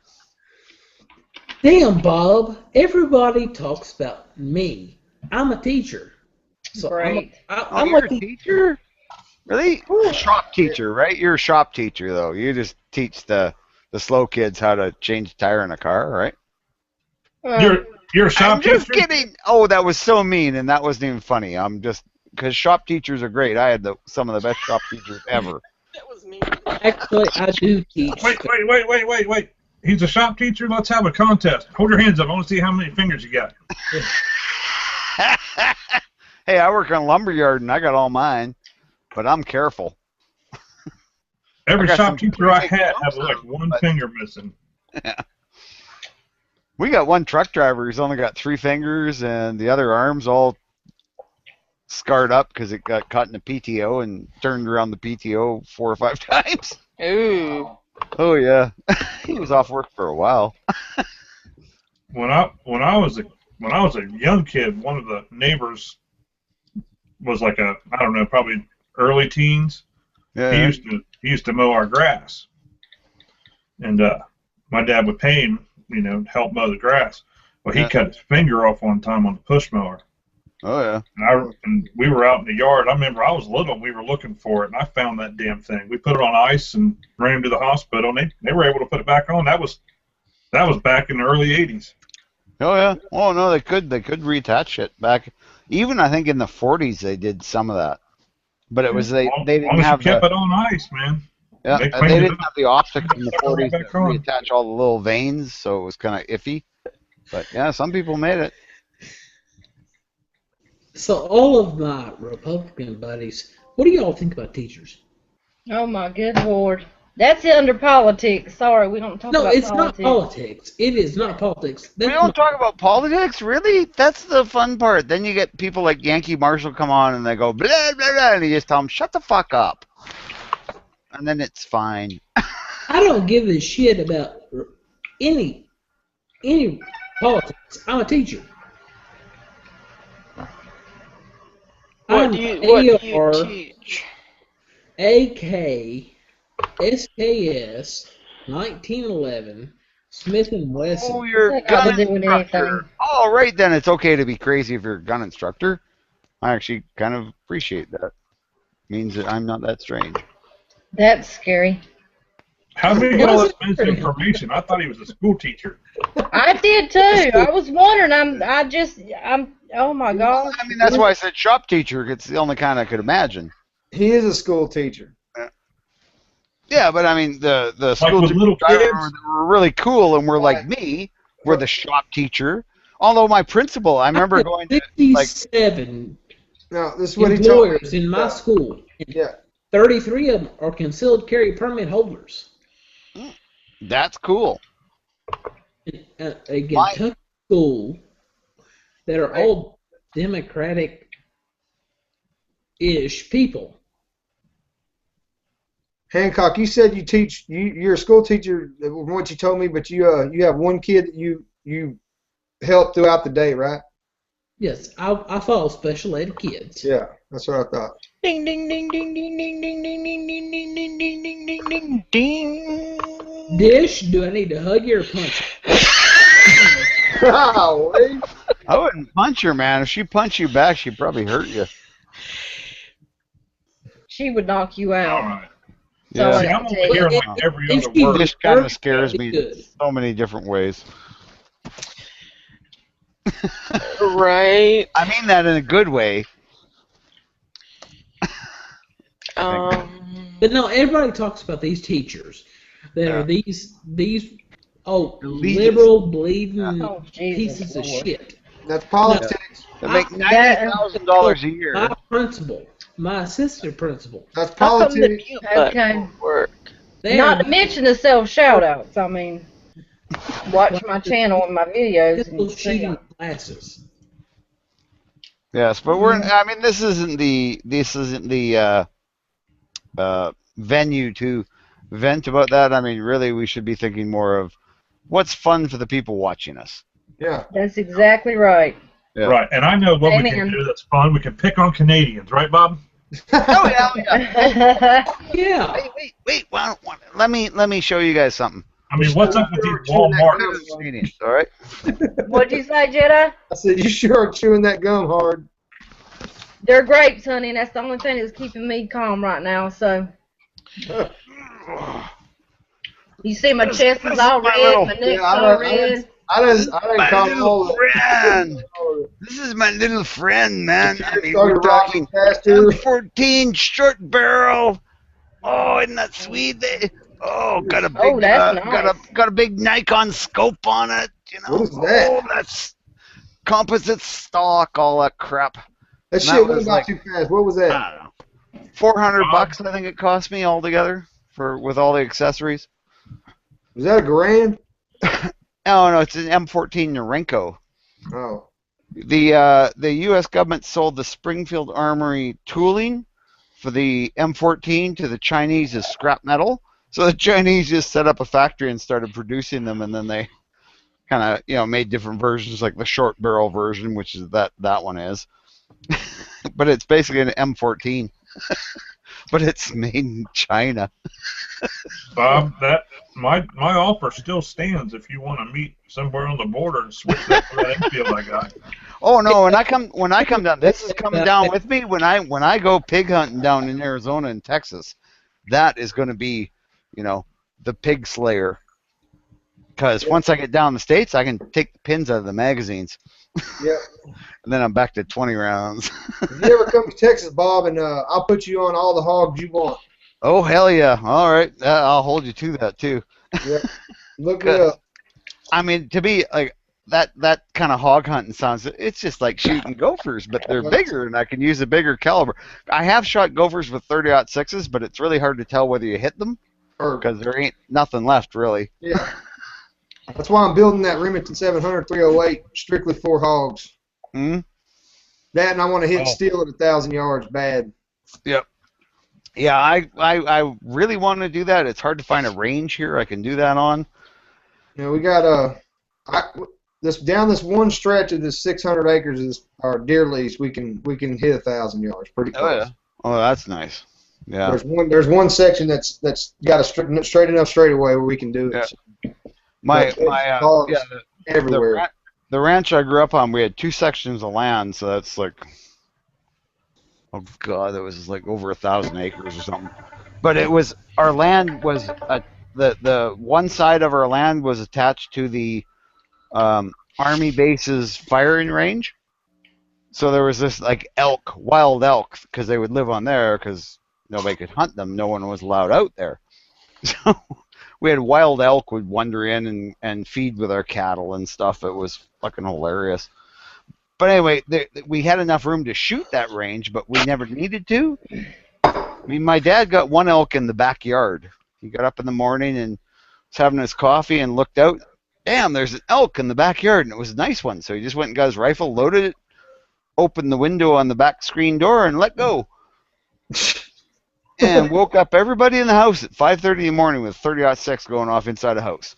Damn, Bob. Everybody talks about me. I'm a teacher. So
Great.
I'm
you're
a
a teacher? Really? Shop teacher, right? You're a shop teacher, though. You just teach the slow kids how to change a tire in a car, right?
You're a shop
I'm just
teacher?
kidding. Oh, that was so mean, and that wasn't even funny. I'm just because shop teachers are great. I had some of the best shop teachers ever.
That was me.
Actually, I do teach.
Wait. He's a shop teacher? Let's have a contest. Hold your hands up. I want to see how many fingers you got.
Hey, I work on a lumberyard, and I got all mine, but I'm careful.
Every
I got
shop
some
teacher I
big
had
bumps
had like
on,
one
but-
finger missing.
We got one truck driver who's only got 3 fingers, and the other arm's all scarred up because it got caught in the PTO and turned around the PTO 4 or 5 times.
Ooh.
Oh yeah, he was off work for a while.
When I was a young kid, one of the neighbors was like I don't know, probably early teens.
Yeah.
He used to mow our grass, and my dad would pay him, help mow the grass. Well, he cut his finger off one time on the push mower.
Oh yeah.
And we were out in the yard. I remember I was little and we were looking for it, and I found that damn thing. We put it on ice and ran him to the hospital, and they were able to put it back on. That was back in the early '80s.
Oh yeah. Oh no, they could reattach it back. Even I think in the 40s they did some of that, but it was they didn't have
kept it on ice, man.
Yeah,
They
and
cleaned
they
it
didn't
up.
have the optics in the
Put it right
40s to
back on.
reattach all the little veins, so it was kind of iffy. But yeah, some people made it.
So all of my Republican buddies, what do y'all think about teachers?
Oh my good lord. That's under politics. Sorry, we don't talk
No,
about
it's
politics.
not politics. It is not politics.
We
That's
don't talk about politics, really? That's the fun part. Then you get people like Yankee Marshall come on and they go blah blah blah, and you just tell them shut the fuck up, and then it's fine.
I don't give a shit about any politics. I'm a teacher.
What do you teach?
AK SKS 1911 Smith and Wesson.
Oh, you're a
That got
gun
to do with
instructor.
anything.
All right, then it's okay to be crazy if you're a gun instructor. I actually kind of appreciate that. Means that I'm not that strange.
That's scary.
How did he get all this misinformation? I thought he was a school teacher.
I did too. I was wondering. Oh my gosh.
I mean, that's why I said shop teacher. It's the only kind I could imagine.
He is a school teacher.
Yeah, but I mean, the school
with little
teachers
kids?
were really cool and were like me. We're the shop teacher. Although my principal, I remember going to like
67
No, this is what he told me.
employers in my school.
Yeah.
33 of them are concealed carry permit holders.
that's cool.
A Kentucky school that are all Democratic-ish people.
Hancock, you said you teach. You're a school teacher, from what you told me, but you have one kid that you help throughout the day, right?
Yes, I follow special ed kids.
Yeah, that's what I thought.
Ding ding ding ding ding ding ding ding ding ding ding ding ding ding ding ding.
Dish, do I need to hug you or punch you?
Golly.
I wouldn't punch her, man. If she punched you back, she'd probably hurt you.
She would knock you
All
out.
right.
So
Yeah.
See, I'm over here like every
If
other
she
word.
This kind of scares
That'd
me
be good.
so many different ways.
Right.
I mean that in a good way.
But no, everybody talks about these teachers that are these Oh,
Allegiance.
liberal bleeding
Oh, Jesus
pieces of
Lord.
shit.
That's politics.
They make
That-
$90,000 a year.
My principal, my assistant principal.
That's
How come the
politics.
mute button
Okay.
won't work?
They
Not
are
to mention the self shout outs. I mean, watch my channel and my videos and
pistol
see
shooting
'em.
classes.
Yes, but I mean, this isn't the venue to vent about that. I mean, really, we should be thinking more of what's fun for the people watching us.
Yeah.
That's exactly right.
Yeah.
Right, and I know what we
Amen.
can do that's fun. We can pick on Canadians, right, Bob?
Oh yeah.
Yeah.
Wait. Let me show you guys something.
I mean, what's up with these Walmart?
Canadians, all right.
What'd you say, Jedi?
I said, you sure are chewing that gum hard.
They're grapes, honey, and that's the only thing that's keeping me calm right now. So you see, my chest is all red, my neck's all red.
I didn't call all the
friend. This is my little friend, man. I mean,
started
we're talking
faster.
M14 short barrel. Oh, isn't that sweet? Oh, got a big,
that's nice.
got a big Nikon scope on it. You know.
What is that?
Oh, that's composite stock, all that crap.
That
And
shit went
was
by too fast. What was that?
I don't know. $400, I think it cost me altogether with all the accessories.
Was that a grand?
No, it's an M14 Norenko.
Oh.
The U.S. government sold the Springfield Armory tooling for the M14 to the Chinese as scrap metal. So the Chinese just set up a factory and started producing them, and then they kind of made different versions, like the short barrel version, which is that one is. But it's basically an M14. But it's made in China.
Bob, that my offer still stands if you want to meet somewhere on the border and switch that for that Enfield I got.
Oh no! When I come down, this is coming down with me. When I go pig hunting down in Arizona and Texas, that is going to be, the pig slayer. Because once I get down the States, I can take the pins out of the magazines.
Yep.
And then I'm back to 20 rounds.
If you ever come to Texas, Bob, and I'll put you on all the hogs you want.
Oh hell yeah! All right, I'll hold you to that too.
Yep. Look it up.
I mean, to be like that kind of hog hunting sounds. It's just like shooting gophers, but they're bigger, and I can use a bigger caliber. I have shot gophers with 30-06s, but it's really hard to tell whether you hit them because there ain't nothing left really.
Yeah. That's why I'm building that Remington 700 308 strictly for hogs.
Hmm.
That, and I want to hit steel at 1,000 yards bad.
Yep. Yeah, I really want to do that. It's hard to find a range here I can do that on.
We got down this one stretch of this 600 acres of our deer lease. We can hit 1,000 yards pretty close.
Oh yeah. Oh, that's nice. Yeah.
There's one section that's got a straight enough straightaway where we can do it.
Yeah. My
everywhere.
The ranch I grew up on, we had 2 sections of land, so that's like, oh god, that was like over 1,000 acres or something. But it was, our land was the one side of our land was attached to the Army base's firing range. So there was this like wild elk, because they would live on there because nobody could hunt them. No one was allowed out there. So we had wild elk would wander in and feed with our cattle and stuff. It was fucking hilarious. But anyway, we had enough room to shoot that range, but we never needed to. I mean, my dad got one elk in the backyard. He got up in the morning and was having his coffee and looked out. Damn, there's an elk in the backyard, and it was a nice one. So he just went and got his rifle, loaded it, opened the window on the back screen door, and let go. And woke up everybody in the house at 5:30 in the morning with 30-06 going off inside the house.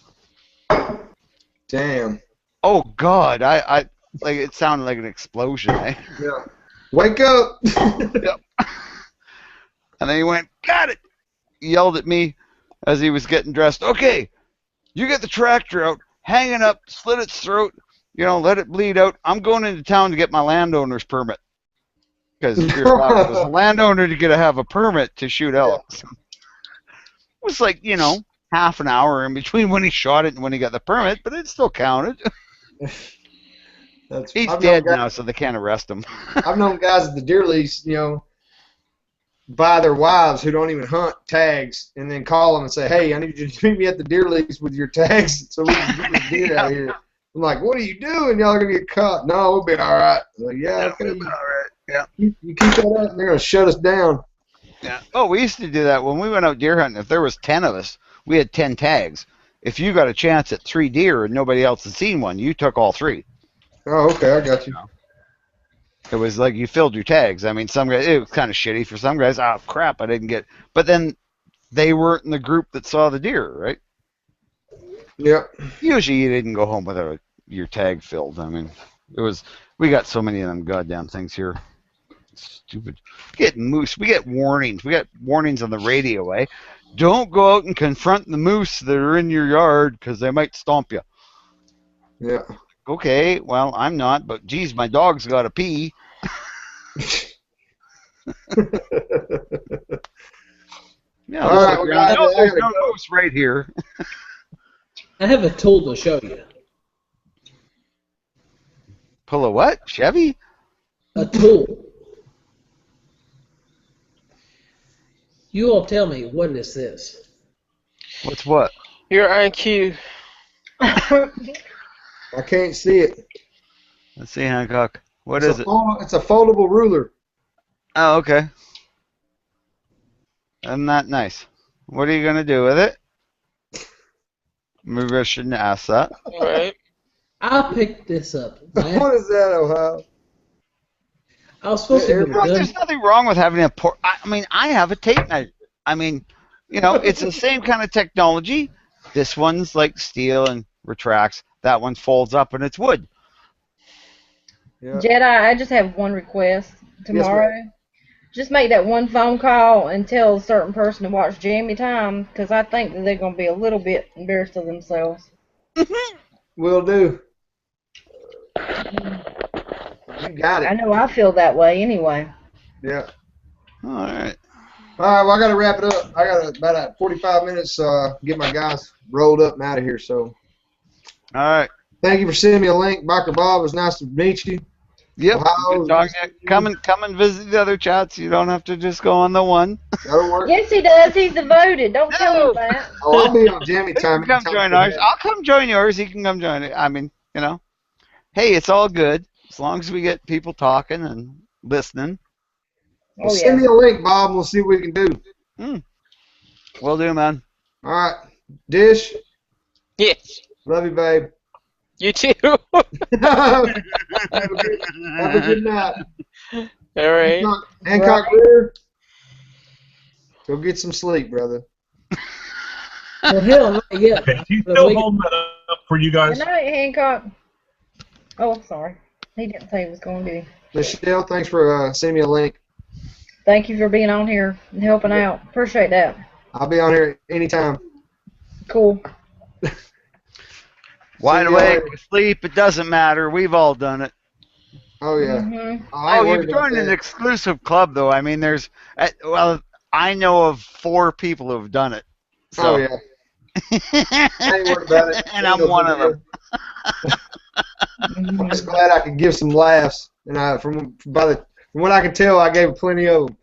Damn.
Oh God, I like it sounded like an explosion. Eh?
Yeah. Wake up.
Yep. And then he went, got it. He yelled at me as he was getting dressed. Okay, you get the tractor out, hang it up, slit its throat, let it bleed out. I'm going into town to get my landowner's permit. Because you're allowed as a landowner to have a permit to shoot elks. It was like, half an hour in between when he shot it and when he got the permit, but it still counted. He's dead now, so they can't arrest him.
I've known guys at the deer lease, buy their wives who don't even hunt tags and then call them and say, hey, I need you to meet me at the deer lease with your tags so we can get this deer out here. I'm like, what are you doing? Y'all are going to get caught. No, we'll be all right. I'm like, yeah, okay.
We'll be all right. Yeah.
You keep that up, and they're going to shut us down.
Yeah. Oh, we used to do that when we went out deer hunting. If there was 10 of us, we had 10 tags. If you got a chance at 3 deer and nobody else had seen one, you took all 3.
Oh, okay, I got you.
It was like you filled your tags. I mean, some guys, it was kind of shitty for some guys. Oh, crap, I didn't get. But then they weren't in the group that saw the deer, right?
Yep.
Usually you didn't go home without your tag filled. I mean, we got so many of them goddamn things here. Stupid. Get moose. We get warnings. We got warnings on the radio, eh? Don't go out and confront the moose that are in your yard because they might stomp you.
Yeah.
Okay, well, I'm not, but geez, my dog's got to pee. Yeah,
all right,
there's no moose right here.
I have a tool to show you.
Pull a what? Chevy?
A tool. You all tell me, what is this?
What's what?
Your IQ.
I can't see it.
Let's see, Hancock. What is it?
It's a foldable ruler.
Oh, okay. Isn't that nice? What are you going to do with it? Maybe I shouldn't ask that.
Right.
I picked this up.
What is that, Ohio?
I was supposed to be
Well,
done.
there's nothing wrong with having a I mean, I have a tape measure. I mean, you know, it's the same kind of technology. This one's like steel and retracts. That one folds up and it's wood.
Yeah.
Jedi, I just have one request tomorrow.
Yes,
just make that one phone call and tell a certain person to watch Jammy Time, because I think that they're going to be a little bit embarrassed of themselves.
Will do. You got
I
it.
know I feel that way anyway.
Yeah.
All right.
All right, well, I got to wrap it up. I got about 45 minutes get my guys rolled up and out of here. So
All right.
thank you for sending me a link. Biker Bob, it was nice to meet you.
Yep.
Ohio,
Good talking to you. Come and visit the other chats. You don't have to just go on the one.
That'll work.
Yes, he does. He's devoted. Don't tell him that.
Oh, I'll be on Jammy Time.
Come join ours. I'll come join yours. You can come join it. I mean, you know, hey, it's all good as long as we get people talking and listening.
Well, send me a link, Bob, and we'll see what we can do.
Will do, man.
All right. Dish,
Yes.
love you, babe.
You too.
have a good night.
All right.
Hancock Rear, go get some sleep, brother.
Well, hell, not yet.
Okay, he's still holding that up for you guys.
Good night, Hancock. Oh, sorry. He didn't say he was going to.
Michelle, thanks for sending me a link.
Thank you for being on here and helping out. Appreciate that.
I'll be on here anytime.
Cool.
Wide
See you
awake,
later.
asleep, it doesn't matter. We've all done it.
Oh, yeah.
Mm-hmm.
I ain't
Oh,
worried
you've
about
joined an
that.
exclusive club, though. I mean, well, I know of 4 people who have done it. So.
Oh, yeah. I ain't worried about it.
And I'm one of them.
I'm just glad I could give some laughs. And from what I can tell, I gave plenty of them.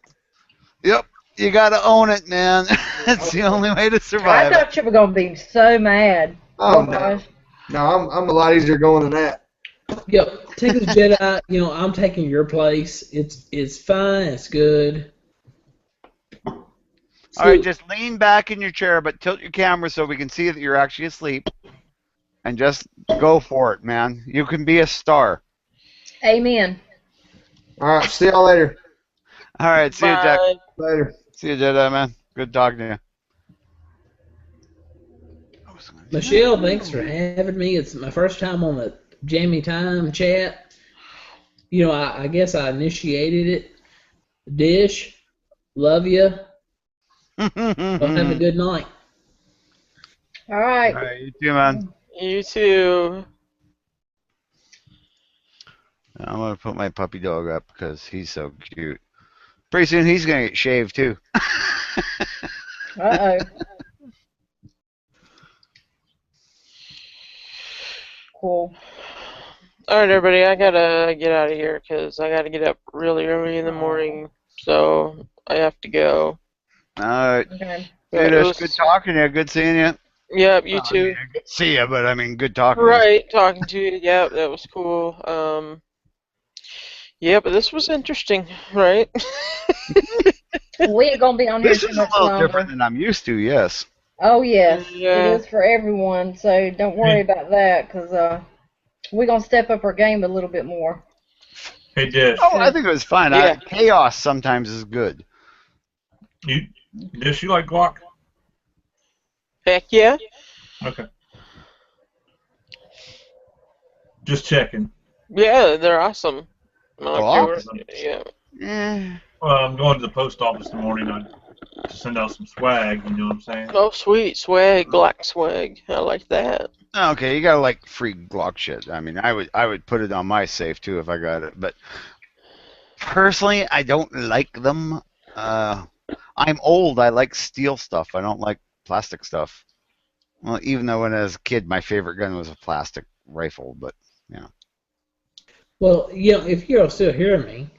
Yep, you got to own it, man. It's the only way to
I
survive.
thought you were going to be so mad.
Oh, no.
gosh.
No, I'm a lot easier going than that.
Yo, Texas Jedi, I'm taking your place. It's fine. It's good.
All right, just lean back in your chair, but tilt your camera so we can see that you're actually asleep. And just go for it, man. You can be a star.
Amen.
All right, see y'all later.
All right, see you, Jack.
Bye.
Later.
See you, Jedi, man. Good talking to you.
Michelle, thanks for having me. It's my first time on the Jammy Time chat. I guess I initiated it. Dish, love you. Well, have a good night.
All right.
All right, you too, man.
You too.
I'm going to put my puppy dog up because he's so cute. Pretty soon he's going to get shaved, too.
Uh-oh. Cool.
All right, everybody. I gotta get out of here because I gotta get up really early in the morning. so I have to go.
All right.
Okay.
But it
Dude, good
was,
talking to you. Good seeing you.
yep, you
Well, I mean,
too.
good to see you, but I mean, good talking to you.
Right, talking to you. Yep, that was cool. Yeah, but this was interesting, right?
We ain't gonna be on here
This
too
is a
much
little different
longer.
than I'm used to, yes.
Oh yes, it
Yeah.
is for everyone. So don't worry
Hey,
about that, cause we're gonna step up our game a little bit more.
hey, Dish.
Oh, I think it was fine.
Yeah.
Chaos sometimes is good.
You, Dish, you like Glock?
Heck yeah.
Okay. Just checking.
Yeah, they're awesome. I don't care
Glock?
what. Yeah.
Eh.
Well, I'm going to the post office in the morning to send out some swag. You know what I'm saying?
Oh, sweet swag, black swag. I like that.
Okay, you gotta like free Glock shit. I mean, I would put it on my safe too if I got it, but personally, I don't like them. I'm old. I like steel stuff. I don't like plastic stuff. Well, even though when I was a kid, my favorite gun was a plastic rifle, but yeah.
Well, if you're still hearing me,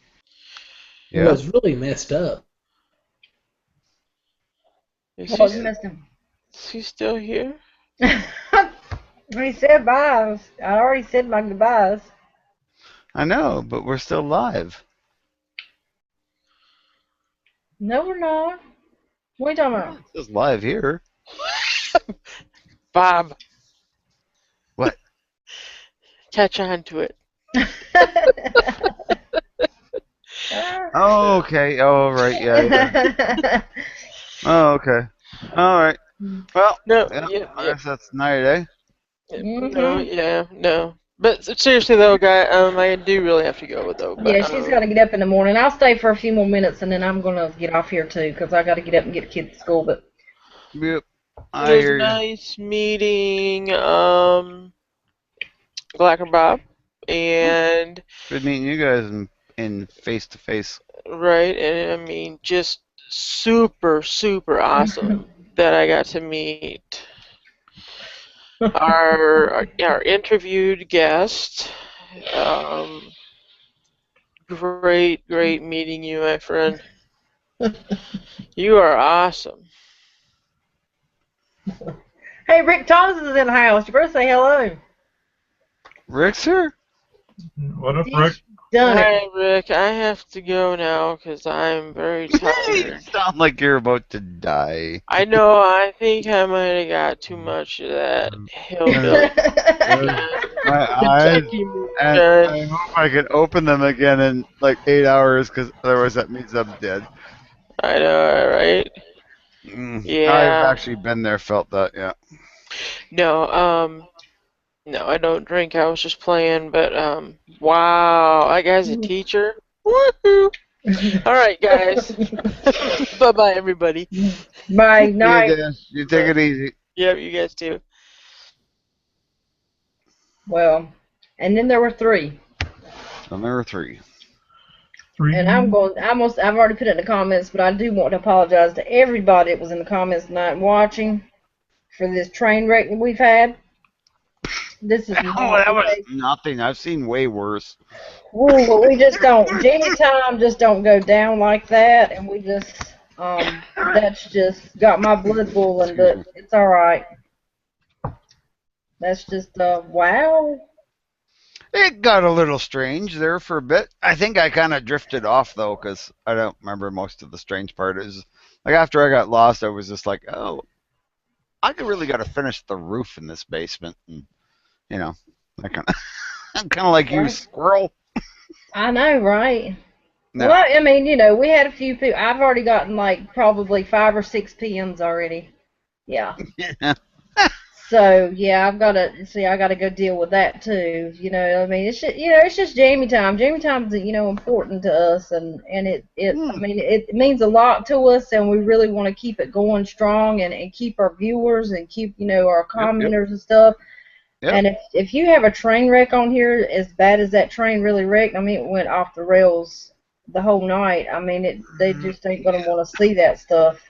Yeah.
what's really messed up.
Is
Well,
he,
you missed him.
is he still here?
He said bye. I already said my goodbyes.
I know, but we're still live.
No, we're not. What are you talking about?
It's just live here.
Bob,
What?
catch on to it.
Oh, okay. Oh, right. Yeah. Oh, okay. All right. Well,
No,
yeah.
yeah,
I
yeah.
guess that's night, eh?
No,
Mhm.
yeah, no. But seriously though, guy, I do really have to go though. But
Yeah, she's got to get up in the morning. I'll stay for a few more minutes and then I'm gonna get off here too because I got to get up and get the kids to school. But
Yep.
it
I
was
hear you.
nice meeting Black and Bob, and
Good meeting you guys in face to face.
right, and I mean just super super awesome that I got to meet our interviewed guest. Um, great meeting you, my friend. You are awesome.
hey, Rick Thomas is in the house. You better say hello.
Rick's here?
What up, Rick?
Done it.
Hi, Rick. I have to go now because I'm very
You
tired.
sound like you're about to die.
I know. I think I might have got too much of that hillbilly
My eyes,
Kentucky
and
moonshine.
I hope I can open them again in like 8 hours, because otherwise that means I'm dead.
I know, right?
I've
Yeah.
actually been there, felt that, yeah.
No, no, I don't drink. I was just playing, but wow, that guy's a teacher. Woohoo! All right, guys. Bye bye, everybody.
Bye.
See you,
Night.
Dan. You take it easy.
Yep, you guys too.
Well, and then there were three.
Number 3.
And I've already put it in the comments, but I do want to apologize to everybody that was in the comments tonight watching for this train wreck that we've had. This is
Oh,
not
that was
okay.
nothing. I've seen way worse.
Ooh, but we just don't. Jammy Time just don't go down like that, and we just, that's just got my blood boiling,
Excuse me.
but it's all right. That's just, wow.
It got a little strange there for a bit. I think I kind of drifted off, though, because I don't remember most of the strange part. Is like after I got lost, I was just like, oh, I really got to finish the roof in this basement. And, you know, I kind of, I'm kind of like you,
Right.
squirrel.
I know, right?
No.
Well, I mean, we had a few people. I've already gotten like probably 5 or 6 PMs already. Yeah. So yeah, I've got to see. I got to go deal with that too. I mean, it's just Jammy Time. Jammy Time's important to us, and I mean, it means a lot to us, and we really want to keep it going strong, and keep our viewers and keep our commenters and stuff.
Yep.
And if you have a train wreck on here as bad as that train really wrecked, I mean, it went off the rails the whole night. I mean, they just ain't gonna want to see that stuff.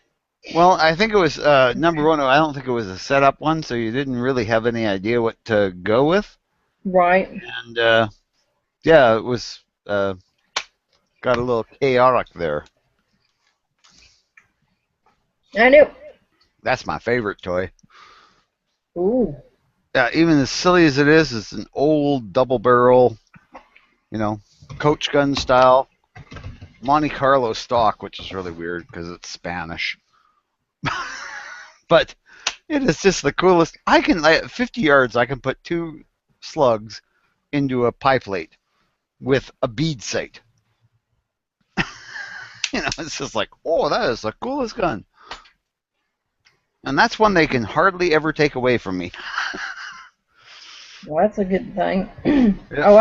Well, I think it was number one. I don't think it was a setup one, so you didn't really have any idea what to go with.
Right.
And yeah, it was got a little chaotic there.
I knew.
That's my favorite toy.
Ooh.
Even as silly as it is, it's an old double barrel, coach gun style Monte Carlo stock, which is really weird because it's Spanish. But it is just the coolest. I can, at 50 yards, I can put 2 slugs into a pie plate with a bead sight. It's just like, oh, that is the coolest gun. And that's one they can hardly ever take away from me.
Well, that's a good thing. Oh,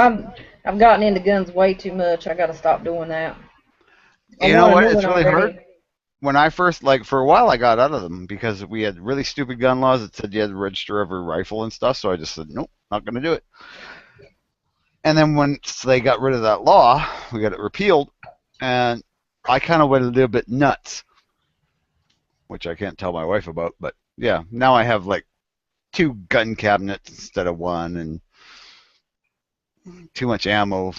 I've gotten into guns way too much. I got to stop doing that.
You know what? It's really hard. When I first, for a while, I got out of them because we had really stupid gun laws that said you had to register every rifle and stuff. So I just said, nope, not going to do it. And then once they got rid of that law, we got it repealed, and I kind of went a little bit nuts, which I can't tell my wife about. But yeah, now I have 2 gun cabinets instead of 1, and too much ammo.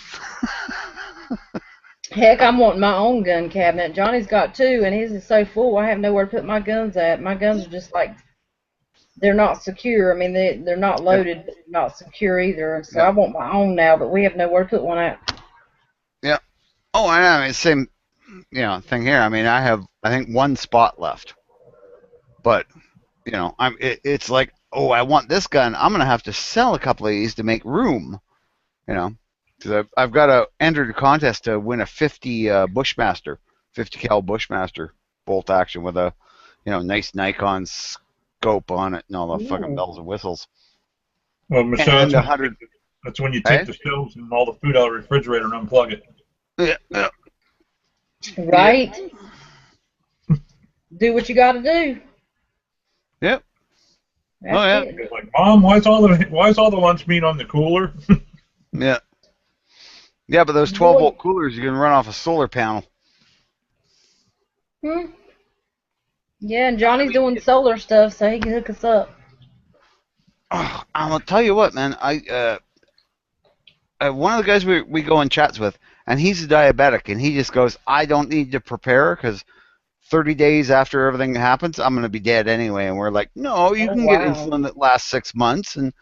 Heck, I'm wanting my own gun cabinet. Johnny's got 2, and his is so full, I have nowhere to put my guns at. My guns are just they're not secure. I mean, they're not loaded, but they're not secure either. So I want my own now, but we have nowhere to put one at.
Yeah. Oh, I mean, same, thing here. I mean, I have, I think, 1 spot left. But, it's like, oh, I want this gun. I'm going to have to sell a couple of these to make room, because I've got to enter the contest to win a 50 Bushmaster, 50 cal Bushmaster bolt action with a, nice Nikon scope on it and all the fucking bells and whistles.
Well, Michelle, that's when you take the shelves and all the food out of the refrigerator and unplug it.
Yeah.
Right? Yeah. Do what you got to do.
Yep.
That's
It's like, Mom, why is all the lunch meat on the cooler?
Yeah. Yeah, but those 12-volt coolers you can run off a solar panel.
Yeah, and Johnny's doing solar stuff, so he can hook us up.
Oh, I'm gonna tell you what, man. One of the guys we go in chats with, and he's a diabetic, and he just goes, I don't need to prepare because 30 days after everything happens, I'm gonna be dead anyway. And we're like, no, you can get insulin that lasts 6 months, and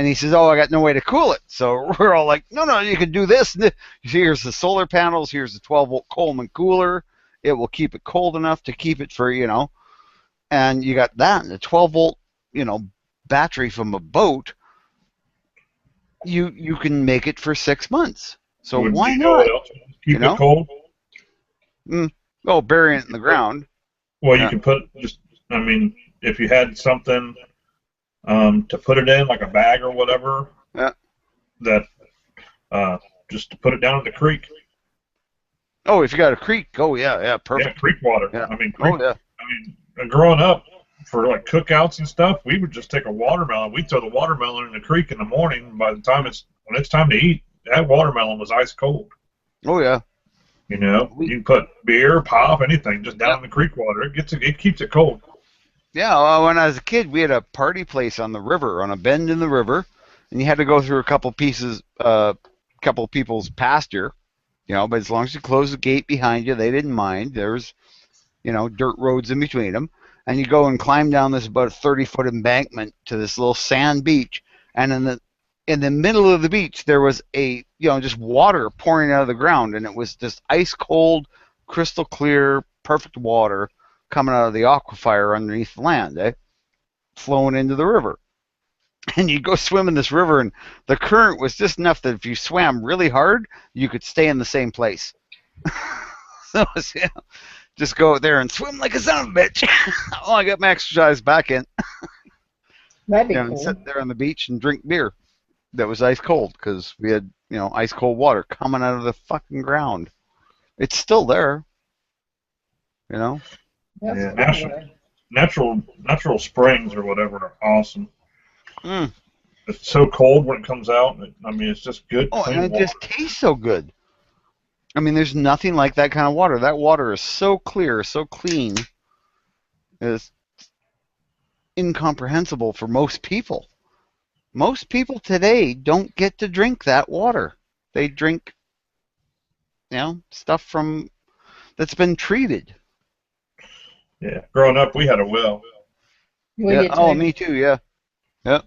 he says, oh, I got no way to cool it. So we're all like, no, you can do this. Here's the solar panels. Here's the 12-volt Coleman cooler. It will keep it cold enough to keep it for, and you got that, and the 12-volt, battery from a boat. You can make it for 6 months. So why not?
Keep it cold?
Oh, bury it in the ground.
Well, you can put if you had something to put it in, like a bag or whatever, that just to put it down in the creek.
Oh, if you got a creek, yeah, perfect.
Yeah, creek water.
Yeah.
Growing up, for cookouts and stuff, we would just take a watermelon. We'd throw the watermelon in the creek in the morning. By the time when it's time to eat, that watermelon was ice cold.
Oh yeah.
You can put beer, pop, anything just down in the creek water. It keeps it cold.
Yeah, well, when I was a kid, we had a party place on the river, on a bend in the river, and you had to go through a couple people's pasture, but as long as you closed the gate behind you, they didn't mind. There was, dirt roads in between them, and you go and climb down this about 30-foot embankment to this little sand beach, and in the middle of the beach there was a just water pouring out of the ground, and it was just ice cold, crystal clear, perfect water coming out of the aquifer underneath the land, flowing into the river. And you go swim in this river, and the current was just enough that if you swam really hard, you could stay in the same place. So just go out there and swim like a son of a bitch. Oh, I got my exercise back in.
That'd be cool.
And sit there on the beach and drink beer that was ice cold because we had ice cold water coming out of the fucking ground. It's still there.
That's
natural springs or whatever are awesome.
Mm.
It's so cold when it comes out. It's just good.
Oh, and it just tastes so good. There's nothing like that kind of water. That water is so clear, so clean. It's incomprehensible for most people. Most people today don't get to drink that water. They drink, stuff that's been treated.
Yeah, growing up, we had a well.
We
Yeah.
did
Oh,
too.
me too. Yeah. Yeah.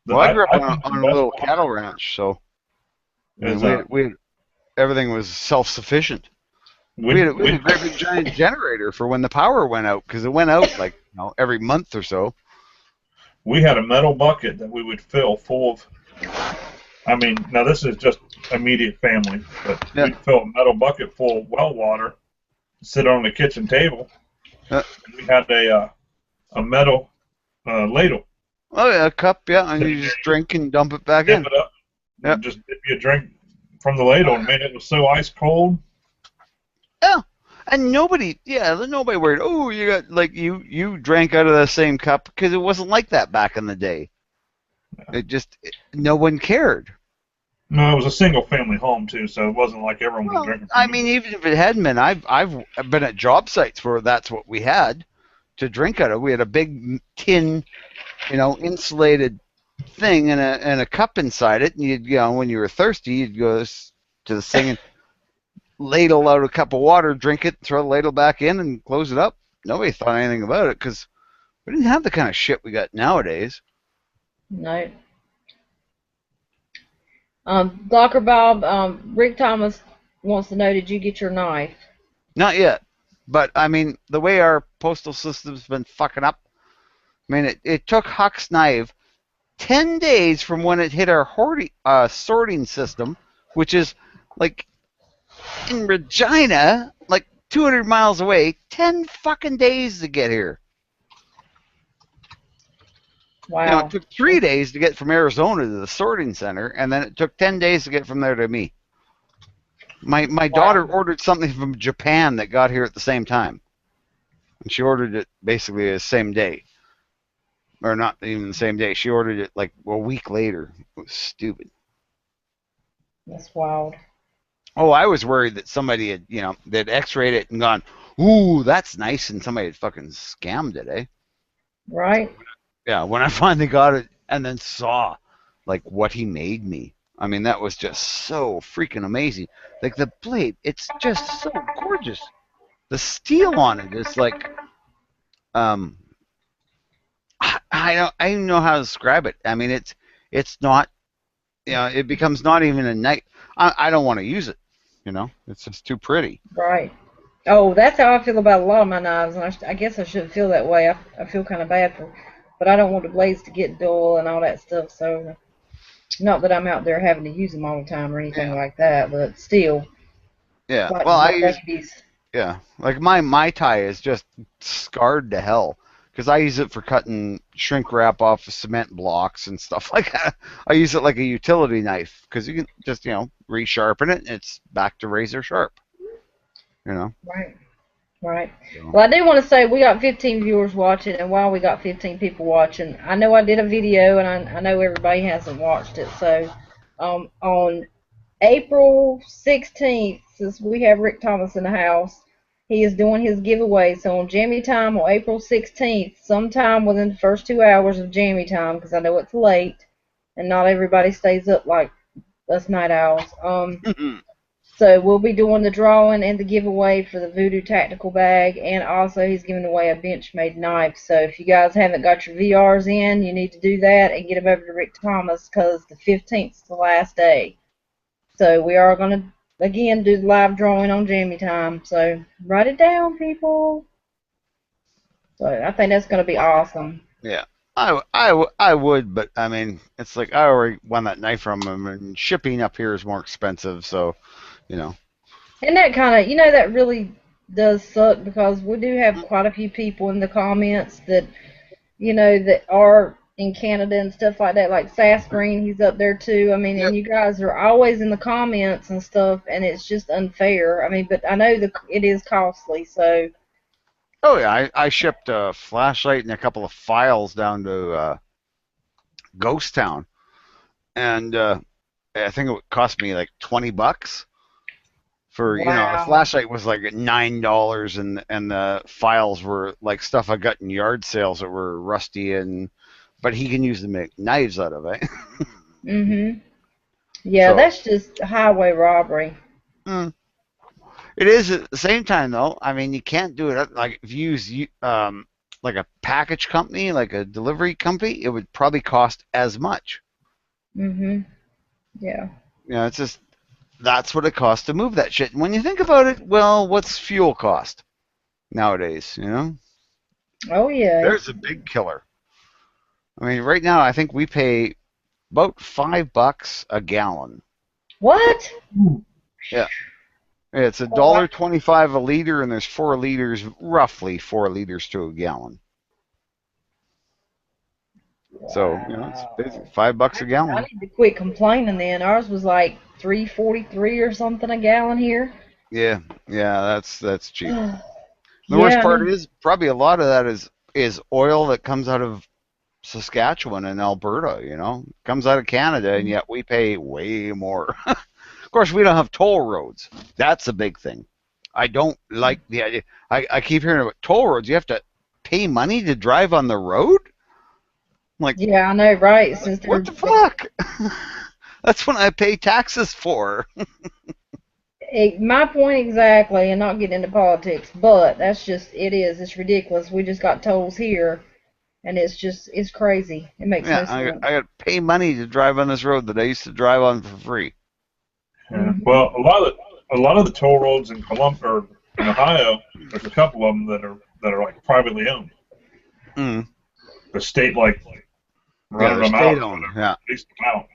The,
Well, I grew up
I
on
think the
a
best
little
water
cattle ranch, so I mean,
is
everything was self-sufficient. We had a
we
great big giant generator for when the power went out, because it went out like every month or so.
we had a metal bucket that we would fill full of. I mean, now this is just immediate family, but
Yeah.
we'd fill a metal bucket full of well water, sit on the kitchen table,
Yeah.
and we had a metal ladle.
Oh yeah, a cup. Yeah, and you just drink and dump it back
Dip
in.
it up,
Yep.
just dip you a drink from the ladle, and man, it was so ice cold.
Yeah. And nobody worried. Oh, you got you drank out of the same cup, because it wasn't like that back in the day. No one cared.
No, it was a single family home too, so it wasn't like everyone was
Well,
drinking
I
from
mean,
it.
even if it hadn't been, I've been at job sites where that's what we had to drink out of. We had a big tin, insulated thing and a cup inside it, and when you were thirsty, you'd go to this thing and ladle out a cup of water, drink it, throw the ladle back in, and close it up. Nobody thought anything about it, because we didn't have the kind of shit we got nowadays.
No. Blocker Bob, Rick Thomas wants to know, did you get your knife?
Not yet, but I mean, the way our postal system's been fucking up. I mean, it took Huck's knife 10 days from when it hit our sorting system, which is like in Regina, like 200 miles away, 10 fucking days to get here.
Wow.
It took 3 days to get from Arizona to the sorting center, and then it took 10 days to get from there to me. My daughter ordered something from Japan that got here at the same time. And she ordered it basically the same day. Or not even the same day. She ordered it like a week later. It was stupid.
That's wild.
Oh, I was worried that somebody had, they'd x-rayed it and gone, ooh, that's nice, and somebody had fucking scammed it, eh?
Right?
Yeah, when I finally got it and then saw, like, what he made me. I mean, that was just so freaking amazing. Like, the blade, it's just so gorgeous. The steel on it is like, I don't know how to describe it. I mean, it's not, it becomes not even a knife. I don't want to use it. It's just too pretty.
Right. Oh, that's how I feel about a lot of my knives, and I guess I shouldn't feel that way. I feel kind of bad but I don't want the blades to get dull and all that stuff. So, not that I'm out there having to use them all the time or anything like that, but still.
Yeah.
Like
Well,
ladies.
Yeah, like my tie is just scarred to hell, because I use it for cutting shrink wrap off of cement blocks and stuff like that. I use it like a utility knife, because you can just resharpen it and it's back to razor sharp.
Right. Right.
So.
Well, I do want to say we got 15 viewers watching, and while we got 15 people watching, I know I did a video, and I know everybody hasn't watched it. So, on April 16th, since we have Rick Thomas in the house, he is doing his giveaway. So on Jammy Time on April 16th, sometime within the first 2 hours of Jammy Time, because I know it's late, and not everybody stays up like us night owls. So we'll be doing the drawing and the giveaway for the Voodoo Tactical Bag, and also he's giving away a Benchmade knife. So if you guys haven't got your VRs in, you need to do that and get them over to Rick Thomas, because the 15th is the last day. So we are going to, again, do the live drawing on Jammy Time. So write it down, people. So I think that's going to be awesome.
Yeah. I would, but I mean, it's like I already won that knife from him, and shipping up here is more expensive, so,
And that kind of, that really does suck, because we do have quite a few people in the comments that, that are in Canada and stuff like that, like Sass Green, he's up there too. I mean, and you guys are always in the comments and stuff, and it's just unfair. I mean, but I know it is costly, so.
Oh yeah, I shipped a flashlight and a couple of files down to Ghost Town, and I think it cost me like $20 for the flashlight was like $9, and the files were like stuff I got in yard sales that were rusty, but he can use them to make knives out of it.
Yeah, so, that's just highway robbery.
It is at the same time though. I mean, you can't do it like if you use like a package company, like a delivery company, it would probably cost as much.
Mhm. Yeah.
You know, it's just that's what it costs to move that shit. And when you think about it, well, what's fuel cost nowadays? You know,
Oh yeah.
there's a big killer. I mean, right now I think we pay about $5 a gallon.
What?
Yeah. It's a
Oh, wow.
$1.25 a liter, and there's 4 liters, roughly 4 liters to a gallon. So you know, it's basically $5 a
I
gallon.
need to quit complaining then. Ours was like 3.43 or something a gallon here.
Yeah, yeah, that's cheap. The worst
Yeah, I
part
mean,
is probably a lot of that is oil that comes out of Saskatchewan and Alberta. You know, comes out of Canada, and yet we pay way more. Of course, we don't have toll roads. That's a big thing. I don't like the idea. I keep hearing about toll roads. You have to pay money to drive on the road. I'm like,
yeah, I know, right? Since
what
they're
the fuck? That's what I pay taxes for.
my point exactly, and not getting into politics, but that's just it's ridiculous. We just got tolls here, and it's crazy. It makes
Yeah,
no sense.
I got to pay money to drive on this road that I used to drive on for free.
Yeah. Well, a lot of the toll roads in Columbia or in Ohio, there's a couple of them that are like privately owned.
Mm.
The state like
Yeah,
running
they're
them out,
state owned. Yeah.
leasing them out,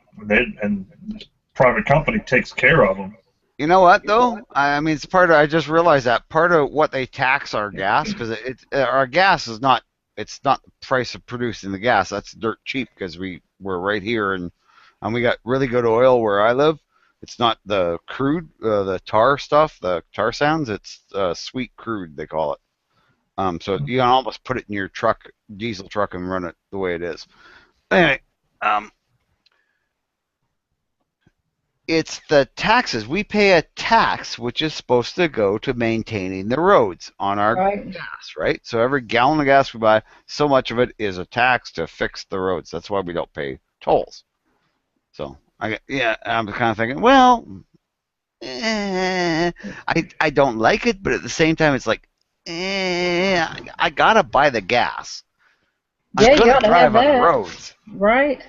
and this private company takes care of them.
You know what though? I mean, it's part of. I just realized that part of what they tax our gas because our gas is not. It's not the price of producing the gas. That's dirt cheap because we're right here and we got really good oil where I live. It's not the crude, the tar stuff, the tar sands. It's sweet crude they call it. So you can almost put it in your truck, diesel truck, and run it the way it is. Anyway, it's the taxes. We pay a tax which is supposed to go to maintaining the roads on our
Right.
gas, right? So every gallon of gas we buy, so much of it is a tax to fix the roads. That's why we don't pay tolls. So I'm kind of thinking, well, I don't like it, but at the same time, it's like, I gotta buy the gas.
Yeah,
I'm
you
gonna
gotta
drive
have
on the
that.
roads.
Right.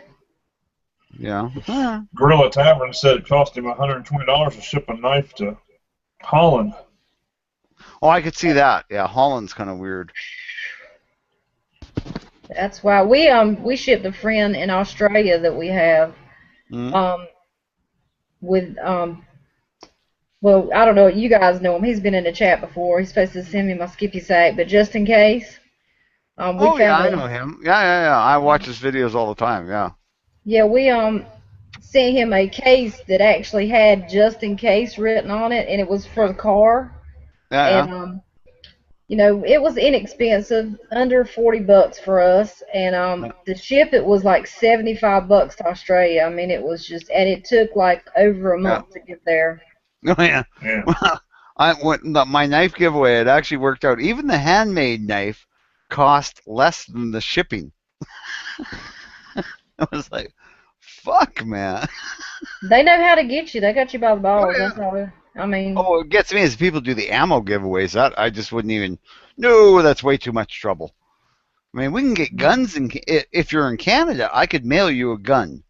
You know?
Gorilla Tavern said it cost him $120 to ship a knife to Holland.
Oh, I could see that. Yeah, Holland's kind of weird.
That's why we shipped a friend in Australia that we have
Mm.
with well, I don't know, you guys know him. He's been in the chat before. He's supposed to send me my skippy sack, but just in case, we
Oh yeah,
found
I know him. Yeah. I watch his videos all the time. Yeah.
we sent him a case that actually had just in case written on it, and it was for the car.
Yeah.
And it was inexpensive, under $40 for us, and to ship it was like $75 to Australia. I mean, it was just, and it took like over a
Yeah.
month to get there.
Oh yeah.
Yeah.
Well, my knife giveaway. It actually worked out. Even the handmade knife cost less than the shipping. I was like, fuck, man.
They know how to get you. They got you by the balls.
Oh, yeah.
That's all. I mean,
Oh, what gets me is people do the ammo giveaways. That I just wouldn't even. No, that's way too much trouble. I mean, we can get guns, and if you're in Canada, I could mail you a gun.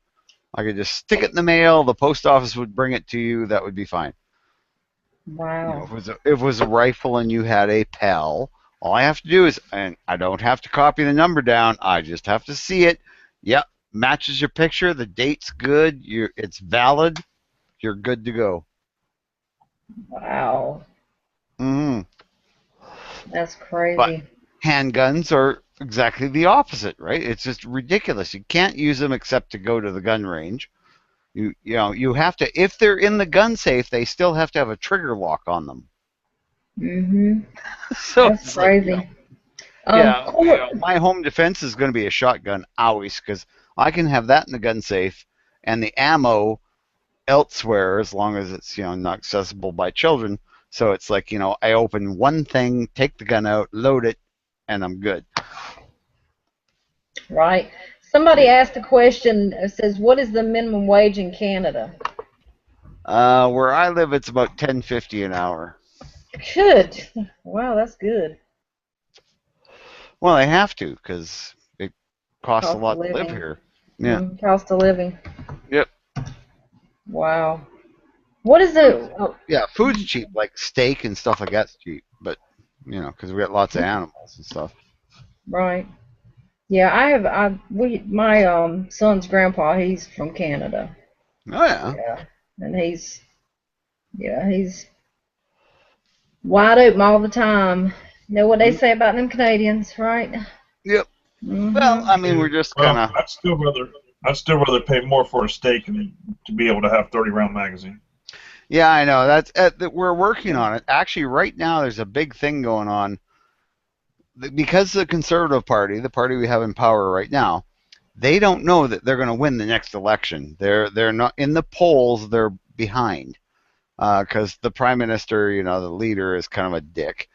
I could just stick it in the mail. The post office would bring it to you. That would be fine.
wow.
If it was a rifle and you had a PAL, all I have to do is, and I don't have to copy the number down. I just have to see it. Yep, matches your picture. The date's good. It's valid. You're good to go.
Wow.
Mm-hmm.
That's crazy.
But handguns are exactly the opposite, right? It's just ridiculous. You can't use them except to go to the gun range. You have to, if they're in the gun safe, they still have to have a trigger lock on them. So
That's
it's
crazy.
like, my home defense is going to be a shotgun always because I can have that in the gun safe and the ammo elsewhere as long as it's not accessible by children. So it's like I open one thing, take the gun out, load it, and I'm good.
Right. Somebody asked a question. It says, "What is the minimum wage in Canada?"
Where I live, it's about $10.50 an hour.
Good. Wow, that's good.
Well, they have to because it costs a
Cost of
lot to live
living.
here. Yeah.
Cost of living.
Yep.
Wow. What is
Food's,
it? Oh,
yeah, food's cheap, like steak and stuff like that's cheap, but because we got lots of animals and stuff.
right. Yeah, my son's grandpa, he's from Canada.
Oh yeah.
Yeah. And he's wide open all the time. Know what they say about them Canadians, right?
Yep. Well,
Mhm.
I mean, we're just kind
Well,
of.
I'd still rather pay more for a steak than to be able to have 30-round magazine.
Yeah, I know. We're working on it. Actually, right now, there's a big thing going on because the Conservative Party, the party we have in power right now, they don't know that they're going to win the next election. They're not in the polls. They're behind because the prime minister, the leader, is kind of a dick.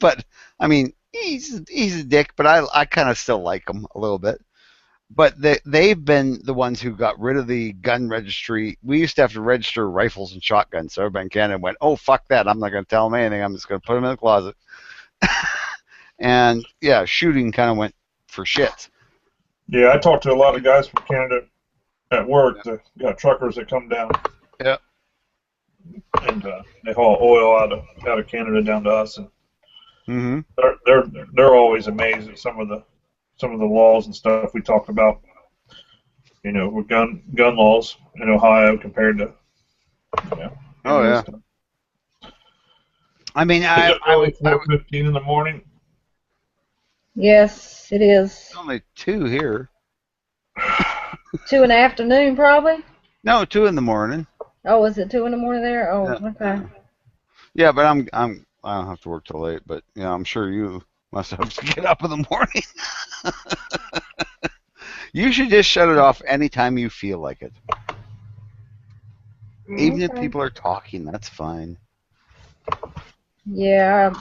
But I mean, he's a dick, but I kind of still like him a little bit. But they've been the ones who got rid of the gun registry. We used to have to register rifles and shotguns. So everybody in Canada went, "Oh fuck that! I'm not going to tell them anything. I'm just going to put them in the closet." And yeah, shooting kind of went for shit.
Yeah, I talked to a lot of guys from Canada at work. That got truckers that come down.
Yeah.
And they haul oil out of Canada down to us, and
Mm-hmm.
they're always amazed at some of the laws and stuff we talked about. With gun laws in Ohio compared to
Oh
Canada
yeah.
stuff.
I mean,
Is it really 4:15 in the morning?
Yes, it is.
only 2 here.
2 in the afternoon, probably.
No, 2 in the morning.
Oh, is it 2 in the morning there? Oh,
Yeah.
okay.
Yeah, but I don't have to work till late. But I'm sure you must have to get up in the morning. You should just shut it off anytime you feel like it. Even if
Okay.
people are talking, that's fine.
Yeah,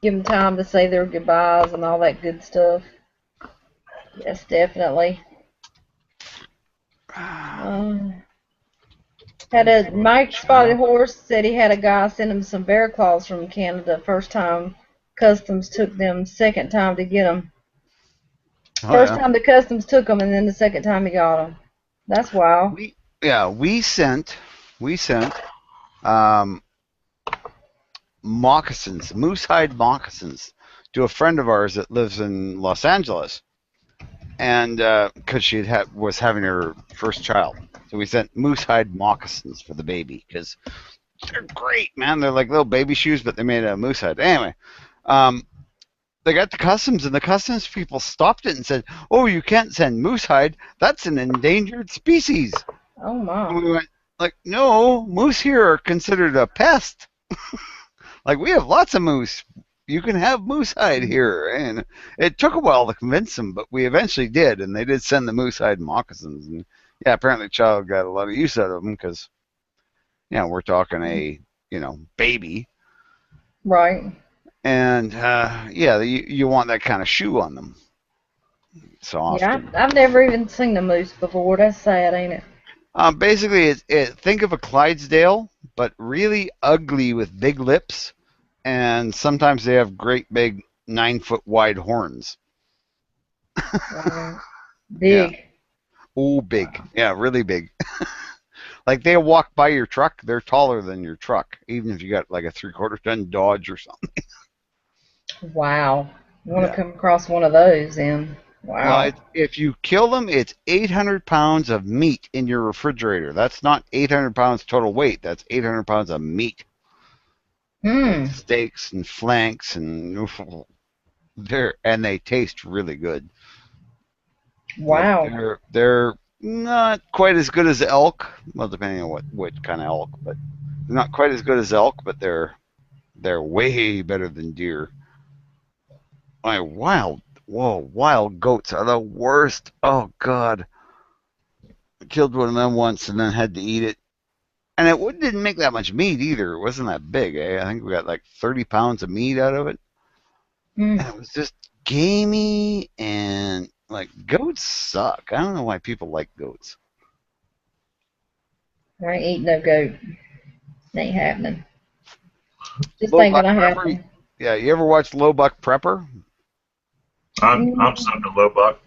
give them time to say their goodbyes and all that good stuff. Yes, definitely. Mike Spotted Horse said he had a guy send him some bear claws from Canada. First time customs took them, second time to get them. First time the customs took them, and then the second time he got them. That's wild.
We sent um, moccasins, moose hide moccasins, to a friend of ours that lives in Los Angeles, and because she was having her first child, so we sent moose hide moccasins for the baby because they're great, man. They're like little baby shoes, but they made out of moose hide. Anyway, they got to customs, and the customs people stopped it and said, "Oh, you can't send moose hide. That's an endangered species."
Oh my.
And we went like, "No, moose here are considered a pest. Like we have lots of moose. You can have moose hide here." And it took a while to convince them, but we eventually did, and they did send the moose hide moccasins. And yeah, apparently the child got a lot of use out of them because, we're talking a baby.
Right.
And you want that kind of shoe on them. So often.
Yeah, I've never even seen a moose before. That's sad, ain't it?
Basically, think of a Clydesdale, but really ugly with big lips, and sometimes they have great big 9-foot wide horns.
Big.
Yeah. Oh, big. Yeah, really big. Like they'll walk by your truck, they're taller than your truck, even if you got like a 3/4 ton Dodge or something.
Wow. You want to come across one of those then. Wow.
Well, if you kill them, it's 800 pounds of meat in your refrigerator. That's not 800 pounds total weight. That's 800 pounds of meat. Like steaks and flanks and they taste really good.
Wow.
Like they're not quite as good as elk. Well, depending on what kind of elk, but they're not quite as good as elk. But they're way better than deer. Wild goats are the worst. Oh God, I killed one of them once and then had to eat it, and it didn't make that much meat either. It wasn't that big. I think we got like 30 pounds of meat out of it, and it was just gamey and like goats suck. I don't know why people like goats.
I ain't eating no goat. Ain't happening. Just
Low
ain't
buck
gonna
prepper.
happen.
Yeah, you ever watch Low Buck Prepper?
I'm subbed to low buck.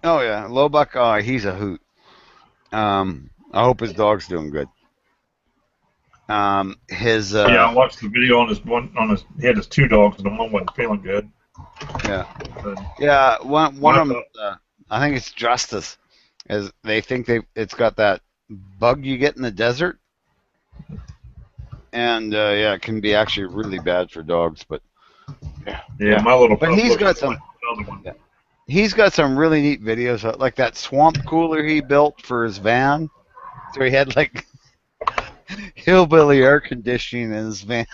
Oh yeah, Low Buck. Oh, he's a hoot. I hope his dog's doing good. His
Yeah, I watched the video on his. He had his two dogs, and the one wasn't feeling good.
yeah,
But
yeah. One
I
of them.
thought,
I think it's Justice. As they think it's got that bug you get in the desert, and yeah, it can be actually really bad for dogs. But
yeah, my little
but
pup
he's
looks
got
like
some.
another one.
Yeah. He's got some really neat videos, like that swamp cooler he built for his van. So he had like hillbilly air conditioning in his van.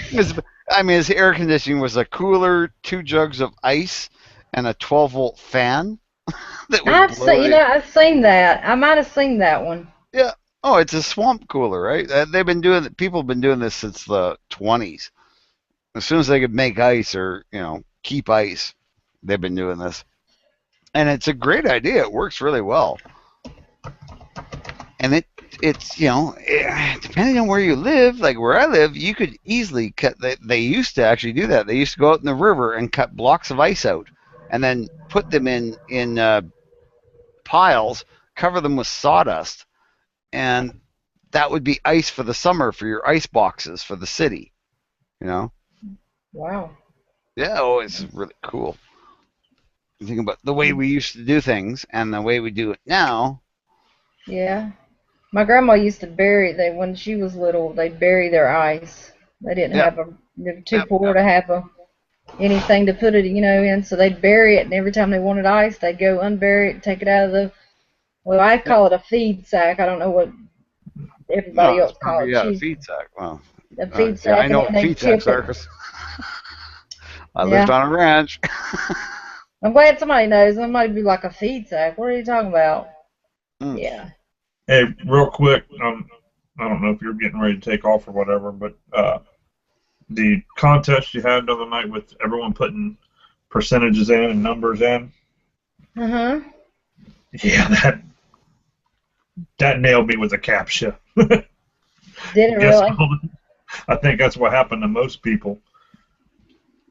His air conditioning was a cooler, 2 jugs of ice, and a 12-volt fan that would
I've
blow
seen,
the.
I've seen that. I might have seen that one.
Yeah. Oh, it's a swamp cooler, right? They've been doing. People have been doing this since the 20s. As soon as they could make ice or keep ice, they've been doing this, and it's a great idea. It works really well, and it's depending on where you live, like where I live, you could easily cut. They used to actually do that. They used to go out in the river and cut blocks of ice out, and then put them in piles, cover them with sawdust, and that would be ice for the summer for your ice boxes for the city.
Wow.
Yeah, oh, it's really cool. You think about the way we used to do things and the way we do it now.
Yeah. My grandma used to bury they when she was little. They'd bury their ice. They didn't
Yeah,
have they were too poor to have anything to put it, in. So they'd bury it, and every time they wanted ice, they'd go unbury it, take it out of well, I call it a feed sack. I don't know what everybody
no, it's
else calls
probably
it.
a feed sack. Well,
A feed
yeah, I
sack, and
know
then
what
they'd
feed sacks
tip
are
it.
because I lived
Yeah.
on a ranch.
I'm glad somebody knows. Somebody be like a feed sack. What are you talking about?
Mm.
Yeah.
Hey, real quick, I don't know if you're getting ready to take off or whatever, but the contest you had the other night with everyone putting percentages in and numbers in,
Uh-huh.
yeah, that nailed me with the CAPTCHA.
Did it
Guess
really?
I think that's what happened to most people.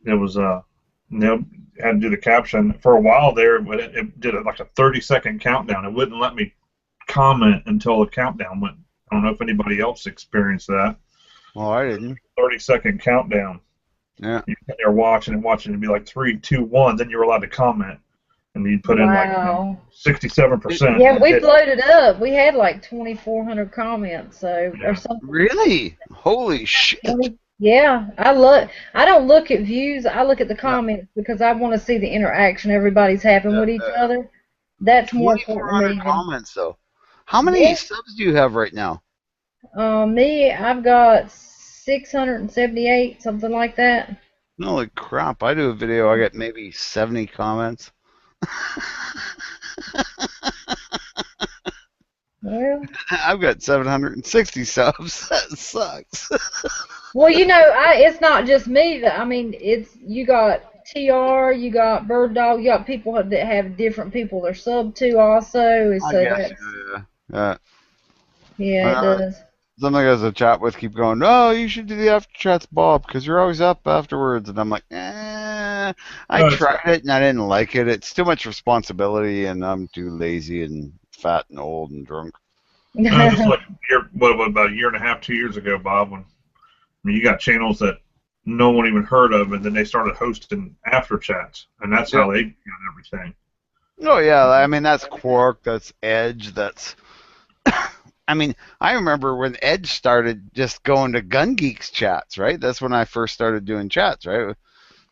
It was had to do the CAPTCHA, and for a while there, it did like a 30-second countdown. It wouldn't let me comment until the countdown went. I don't know if anybody else experienced that.
Well, I didn't.
30-second countdown.
Yeah.
You sit there watching and watching, it'd be like 3, 2, 1. Then you were allowed to comment, and you'd put in like
Wow.
67%.
Yeah, we loaded up. We had like 2,400 comments, so
Yeah.
or something.
Really? Holy shit!
Yeah, I don't look at views. I look at the comments because I want to see the interaction everybody's having with each other. That's more important to
2,400
me
comments though. How many
yeah.
subs do you have right now?
Me, I've got 678, something like that.
Holy crap! I do a video, I get maybe 70 comments.
Well,
I've got 760 subs. That sucks.
well, it's not just me. I mean, you got TR, you got Bird Dog, you got people that have different people they're sub to also.
I
So
guess.
yeah, it does.
Somebody I was a chat with keep going, oh, you should do the after chats, Bob, because you're always up afterwards. And I'm like, I tried it and I didn't like it. It's too much responsibility, and I'm too lazy and fat and old and drunk.
Just like about a year and a half, 2 years ago, Bob, when you got channels that no one even heard of, and then they started hosting after chats, and that's how they got everything.
Oh yeah, I mean that's Quark, that's Edge, that's. I mean, I remember when Edge started just going to Gun Geeks chats, right? That's when I first started doing chats, right?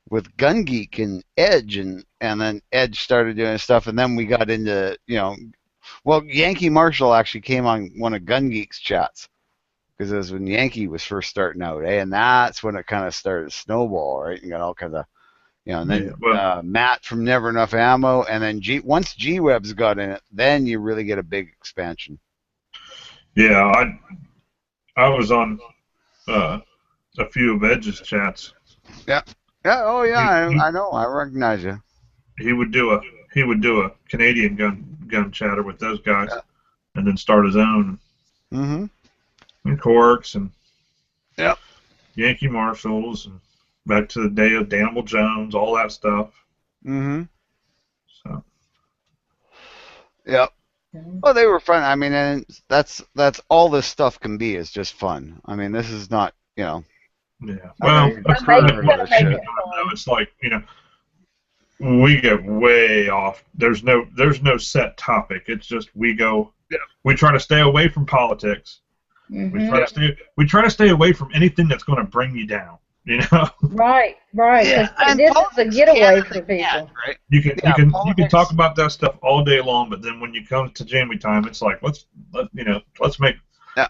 With Gun Geek and Edge, and then Edge started doing stuff, and then we got into, well, Yankee Marshall actually came on one of Gun Geek's chats, because it was when Yankee was first starting out, and that's when it kind of started to snowball, right? You got all kinds of, and then Matt from Never Enough Ammo, and then once G-Webs got in it, then you really get a big expansion.
Yeah, I was on a few of Edge's chats.
Yeah. Yeah. Oh yeah. I know. I recognize you.
He would do a Canadian gun chatter with those guys, and then start his own.
Mm-hmm.
and corks and
Yep.
Yankee Marshalls and back to the day of Danable Jones, all that stuff.
Mm-hmm.
So
Yep. Well, they were fun. I mean, and that's all this stuff can be is just fun. I mean, this is not,
yeah.
I know
Well,
you're
that's
just
part of
learning
what
this
make
shit.
it fun.
it's like, we get way off. There's no set topic. It's just we try to stay away from politics. We try to stay away from anything that's going to bring you down.
Right,
Yeah,
because
and
this is a
politics
getaway
can
for
and they can't,
people.
right?
You can
Yeah,
you can talk
politics.
about that stuff all day long, but then when you come to Jammy Time, it's like let's make.
Yeah.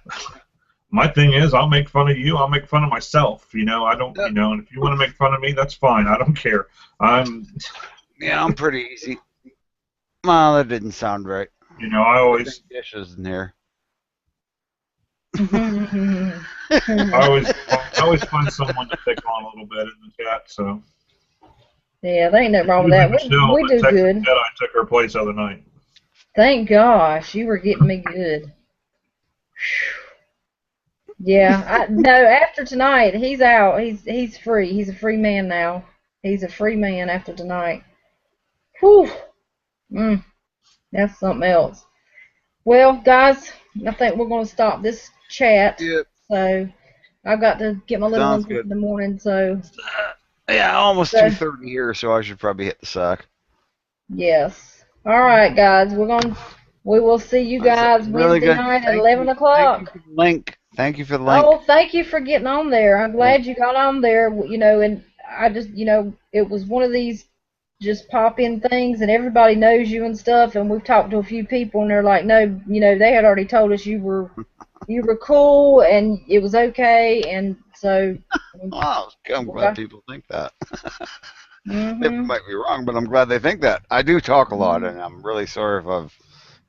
My thing is, I'll make fun of you. I'll make fun of myself. I don't.
Yeah.
And if you want to make fun of me, that's fine. I don't care. I'm.
Yeah, I'm pretty easy. Well, that didn't sound right.
I always.
Dishes in here.
I always find someone to pick on a little bit in the chat. So.
Yeah, there ain't nothing wrong with that.
Michelle,
We do
Texas
good.
Jedi took her place the other night.
Thank gosh, you were getting me good. Yeah, no. After tonight, he's out. He's free. He's a free man now. He's a free man after tonight. Whew. That's something else. Well, guys, I think we're gonna stop this chat.
Yep.
So I've got to get my little
Sounds
ones up
good.
in the morning. So
Yeah, almost
So-
2:30 here, so I should probably hit the sack.
yes. All right, guys. We will see you guys
Really
Wednesday
good.
night at
Thank
11
you.
o'clock.
Thank you for the link. Thank you for the link.
Oh, thank you for getting on there. I'm glad you got on there, and I just, it was one of these just pop in things and everybody knows you and stuff, and we've talked to a few people and they're like, no, they had already told us you were cool and it was okay, and so
Wow, I'm glad people think that. They
mhm.
might be wrong, but I'm glad they think that. I do talk a lot, and I'm really sorry if I've,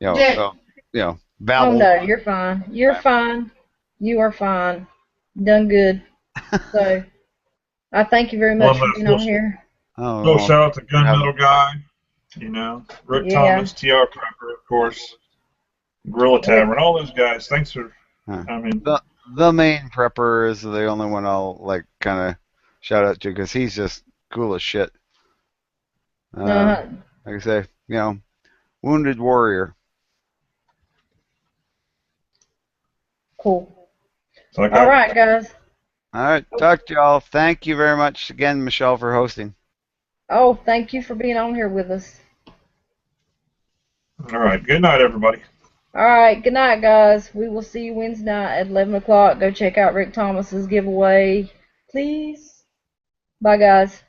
Oh
babbled.
no, you're fine. You're fine. You are fine. Done good. So I thank you very much for being on here.
Oh,
So shout out to Gunmetal
yeah.
Guy, Rick
Yeah.
Thomas, TR Prepper, of course, Gorilla Tavern, all those guys. Thanks for,
The main prepper is the only one I'll kind of shout out to because he's just cool as shit. Like I say, wounded warrior.
Cool.
So
All right, guys.
All right, talk to y'all. Thank you very much again, Michelle, for hosting.
Oh, thank you for being on here with us.
All right, good night, everybody.
All right, good night, guys. We will see you Wednesday night at 11 o'clock. Go check out Rick Thomas's giveaway, please. Bye, guys.